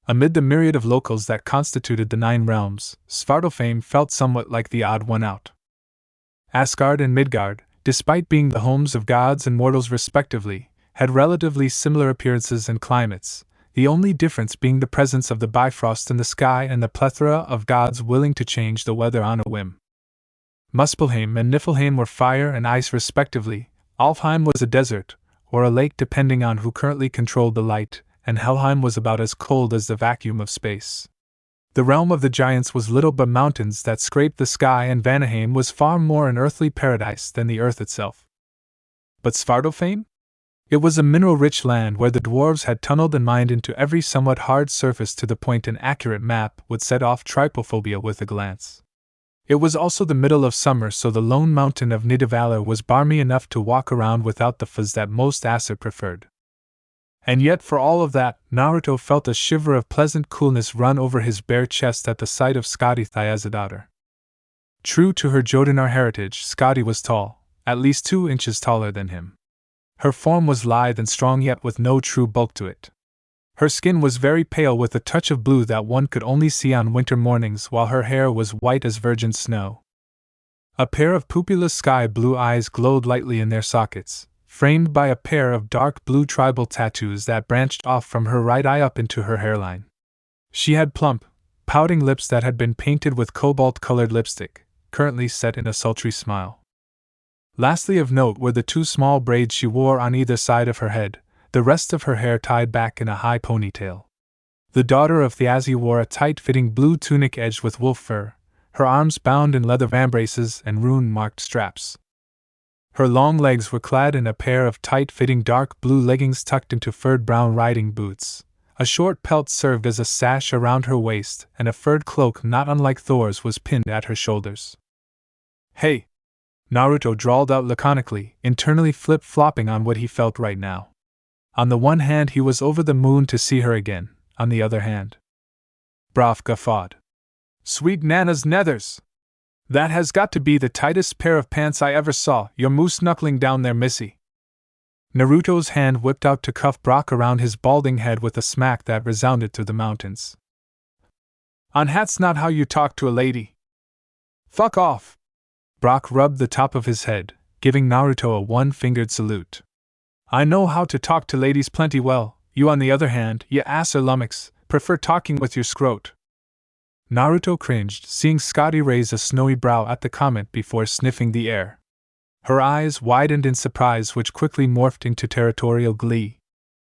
Amid the myriad of locals that constituted the 9 realms, Svartalfheim felt somewhat like the odd one out. Asgard and Midgard, despite being the homes of gods and mortals respectively, had relatively similar appearances and climates, the only difference being the presence of the Bifrost in the sky and the plethora of gods willing to change the weather on a whim. Muspelheim and Niflheim were fire and ice respectively, Alfheim was a desert, or a lake depending on who currently controlled the light, and Helheim was about as cold as the vacuum of space. The realm of the giants was little but mountains that scraped the sky, and Vanaheim was far more an earthly paradise than the earth itself. But Svartalfheim? It was a mineral-rich land where the dwarves had tunneled and mined into every somewhat hard surface to the point an accurate map would set off trypophobia with a glance. It was also the middle of summer, so the lone mountain of Nidavellir was balmy enough to walk around without the fuzz that most Aesir preferred. And yet, for all of that, Naruto felt a shiver of pleasant coolness run over his bare chest at the sight of Skadi as a daughter. True to her Jotunar heritage, Skadi was tall, at least 2 inches taller than him. Her form was lithe and strong yet with no true bulk to it. Her skin was very pale with a touch of blue that one could only see on winter mornings, while her hair was white as virgin snow. A pair of pupilless sky blue eyes glowed lightly in their sockets, framed by a pair of dark blue tribal tattoos that branched off from her right eye up into her hairline. She had plump, pouting lips that had been painted with cobalt-colored lipstick, currently set in a sultry smile. Lastly of note were the 2 small braids she wore on either side of her head, the rest of her hair tied back in a high ponytail. The daughter of Thiazi wore a tight-fitting blue tunic edged with wolf fur, her arms bound in leather vambraces and rune-marked straps. Her long legs were clad in a pair of tight-fitting dark blue leggings tucked into furred brown riding boots. A short pelt served as a sash around her waist, and a furred cloak not unlike Thor's was pinned at her shoulders. "Hey!" Naruto drawled out laconically, internally flip-flopping on what he felt right now. On the one hand he was over the moon to see her again, on the other hand. Braff guffawed. "Sweet Nana's nethers! That has got to be the tightest pair of pants I ever saw, your moose knuckling down there, missy." Naruto's hand whipped out to cuff Brock around his balding head with a smack that resounded through the mountains. "On hat's not how you talk to a lady." "Fuck off!" Brock rubbed the top of his head, giving Naruto a one-fingered salute. "I know how to talk to ladies plenty well, you on the other hand, ya ass or lummox, prefer talking with your scrote." Naruto cringed, seeing Scotty raise a snowy brow at the comment before sniffing the air. Her eyes widened in surprise which quickly morphed into territorial glee.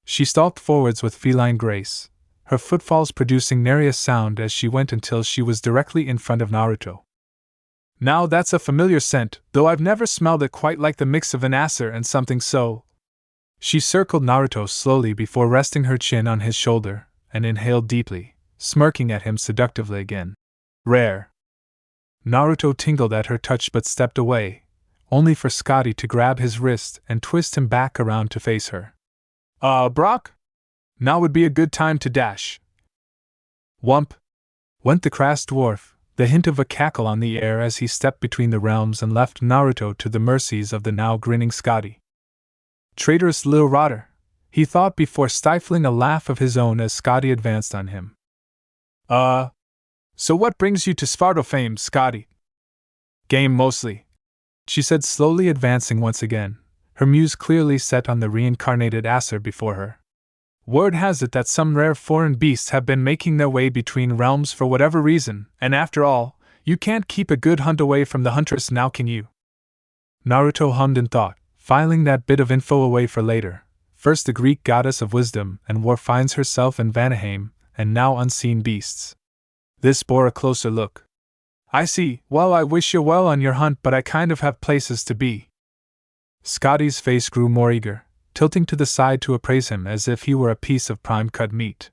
She stalked forwards with feline grace, her footfalls producing nary a sound as she went until she was directly in front of Naruto. "Now that's a familiar scent, though I've never smelled it quite like the mix of an acer and something so." She circled Naruto slowly before resting her chin on his shoulder, and inhaled deeply, smirking at him seductively again. "Rare." Naruto tingled at her touch but stepped away, only for Scotty to grab his wrist and twist him back around to face her. Brock? Now would be a good time to dash." "Wump!" went the crass dwarf, the hint of a cackle on the air as he stepped between the realms and left Naruto to the mercies of the now grinning Scotty. "Traitorous little rotter," he thought before stifling a laugh of his own as Scotty advanced on him. So what brings you to Svartalfheim, Scotty?" "Game mostly," she said slowly advancing once again, her muse clearly set on the reincarnated Acer before her. "Word has it that some rare foreign beasts have been making their way between realms for whatever reason, and after all, you can't keep a good hunt away from the huntress now, can you?" Naruto hummed in thought, filing that bit of info away for later. First the Greek goddess of wisdom and war finds herself in Vanaheim, and now unseen beasts. This bore a closer look. "I see. Well, I wish you well on your hunt, but I kind of have places to be." Scotty's face grew more eager, tilting to the side to appraise him as if he were a piece of prime-cut meat.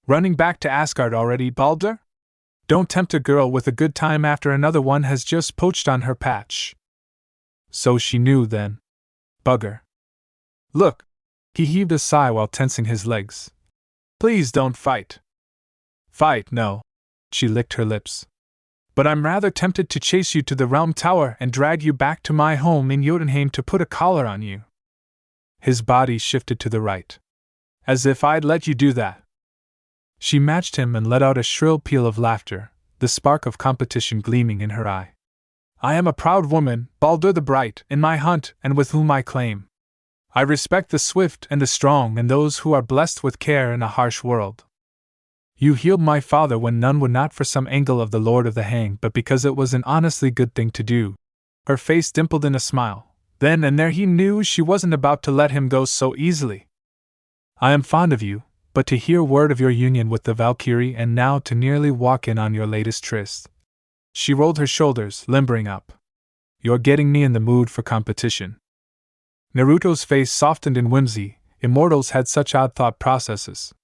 "Running back to Asgard already, Baldur? Don't tempt a girl with a good time after another one has just poached on her patch." So she knew then. Bugger. "Look!" He heaved a sigh while tensing his legs. "Please don't fight." "Fight, no." She licked her lips. "But I'm rather tempted to chase you to the Realm Tower and drag you back to my home in Jotunheim to put a collar on you." His body shifted to the right. "As if I'd let you do that." She matched him and let out a shrill peal of laughter, the spark of competition gleaming in her eye. "I am a proud woman, Baldur the Bright, in my hunt and with whom I claim. I respect the swift and the strong and those who are blessed with care in a harsh world. You healed my father when none would not for some angle of the Lord of the Hang, but because it was an honestly good thing to do." Her face dimpled in a smile. Then and there he knew she wasn't about to let him go so easily. "I am fond of you, but to hear word of your union with the Valkyrie and now to nearly walk in on your latest tryst." She rolled her shoulders, limbering up. "You're getting me in the mood for competition." Naruto's face softened in whimsy. Immortals had such odd thought processes.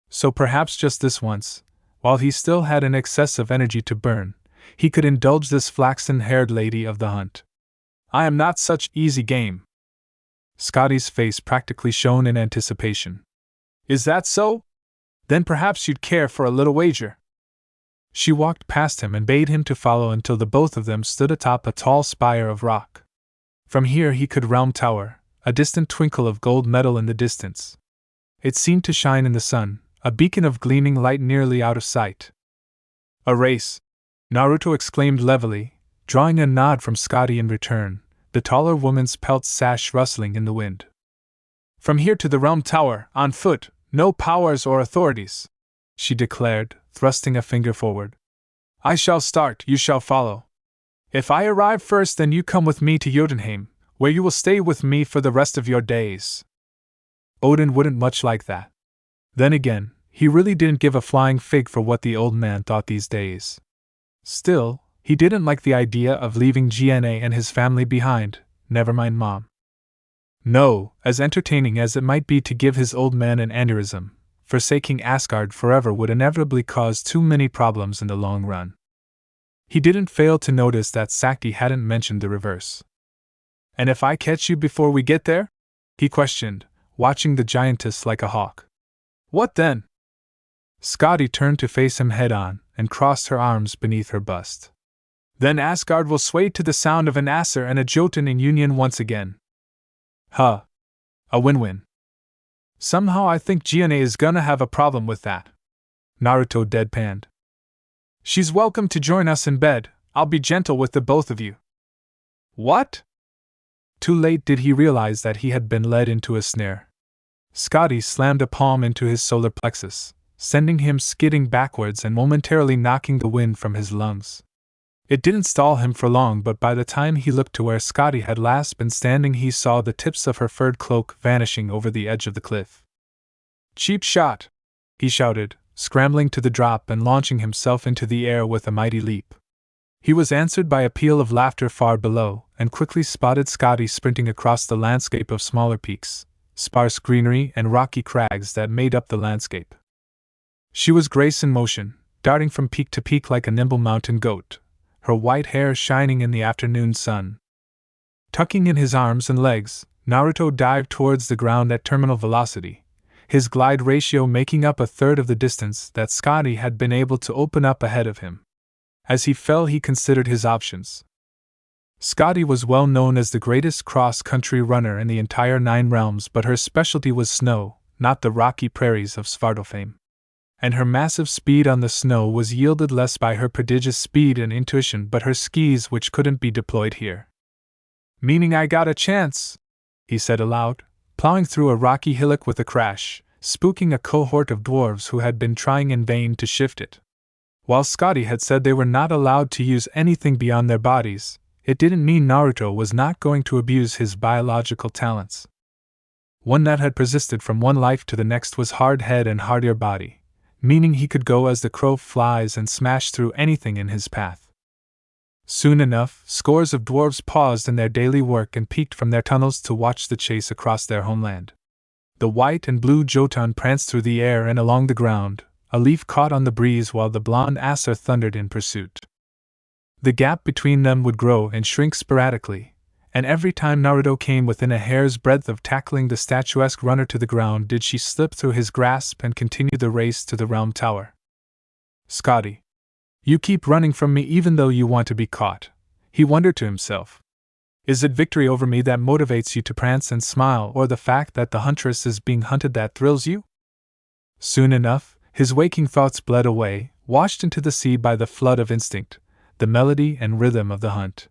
So perhaps just this once, while he still had an excess of energy to burn, he could indulge this flaxen-haired lady of the hunt. "I am not such easy game." Scotty's face practically shone in anticipation. "Is that so? Then perhaps you'd care for a little wager." She walked past him and bade him to follow until the both of them stood atop a tall spire of rock. From here he could Realm Tower, a distant twinkle of gold metal in the distance. It seemed to shine in the sun, a beacon of gleaming light nearly out of sight. A race! Naruto exclaimed levelly, drawing a nod from Scotty in return, the taller woman's pelt sash rustling in the wind. From here to the Realm Tower, on foot, no powers or authorities, she declared, thrusting a finger forward. I shall start, you shall follow. If I arrive first, then you come with me to Jotunheim, where you will stay with me for the rest of your days. Odin wouldn't much like that. Then again, he really didn't give a flying fig for what the old man thought these days. Still, he didn't like the idea of leaving GNA and his family behind, never mind Mom. No, as entertaining as it might be to give his old man an aneurysm, forsaking Asgard forever would inevitably cause too many problems in the long run. He didn't fail to notice that Sakti hadn't mentioned the reverse. And if I catch you before we get there? He questioned, watching the giantess like a hawk. What then? Scotty turned to face him head-on and crossed her arms beneath her bust. Then Asgard will sway to the sound of an Aesir and a Jotun in union once again. Huh. A win-win. Somehow I think GNA is gonna have a problem with that. Naruto deadpanned. She's welcome to join us in bed, I'll be gentle with the both of you. What? Too late did he realize that he had been led into a snare. Scotty slammed a palm into his solar plexus, sending him skidding backwards and momentarily knocking the wind from his lungs. It didn't stall him for long, but by the time he looked to where Scotty had last been standing, he saw the tips of her furred cloak vanishing over the edge of the cliff. Cheap shot! He shouted, scrambling to the drop and launching himself into the air with a mighty leap. He was answered by a peal of laughter far below, and quickly spotted Scotty sprinting across the landscape of smaller peaks, sparse greenery and rocky crags that made up the landscape. She was grace in motion, darting from peak to peak like a nimble mountain goat, her white hair shining in the afternoon sun. Tucking in his arms and legs, Naruto dived towards the ground at terminal velocity, his glide ratio making up a third of the distance that Scotty had been able to open up ahead of him. As he fell, he considered his options. Scotty was well known as the greatest cross-country runner in the entire 9 realms, but her specialty was snow, not the rocky prairies of Svartalfheim. And her massive speed on the snow was yielded less by her prodigious speed and intuition but her skis, which couldn't be deployed here. Meaning I got a chance, he said aloud, plowing through a rocky hillock with a crash, spooking a cohort of dwarves who had been trying in vain to shift it. While Scotty had said they were not allowed to use anything beyond their bodies, it didn't mean Naruto was not going to abuse his biological talents. One that had persisted from one life to the next was hard head and hardier body, meaning he could go as the crow flies and smash through anything in his path. Soon enough, scores of dwarves paused in their daily work and peeked from their tunnels to watch the chase across their homeland. The white and blue Jotun pranced through the air and along the ground, a leaf caught on the breeze while the blonde Aesir thundered in pursuit. The gap between them would grow and shrink sporadically, and every time Naruto came within a hair's breadth of tackling the statuesque runner to the ground did she slip through his grasp and continue the race to the Realm Tower. Scotty, you keep running from me even though you want to be caught, he wondered to himself. Is it victory over me that motivates you to prance and smile, or the fact that the huntress is being hunted that thrills you? Soon enough, his waking thoughts bled away, washed into the sea by the flood of instinct, the melody and rhythm of the hunt.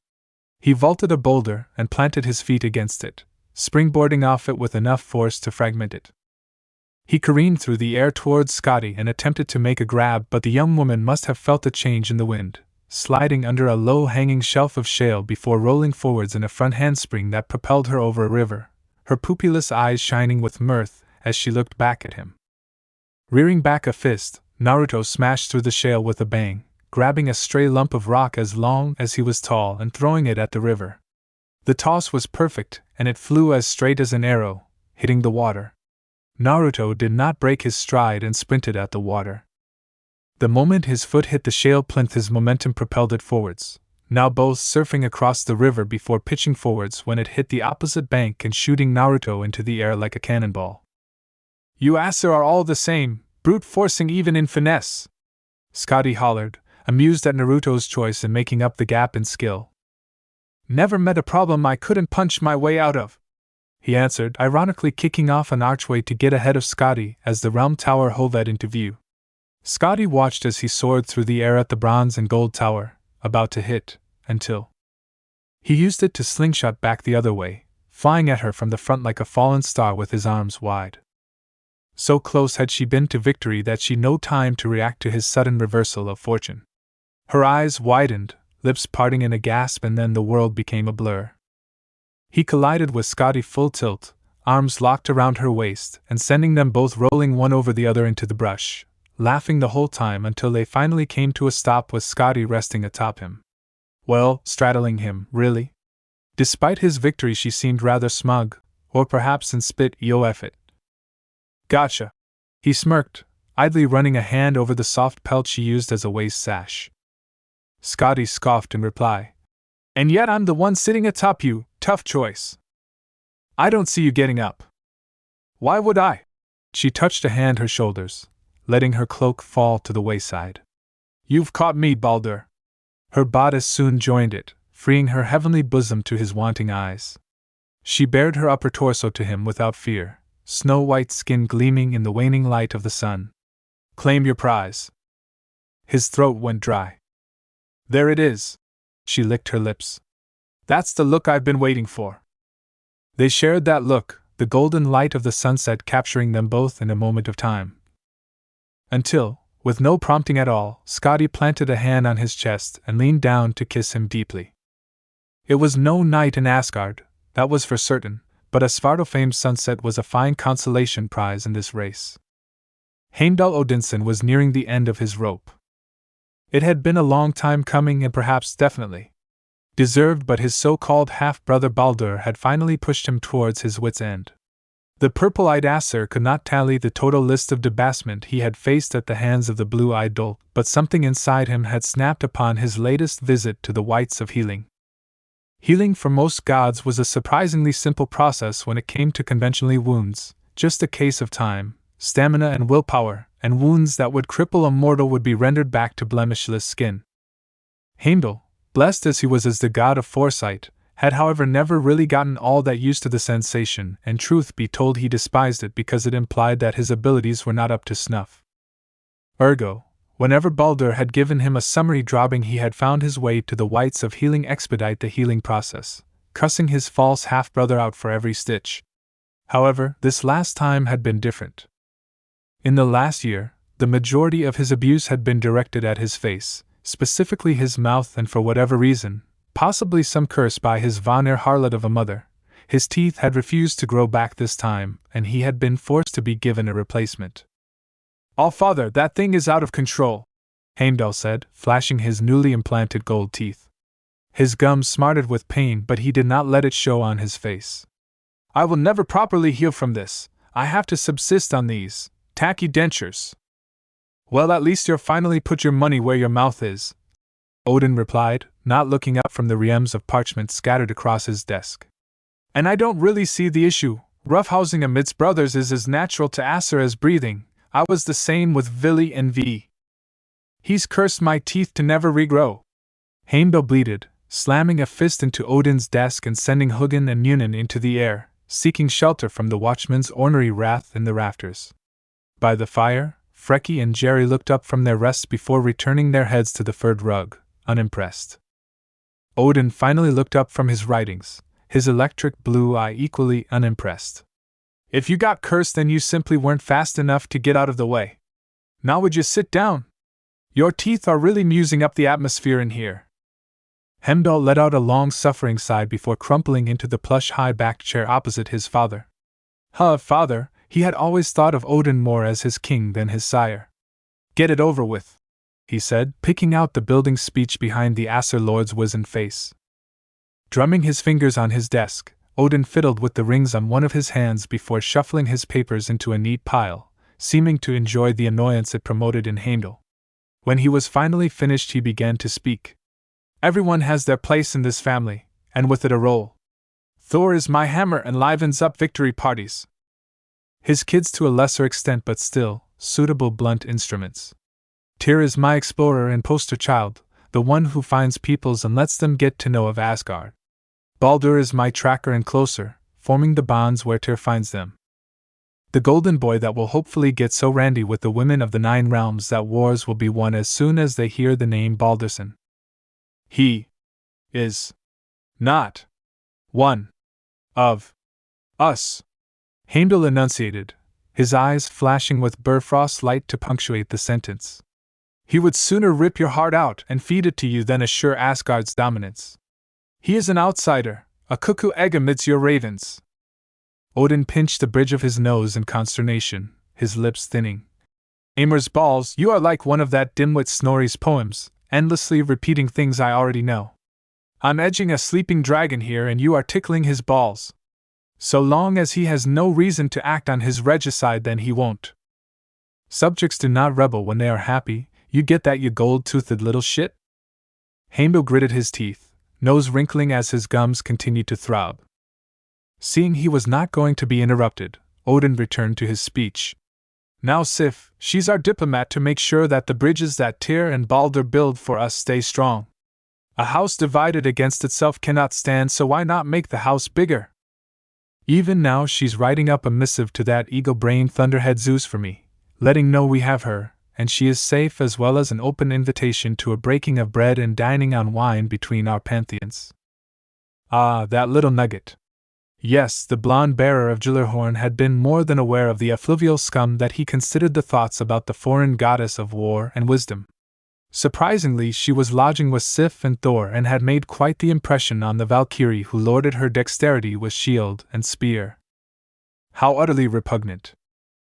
He vaulted a boulder and planted his feet against it, springboarding off it with enough force to fragment it. He careened through the air towards Scotty and attempted to make a grab, but the young woman must have felt a change in the wind, sliding under a low-hanging shelf of shale before rolling forwards in a front handspring that propelled her over a river, her pupilless eyes shining with mirth as she looked back at him. Rearing back a fist, Naruto smashed through the shale with a bang, grabbing a stray lump of rock as long as he was tall and throwing it at the river. The toss was perfect, and it flew as straight as an arrow, hitting the water. Naruto did not break his stride and sprinted at the water. The moment his foot hit the shale plinth, his momentum propelled it forwards, now both surfing across the river before pitching forwards when it hit the opposite bank and shooting Naruto into the air like a cannonball. You Aesir are all the same, brute forcing even in finesse, Scotty hollered, amused at Naruto's choice in making up the gap in skill. Never met a problem I couldn't punch my way out of. he answered, ironically kicking off an archway to get ahead of Scotty as the realm tower hove into view. Scotty watched as he soared through the air at the bronze and gold tower, about to hit, until he used it to slingshot back the other way, flying at her from the front like a fallen star with his arms wide. So close had she been to victory that she had no time to react to his sudden reversal of fortune. Her eyes widened, lips parting in a gasp, and then the world became a blur. He collided with Scotty full tilt, arms locked around her waist and sending them both rolling one over the other into the brush, laughing the whole time until they finally came to a stop with Scotty resting atop him. Well, straddling him, really? Despite his victory she seemed rather smug, or perhaps in spit EOF it. Gotcha. He smirked, idly running a hand over the soft pelt she used as a waist sash. Scotty scoffed in reply. And yet I'm the one sitting atop you, tough choice. I don't see you getting up. Why would I? She touched a hand her shoulders, letting her cloak fall to the wayside. You've caught me, Baldur. Her bodice soon joined it, freeing her heavenly bosom to his wanting eyes. She bared her upper torso to him without fear, snow-white skin gleaming in the waning light of the sun. Claim your prize. His throat went dry. There it is. She licked her lips. That's the look I've been waiting for. They shared that look, the golden light of the sunset capturing them both in a moment of time. Until, with no prompting at all, Scotty planted a hand on his chest and leaned down to kiss him deeply. It was no night in Asgard, that was for certain, but a Svartalfheim's sunset was a fine consolation prize in this race. Heimdall Odinson was nearing the end of his rope. It had been a long time coming and perhaps definitely deserved, but his so-called half-brother Baldur had finally pushed him towards his wit's end. The purple-eyed Aesir could not tally the total list of debasement he had faced at the hands of the blue-eyed dolt, but something inside him had snapped upon his latest visit to the whites of healing. Healing for most gods was a surprisingly simple process when it came to conventionally wounds, just a case of time, stamina and willpower, and wounds that would cripple a mortal would be rendered back to blemishless skin. Heimdall, blessed as he was as the god of foresight, had however never really gotten all that used to the sensation, and truth be told he despised it because it implied that his abilities were not up to snuff. Ergo, whenever Baldur had given him a summary drubbing he had found his way to the whites of healing expedite the healing process, cussing his false half-brother out for every stitch. However, this last time had been different. In the last year, the majority of his abuse had been directed at his face, specifically his mouth, and for whatever reason, possibly some curse by his Vanir harlot of a mother, his teeth had refused to grow back this time, and he had been forced to be given a replacement. All-Father, that thing is out of control, Heimdall said, flashing his newly implanted gold teeth. His gums smarted with pain, but he did not let it show on his face. I will never properly heal from this. I have to subsist on these tacky dentures. Well, at least you'll finally put your money where your mouth is, Odin replied, not looking up from the reams of parchment scattered across his desk. And I don't really see the issue. Roughhousing amidst brothers is as natural to Aesir as breathing. I was the same with Vili and V. He's cursed my teeth to never regrow. Heimdall bleated, slamming a fist into Odin's desk and sending Hugin and Munin into the air, seeking shelter from the watchman's ornery wrath in the rafters. By the fire, Freki and Jerry looked up from their rests before returning their heads to the furred rug, unimpressed. Odin finally looked up from his writings, his electric blue eye equally unimpressed. If you got cursed, then you simply weren't fast enough to get out of the way. Now would you sit down? Your teeth are really musing up the atmosphere in here. Heimdall let out a long-suffering sigh before crumpling into the plush high-backed chair opposite his father. Father, he had always thought of Odin more as his king than his sire. Get it over with, he said, picking out the building speech behind the Aesir lord's wizened face. Drumming his fingers on his desk, Odin fiddled with the rings on one of his hands before shuffling his papers into a neat pile, seeming to enjoy the annoyance it promoted in Heimdall. When he was finally finished, he began to speak. Everyone has their place in this family, and with it a role. Thor is my hammer and livens up victory parties. His kids to a lesser extent, but still, suitable blunt instruments. Tyr is my explorer and poster child, the one who finds peoples and lets them get to know of Asgard. Baldur is my tracker and closer, forming the bonds where Tyr finds them. The golden boy that will hopefully get so randy with the women of the 9 realms that wars will be won as soon as they hear the name Balderson. He is not one of us, Heimdall enunciated, his eyes flashing with Bifrost light to punctuate the sentence. He would sooner rip your heart out and feed it to you than assure Asgard's dominance. He is an outsider, a cuckoo egg amidst your ravens. Odin pinched the bridge of his nose in consternation, his lips thinning. Amer's balls, you are like one of that dimwit Snorri's poems, endlessly repeating things I already know. I'm edging a sleeping dragon here and you are tickling his balls. So long as he has no reason to act on his regicide, then he won't. Subjects do not rebel when they are happy, you get that, you gold-toothed little shit? Heimdall gritted his teeth, nose wrinkling as his gums continued to throb. Seeing he was not going to be interrupted, Odin returned to his speech. Now Sif, she's our diplomat to make sure that the bridges that Tyr and Balder build for us stay strong. A house divided against itself cannot stand, so why not make the house bigger? Even now she's writing up a missive to that eagle-brained thunderhead Zeus for me, letting know we have her, and she is safe, as well as an open invitation to a breaking of bread and dining on wine between our pantheons. Ah, that little nugget. Yes, the blonde bearer of Gyllerhorn had been more than aware of the effluvial scum that he considered the thoughts about the foreign goddess of war and wisdom. Surprisingly, she was lodging with Sif and Thor and had made quite the impression on the Valkyrie who lorded her dexterity with shield and spear. How utterly repugnant.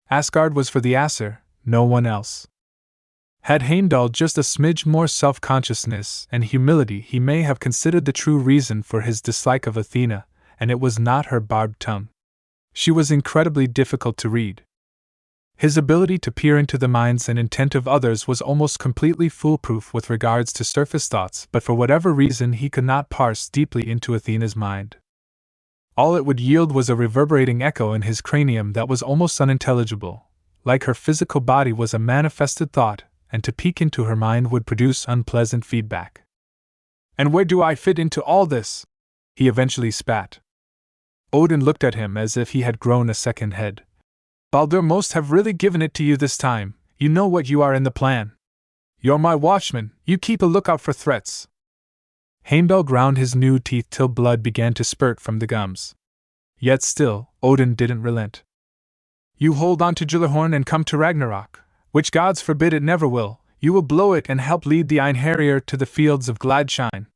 Asgard was for the Aesir, no one else. Had Heimdall just a smidge more self-consciousness and humility, he may have considered the true reason for his dislike of Athena, and it was not her barbed tongue. She was incredibly difficult to read. His ability to peer into the minds and intent of others was almost completely foolproof with regards to surface thoughts, but for whatever reason he could not parse deeply into Athena's mind. All it would yield was a reverberating echo in his cranium that was almost unintelligible, like her physical body was a manifested thought, and to peek into her mind would produce unpleasant feedback. And where do I fit into all this? He eventually spat. Odin looked at him as if he had grown a second head. Baldur must have really given it to you this time, you know what you are in the plan. You're my watchman, you keep a lookout for threats. Heimdall ground his new teeth till blood began to spurt from the gums. Yet still, Odin didn't relent. You hold on to Gyllerhorn and come to Ragnarok, which gods forbid it never will, you will blow it and help lead the Einherjar to the fields of Gladshine.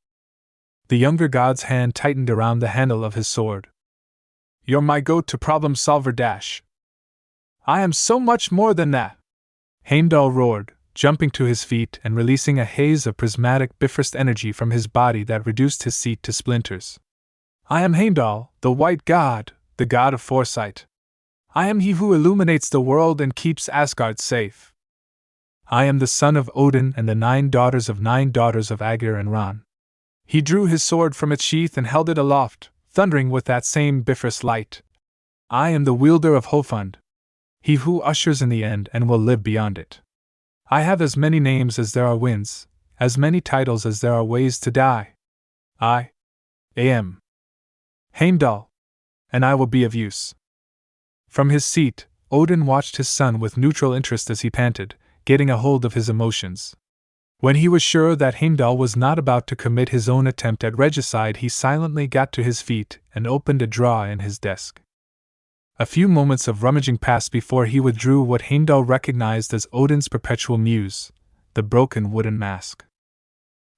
The younger god's hand tightened around the handle of his sword. You're my go-to problem solver dash. I am so much more than that! Heimdall roared, jumping to his feet and releasing a haze of prismatic Bifrost energy from his body that reduced his seat to splinters. I am Heimdall, the White God, the god of foresight. I am he who illuminates the world and keeps Asgard safe. I am the son of Odin and the 9 daughters of Aegir and Ran. He drew his sword from its sheath and held it aloft, thundering with that same Bifrost light. I am the wielder of Hofund, he who ushers in the end and will live beyond it. I have as many names as there are winds, as many titles as there are ways to die. I am Heimdall, and I will be of use. From his seat, Odin watched his son with neutral interest as he panted, getting a hold of his emotions. When he was sure that Heimdall was not about to commit his own attempt at regicide, he silently got to his feet and opened a drawer in his desk. A few moments of rummaging passed before he withdrew what Heimdall recognized as Odin's perpetual muse, the broken wooden mask.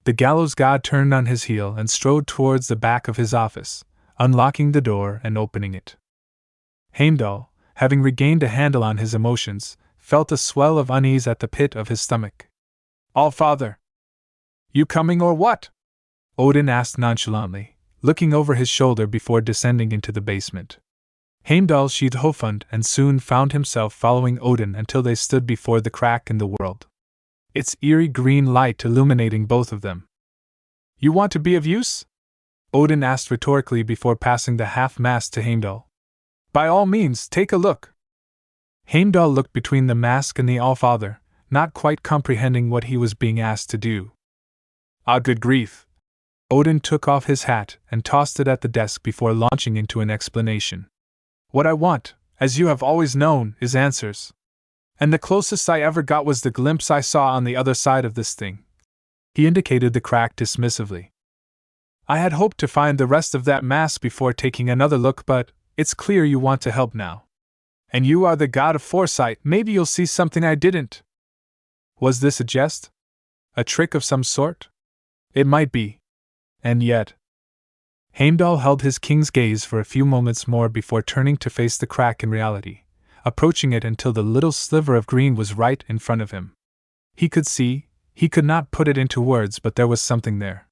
The gallows god turned on his heel and strode towards the back of his office, unlocking the door and opening it. Heimdall, having regained a handle on his emotions, felt a swell of unease at the pit of his stomach. Allfather! You coming or what? Odin asked nonchalantly, looking over his shoulder before descending into the basement. Heimdall sheathed Hofund and soon found himself following Odin until they stood before the crack in the world, its eerie green light illuminating both of them. You want to be of use? Odin asked rhetorically before passing the half-mast to Heimdall. By all means, take a look. Heimdall looked between the mask and the Allfather, not quite comprehending what he was being asked to do. Ah, good grief! Odin took off his hat and tossed it at the desk before launching into an explanation. What I want, as you have always known, is answers. And the closest I ever got was the glimpse I saw on the other side of this thing. He indicated the crack dismissively. I had hoped to find the rest of that mask before taking another look, but it's clear you want to help now. And you are the god of foresight, maybe you'll see something I didn't. Was this a jest? A trick of some sort? It might be. And yet. Heimdall held his king's gaze for a few moments more before turning to face the crack in reality, approaching it until the little sliver of green was right in front of him. He could see, he could not put it into words, but there was something there.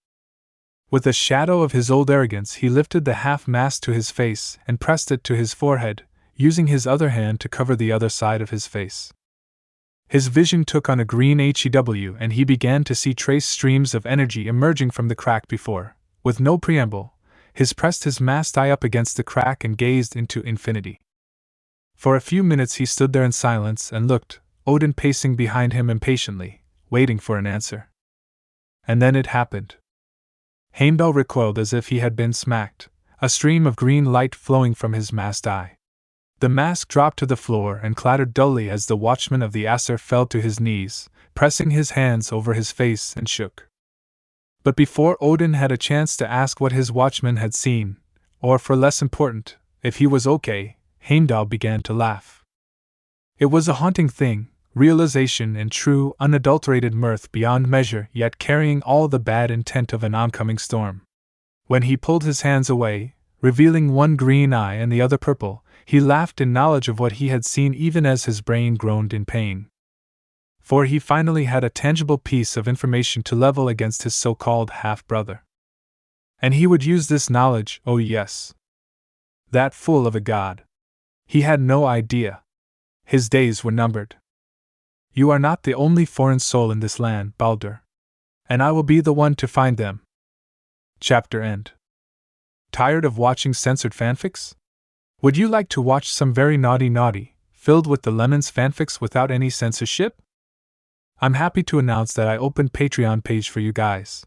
With a shadow of his old arrogance, he lifted the half-mask to his face and pressed it to his forehead, using his other hand to cover the other side of his face. His vision took on a green HEW, and he began to see trace streams of energy emerging from the crack before. With no preamble, he pressed his masked eye up against the crack and gazed into infinity. For a few minutes he stood there in silence and looked, Odin pacing behind him impatiently, waiting for an answer. And then it happened. Heimdall recoiled as if he had been smacked, a stream of green light flowing from his masked eye. The mask dropped to the floor and clattered dully as the watchman of the Aesir fell to his knees, pressing his hands over his face and shook. But before Odin had a chance to ask what his watchman had seen, or for less important, if he was okay, Heimdall began to laugh. It was a haunting thing, realization and true, unadulterated mirth beyond measure, yet carrying all the bad intent of an oncoming storm. When he pulled his hands away, revealing one green eye and the other purple, he laughed in knowledge of what he had seen even as his brain groaned in pain. For he finally had a tangible piece of information to level against his so-called half-brother. And he would use this knowledge, oh yes. That fool of a god. He had no idea. His days were numbered. You are not the only foreign soul in this land, Baldur. And I will be the one to find them. Chapter end. Tired of watching censored fanfics? Would you like to watch some very naughty, filled with the lemons fanfics without any censorship? I'm happy to announce that I opened Patreon page for you guys,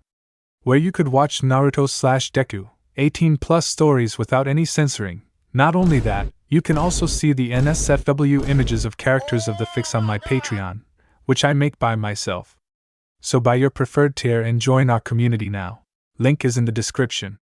where you could watch Naruto/Deku, 18+ stories without any censoring. Not only that, you can also see the NSFW images of characters of the fics on my Patreon, which I make by myself. So buy your preferred tier and join our community now. Link is in the description.